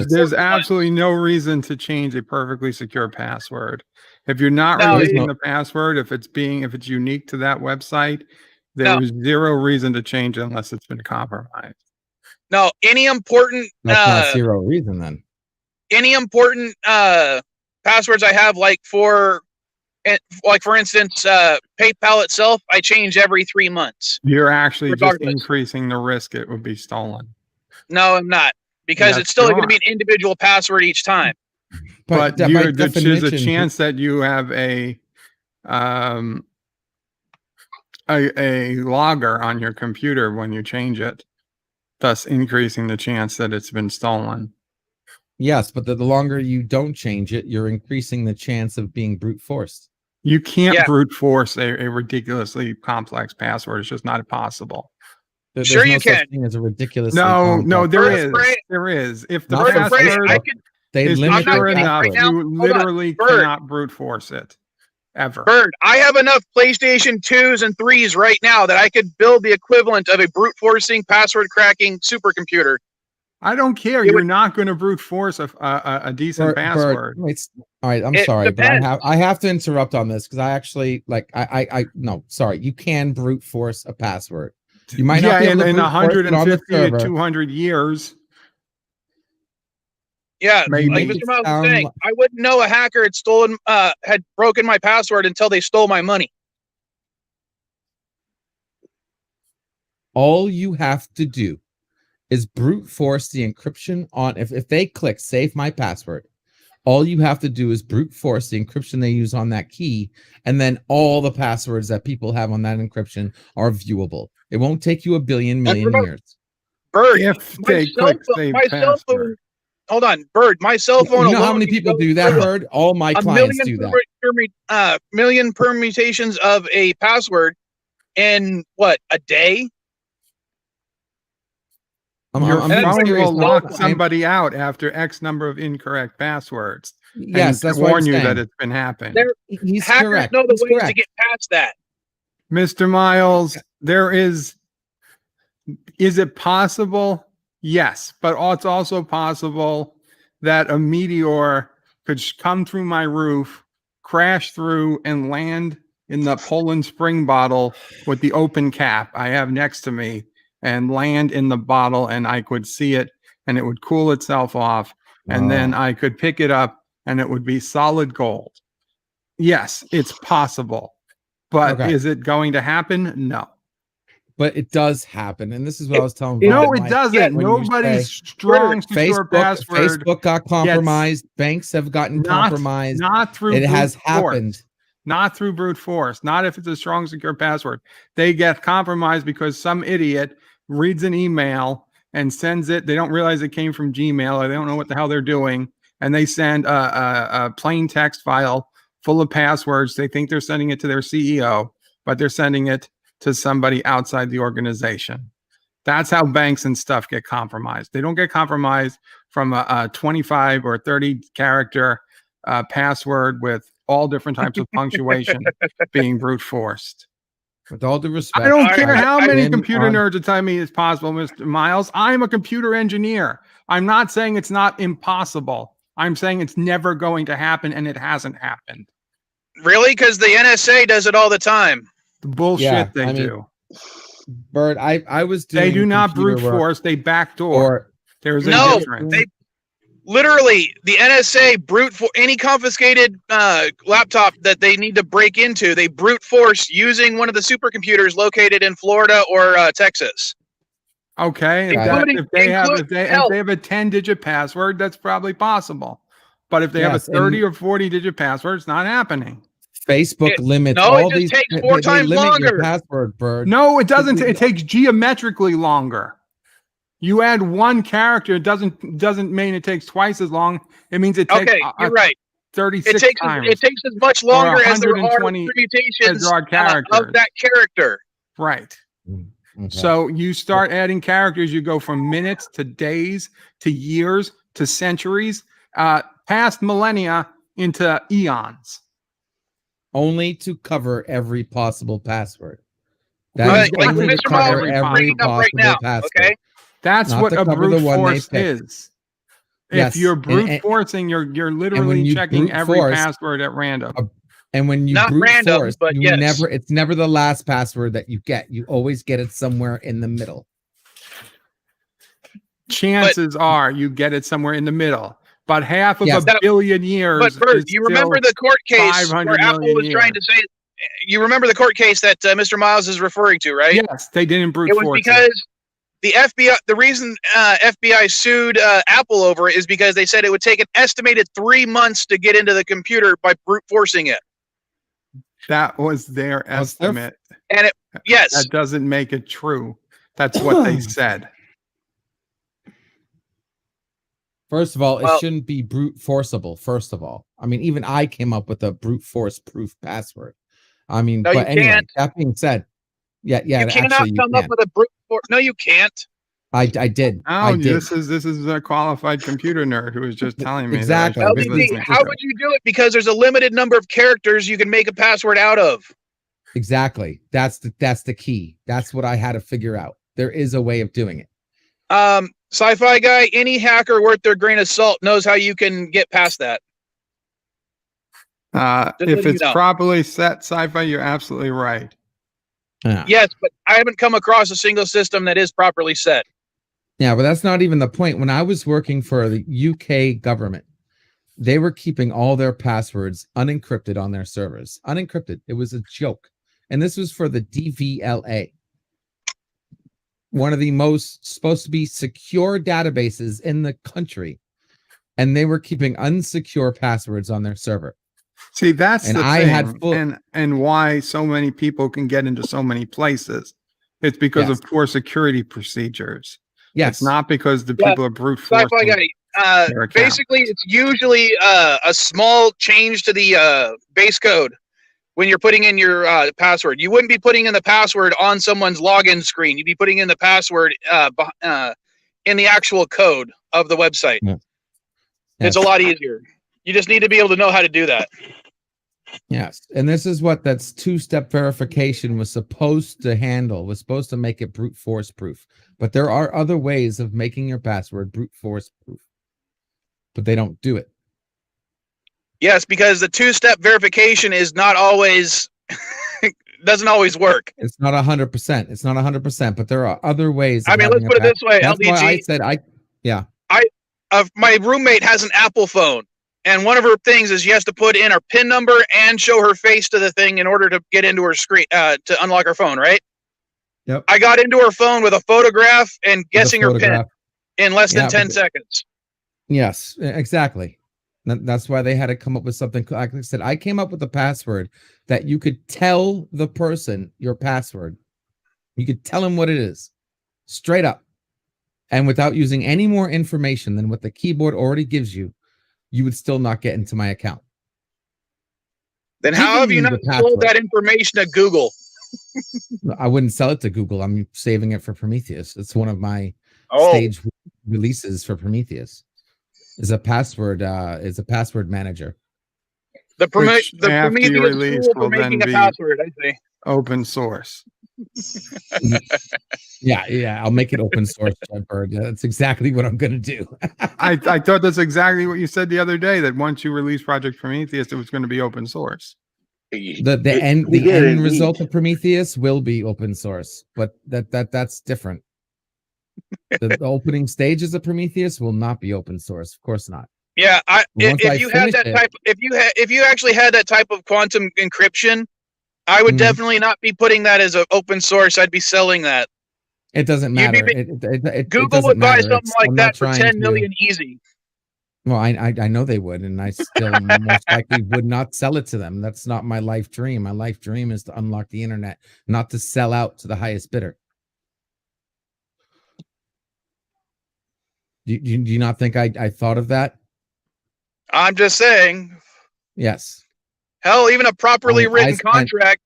There's absolutely no reason to change a perfectly secure password. If you're not releasing the password, if it's unique to that website, there's zero reason to change it unless it's been compromised. No, any important that's not zero reason then. Any important passwords I have, like for instance, PayPal itself, I change every 3 months. You're actually just increasing the risk it would be stolen. No, I'm not, because it's still going to be an individual password each time. But there's a chance that you have a logger on your computer when you change it, thus increasing the chance that it's been stolen. Yes, but the longer you don't change it, you're increasing the chance of being brute forced. You can't brute force a ridiculously complex password. It's just not possible. There's sure, no you can. Such thing as a ridiculous. No, there is. If the password is secure enough, you literally cannot brute force it. Ever. Bird, I have enough PlayStation 2s and 3s right now that I could build the equivalent of a brute forcing password cracking supercomputer. I don't care. You're not going to brute force a decent password. All right, I'm sorry, but I have to interrupt on this because I actually no, sorry. You can brute force a password. You might not be able to in 150 to 200 years. Yeah, like Mr. Miles was saying, I wouldn't know a hacker had broken my password until they stole my money. All you have to do is brute force the encryption on if they click save my password All you have to do is brute force the encryption they use on that key, and then all the passwords that people have on that encryption are viewable. It won't take you a billion million years. Bird, If they click save password. Hold on, Bird. My cell phone. You know how alone many people goes do that, through Bird? All my a clients do that. million permutations of a password in what, a day? Your I'm being phone serious. will lock somebody out after X number of incorrect passwords. Yes, and that's what warn I'm you saying. that it's been happening. He's Hackers correct. know the He's ways correct. to get past that. Mr. Miles, is it possible? Yes, but it's also possible that a meteor could come through my roof, crash through, and land in the Poland Spring bottle with the open cap I have next to me, and land in the bottle, and I could see it, and it would cool itself off, and then I could pick it up, and it would be solid gold. Yes, it's possible, but is it going to happen? No. But it does happen, and this is what I was telling. No, Vaughn, it doesn't. when you Nobody's say, strong secure password. Facebook got compromised. Banks have gotten compromised. Not through it has force. happened. Not through brute force. Not if it's a strong secure password. They get compromised because some idiot reads an email and sends it. They don't realize it came from Gmail, or they don't know what the hell they're doing, and they send a plain text file full of passwords. They think they're sending it to their CEO, but they're sending it to somebody outside the organization. That's how banks and stuff get compromised. They don't get compromised from a 25 or 30 character password with all different types of punctuation being brute forced. With all due respect, I don't care how many computer nerds are telling me it's possible, Mr. Miles. I'm a computer engineer. I'm not saying it's not impossible. I'm saying it's never going to happen, and it hasn't happened. Really? Because the NSA does it all the time. The bullshit they do. Bert, I was doing. They do not brute force. They backdoor. There's a difference. They literally, the NSA brute for any confiscated laptop that they need to break into. They brute force using one of the supercomputers located in Florida or Texas. Okay, if they have a 10-digit password, that's probably possible. But if they have a 30 or 40-digit password, it's not happening. Facebook limits all these. Takes four times longer. Your password, Bird. No, it doesn't. It takes geometrically longer. You add one character, it doesn't mean it takes twice as long. It means it takes. Okay, you're right. 36 times. It takes as much longer as there are permutations of that character. Right. Okay. So you start adding characters. You go from minutes to days to years to centuries, past millennia into eons. Only to cover every possible password. Like Mr. Miles is bringing up right now. Password. Okay, that's what a brute force is. Yes. If you're brute forcing, you're literally checking every password at random. And when you brute force, it's never the last password that you get. You always get it somewhere in the middle. Chances are you get it somewhere in the middle. But half of a billion years. But Bert, you remember the court case where Apple was trying to say? You remember the court case that Mr. Miles is referring to, right? Yes, they didn't brute force. It was because the FBI. The reason FBI sued Apple over it is because they said it would take an estimated 3 months to get into the computer by brute forcing it. That was their estimate. And that doesn't make it true. That's what they said. First of all, it shouldn't be brute forceable. First of all, I mean, even I came up with a brute force proof password. I mean, no, but anyway, that being said, you cannot come up with a brute force. No, you can't. I did. Oh, this is a qualified computer nerd who was just telling me exactly. LBD, how would you do it? Because there's a limited number of characters you can make a password out of. Exactly. That's the key. That's what I had to figure out. There is a way of doing it. Sci-fi guy, any hacker worth their grain of salt knows how you can get past that. If it's properly set, sci-fi, you're absolutely right. Yeah. Yes, but I haven't come across a single system that is properly set. Yeah, but that's not even the point. When I was working for the UK government, they were keeping all their passwords unencrypted on their servers. Unencrypted. It was a joke. And this was for the DVLA. One of the most supposed to be secure databases in the country. and they were keeping unsecure passwords on their server. See, that's And the I thing, had full- and why so many people can get into so many places. It's because Yes. of poor security procedures. Yes. It's not because the Yeah, people are brute Sci-fi forcing guy. their account. Basically, it's usually a small change to the base code when you're putting in your password. You wouldn't be putting in the password on someone's login screen. You'd be putting in the password in the actual code of the website. Yeah. Yes. It's a lot easier. You just need to be able to know how to do that. Yes. And this is what that's two-step verification was supposed to handle, was supposed to make it brute force proof. But there are other ways of making your password brute force proof. But they don't do it. Yes, because the two-step verification is not always doesn't always work. It's not 100%. It's not 100%, but there are other ways. I mean, let's put it this way, That's LDG. why I said My roommate has an Apple phone, and one of her things is she has to put in her PIN number and show her face to the thing in order to get into her screen to unlock her phone. Right? Yep. I got into her phone with a photograph and guessing her PIN in less than 10 seconds. Yes, exactly. That's why they had to come up with something. Like I said, I came up with a password that you could tell the person your password. You could tell him what it is, straight up. And without using any more information than what the keyboard already gives you, you would still not get into my account. Then how have you not sold that information to Google? I wouldn't sell it to Google. I'm saving it for Prometheus. It's one of my stage releases for Prometheus. Is a password manager. The Prometheus tool for making a password, I say. Open source. Yeah, I'll make it open source, Bird. That's exactly what I'm going to do. I thought that's exactly what you said the other day, that once you release Project Prometheus, it was going to be open source. The end result of Prometheus will be open source, but that's different. The opening stages of Prometheus will not be open source, of course not. Yeah, if you actually had that type of quantum encryption, I would definitely not be putting that as an open source. I'd be selling that. It doesn't matter. Google would buy something like that for 10 million easy. Well, I know they would, and I still most likely would not sell it to them. That's not my life dream. My life dream is to unlock the internet, not to sell out to the highest bidder. Do you not think I thought of that? I'm just saying. Yes. Hell, even a properly written contract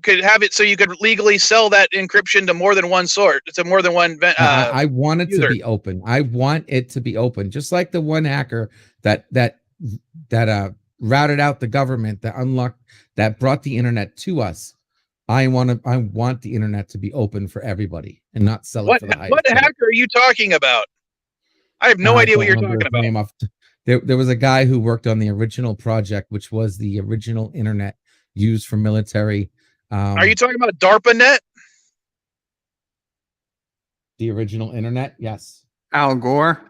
could have it so you could legally sell that encryption to more than one sort. It's a more than one. I want it to be open. I want it to be open, just like the one hacker that routed out the government, that brought the internet to us. I want the internet to be open for everybody and not sell it for the highest. What hacker are you talking about? I have no idea what you're talking about. There was a guy who worked on the original project, which was the original internet used for military. Are you talking about DARPANet? The original internet? Yes. Al Gore?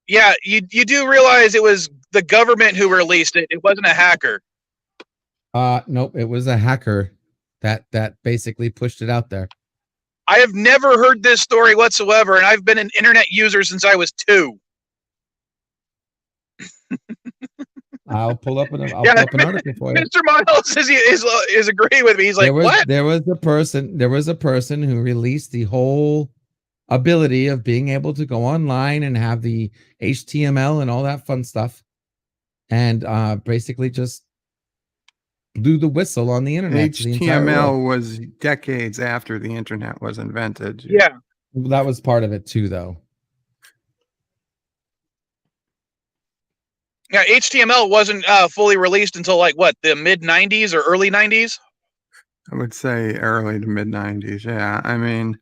Yeah, you do realize it was the government who released it. It wasn't a hacker. Nope, it was a hacker that basically pushed it out there. I have never heard this story whatsoever, and I've been an internet user since I was 2. I'll pull up an article for you. Mr. Miles is agreeing with me. He's like, what? There was a person who released the whole ability of being able to go online and have the HTML and all that fun stuff, and basically just blew the whistle on the internet. HTML was decades after the internet was invented. Yeah, that was part of it too, though. Yeah, HTML wasn't fully released until the mid 90s or early 90s. I would say early to mid 90s. Yeah, I mean,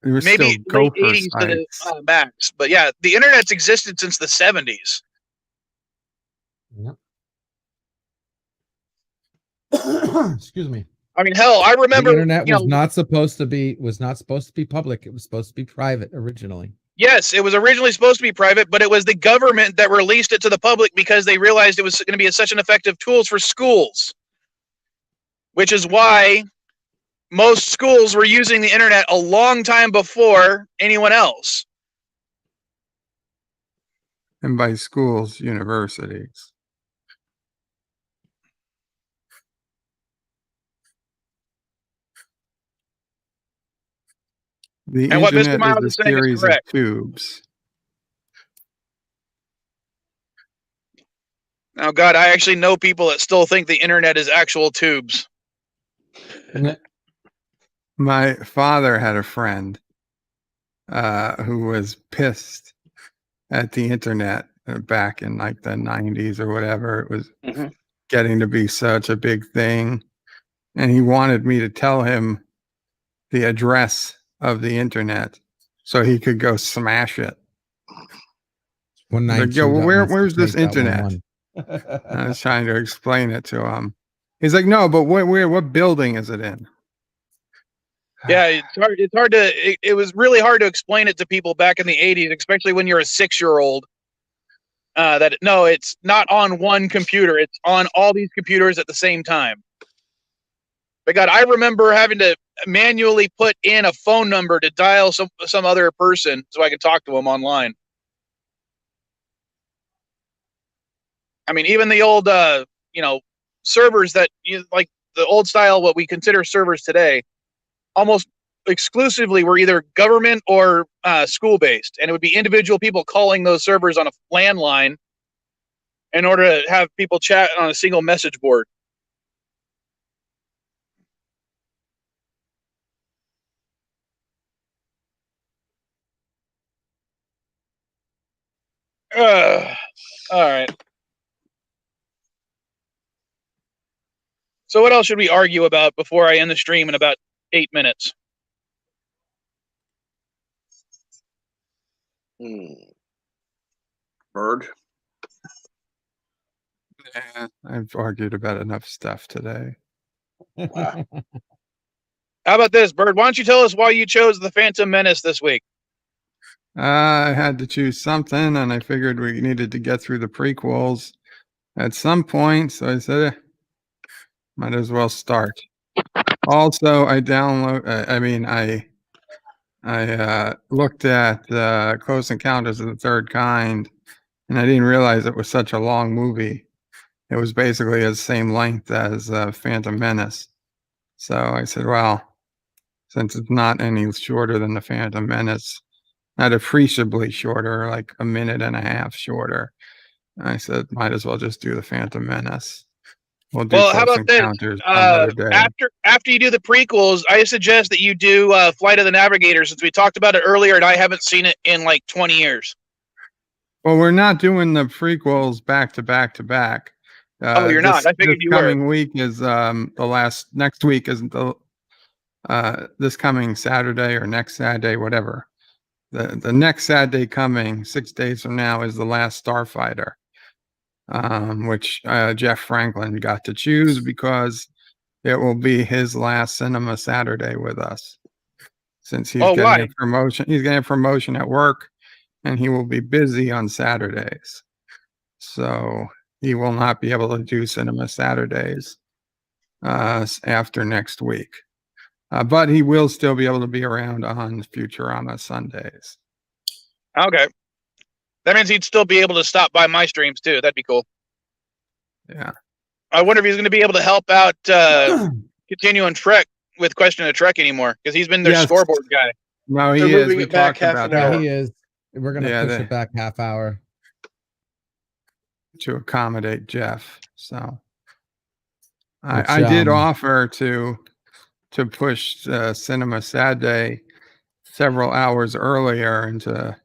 there was maybe still late 80s to the max, but yeah, the internet's existed since the 70s. Yep. Excuse me. I mean, hell, I remember the internet was not supposed to be public. It was supposed to be private originally. Yes, it was originally supposed to be private, but it was the government that released it to the public because they realized it was going to be such an effective tool for schools, which is why most schools were using the internet a long time before anyone else. and by schools, universities. The And what Mr. internet Miles is is a saying is series of correct. tubes. Now, God, I actually know people that still think the internet is actual tubes. My father had a friend who was pissed at the internet back in like the 90s or whatever. It was getting to be such a big thing. And he wanted me to tell him the address of the internet so he could go smash it. Like, yo, well, where's this internet? I was trying to explain it to him. He's like, no, but what building is it in? Yeah, it's hard to. It was really hard to explain it to people back in the '80s, especially when you're a 6-year-old. That no, it's not on one computer; it's on all these computers at the same time. But God, I remember having to manually put in a phone number to dial some other person so I could talk to them online. I mean, even the old, servers that like the old style, what we consider servers today, almost exclusively were either government or school based, and it would be individual people calling those servers on a landline in order to have people chat on a single message board. All right. So what else should we argue about before I end the stream in about 8 minutes? Bird. Yeah, I've argued about enough stuff today. How about this, Bird? Why don't you tell us why you chose the Phantom Menace this week? I had to choose something, and I figured we needed to get through the prequels at some point, so I said, might as well start. Also, I looked at Close Encounters of the Third Kind, and I didn't realize it was such a long movie. It was basically the same length as Phantom Menace. So I said, well, since it's not any shorter than the Phantom Menace, not appreciably shorter, like a minute and a half shorter, I said, might as well just do the Phantom Menace. We'll do Well, how Close about this? Encounters another day. After you do the prequels, I suggest that you do Flight of the Navigator, since we talked about it earlier and I haven't seen it in like 20 years. Well, we're not doing the prequels back to back to back. Oh, you're not? I figured you were. This coming week is the last. Next week is this coming Saturday or next Saturday, whatever. The next Saturday coming, 6 days from now, is the last Starfighter, which Jeff Franklin got to choose because it will be his last Cinema Saturday with us, since he's getting a promotion. He's getting a promotion at work, and he will be busy on Saturdays. So he will not be able to do Cinema Saturdays after next week. But he will still be able to be around on Futurama Sundays. Okay. That means he'd still be able to stop by my streams too. That'd be cool. Yeah. I wonder if he's going to be able to help out Continuing Trek with Question of Trek anymore, because he's been their scoreboard guy. No, he is. We talked about that. Yeah, he is. We're going to push it back half hour to accommodate Jeff. So I did offer to push Cinema Saturday several hours earlier into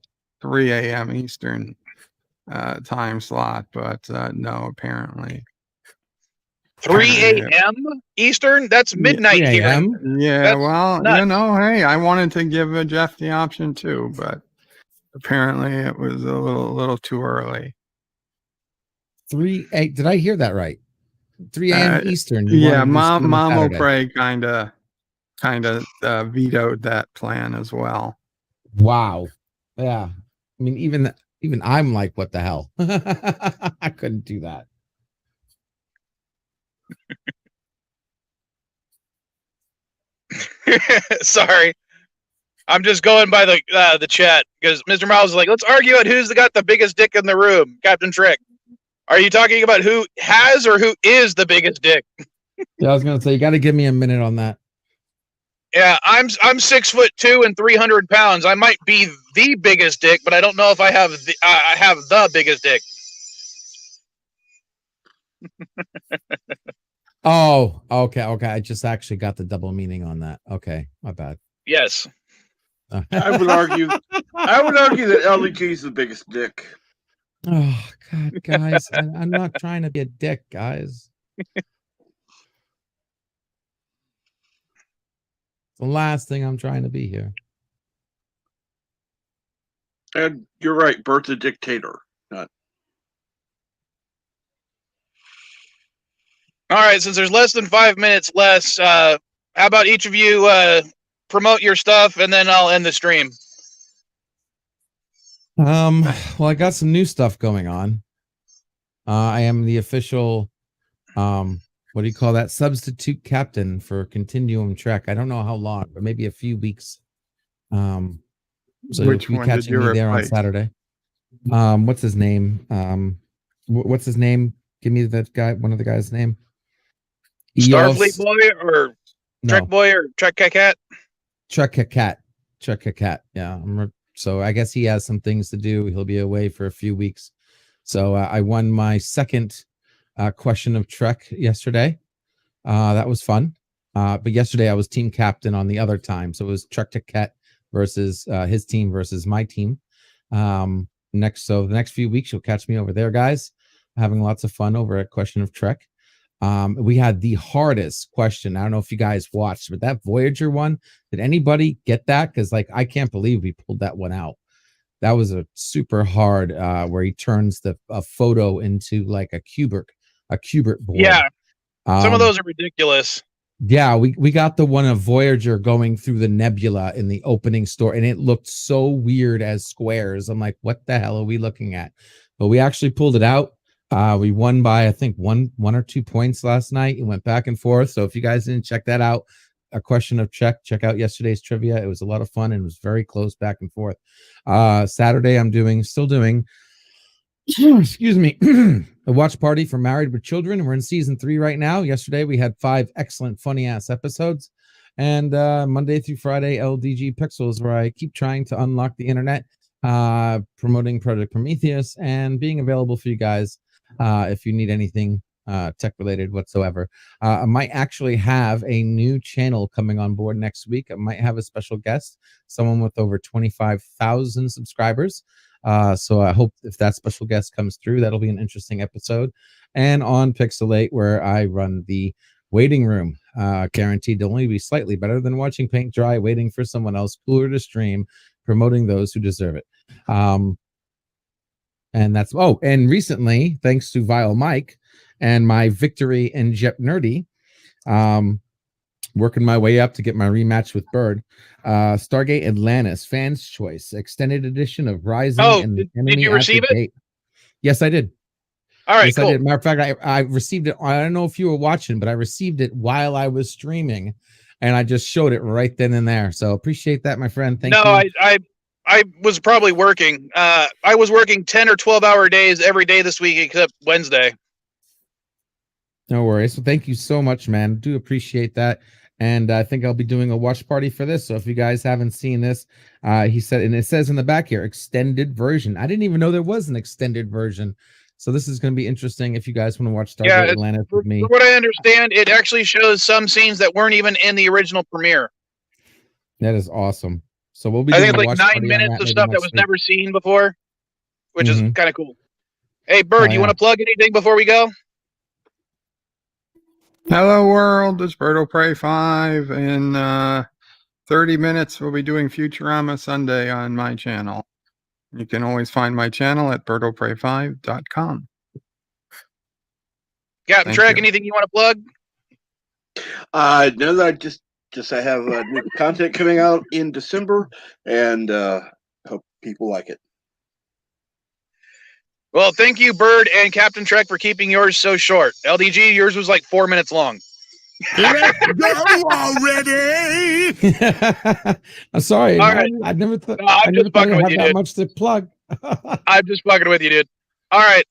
3 a.m. Eastern time slot, but no, apparently. 3 a.m. Eastern? That's midnight here. Yeah, That's well, nuts. hey, I wanted to give Jeff the option too, but apparently it was a little too early. 3 8. Did I hear that right? 3 a.m. Eastern. Yeah, Mom O'Prey kind of vetoed that plan as well. Wow. Yeah. I mean, even I'm like, what the hell? I couldn't do that. Sorry. I'm just going by the chat because Mr. Miles is like, let's argue at who's got the biggest dick in the room, Captain Trick. Are you talking about who has or who is the biggest dick? Yeah, I was gonna say you got to give me a minute on that. Yeah, I'm 6'2" and 300 pounds. I might be the biggest dick, but I don't know if I have the biggest dick. Oh, okay. I just actually got the double meaning on that. Okay, my bad. Yes. I would argue that LDG is the biggest dick. Oh God, guys, I'm not trying to be a dick, guys. The last thing I'm trying to be here. And you're right, Bert's a dictator. Not. All right, since there's less than 5 minutes less, how about each of you promote your stuff, and then I'll end the stream. Well, I got some new stuff going on. I am the official, what do you call that? Substitute captain for Continuum Trek. I don't know how long, but maybe a few weeks. So Which you'll one be did catching you me there on replace? Saturday. What's his name? What's his name? Give me that guy. One of the guys' name. Starfleet boy or Trek boy or Trek cat? Trek cat. Yeah. So I guess he has some things to do. He'll be away for a few weeks. So I won my second question of Trek yesterday. That was fun. But yesterday I was team captain on the other time. So it was Trek Cat versus his team versus my team. So the next few weeks you'll catch me over there, guys. Having lots of fun over at Question of Trek. We had the hardest question. I don't know if you guys watched, but that Voyager one, did anybody get that? Because I can't believe we pulled that one out. That was a super hard where he turns a photo into like a Kubert board. Yeah. Some of those are ridiculous. Yeah, we got the one of Voyager going through the nebula in the opening story, and it looked so weird as squares. I'm like, what the hell are we looking at? But we actually pulled it out. We won by I think one or 2 points last night. It went back and forth. So if you guys didn't check that out, a question of check out yesterday's trivia. It was a lot of fun and it was very close back and forth. Saturday I'm still doing excuse me, a watch party for Married with Children. We're in season 3 right now. Yesterday we had 5 excellent funny ass episodes, and Monday through Friday LDG Pixels, where I keep trying to unlock the internet, promoting Project Prometheus and being available for you guys if you need anything tech related whatsoever. I might actually have a new channel coming on board next week. I might have a special guest, someone with over 25,000 subscribers. So I hope if that special guest comes through, that'll be an interesting episode. And on Pixelate, where I run the waiting room, guaranteed to only be slightly better than watching paint dry, waiting for someone else cooler to stream, promoting those who deserve it. And recently, thanks to Vile Mike and my victory in JeopNerdy, working my way up to get my rematch with Bird. Stargate Atlantis Fans Choice Extended Edition of Rising and did Enemy you receive at the it? Gate. Yes, I did. All right, yes, cool. I did. Matter of fact, I received it. I don't know if you were watching, but I received it while I was streaming, and I just showed it right then and there. So appreciate that, my friend. Thank you. No, I was probably working. I was working 10 or 12-hour days every day this week except Wednesday. No worries. So thank you so much, man. Do appreciate that. And I think I'll be doing a watch party for this. So if you guys haven't seen this, he said, and it says in the back here, extended version. I didn't even know there was an extended version. So this is going to be interesting if you guys want to watch Stargate Atlantis with me. From what I understand, it actually shows some scenes that weren't even in the original premiere. That is awesome. So we'll be I doing think it's like 9 minutes of stuff that was never seen before, which is kind of cool. Hey, Bird, you want to plug anything before we go? Hello world, it's Birdo Prey 5. In 30 minutes, we'll be doing Futurama Sunday on my channel. You can always find my channel at birdoprey5.com. Captain Trek, anything you want to plug? No, that I have new content coming out in December, and hope people like it. Well, thank you, Bird and Captain Trek, for keeping yours so short. LDG, yours was like 4 minutes long. Let's go already. I'm sorry. All right. I never thought. No, I'm I never just thought fucking you with had you, that dude. much to plug. I'm just fucking with you, dude. All right.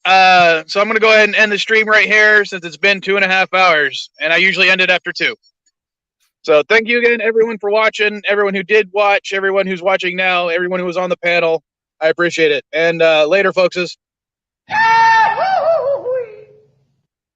So I'm gonna go ahead and end the stream right here since it's been 2.5 hours, and I usually end it after 2. So thank you again, everyone, for watching. Everyone who did watch, everyone who's watching now, everyone who was on the panel. I appreciate it. And later, folkses.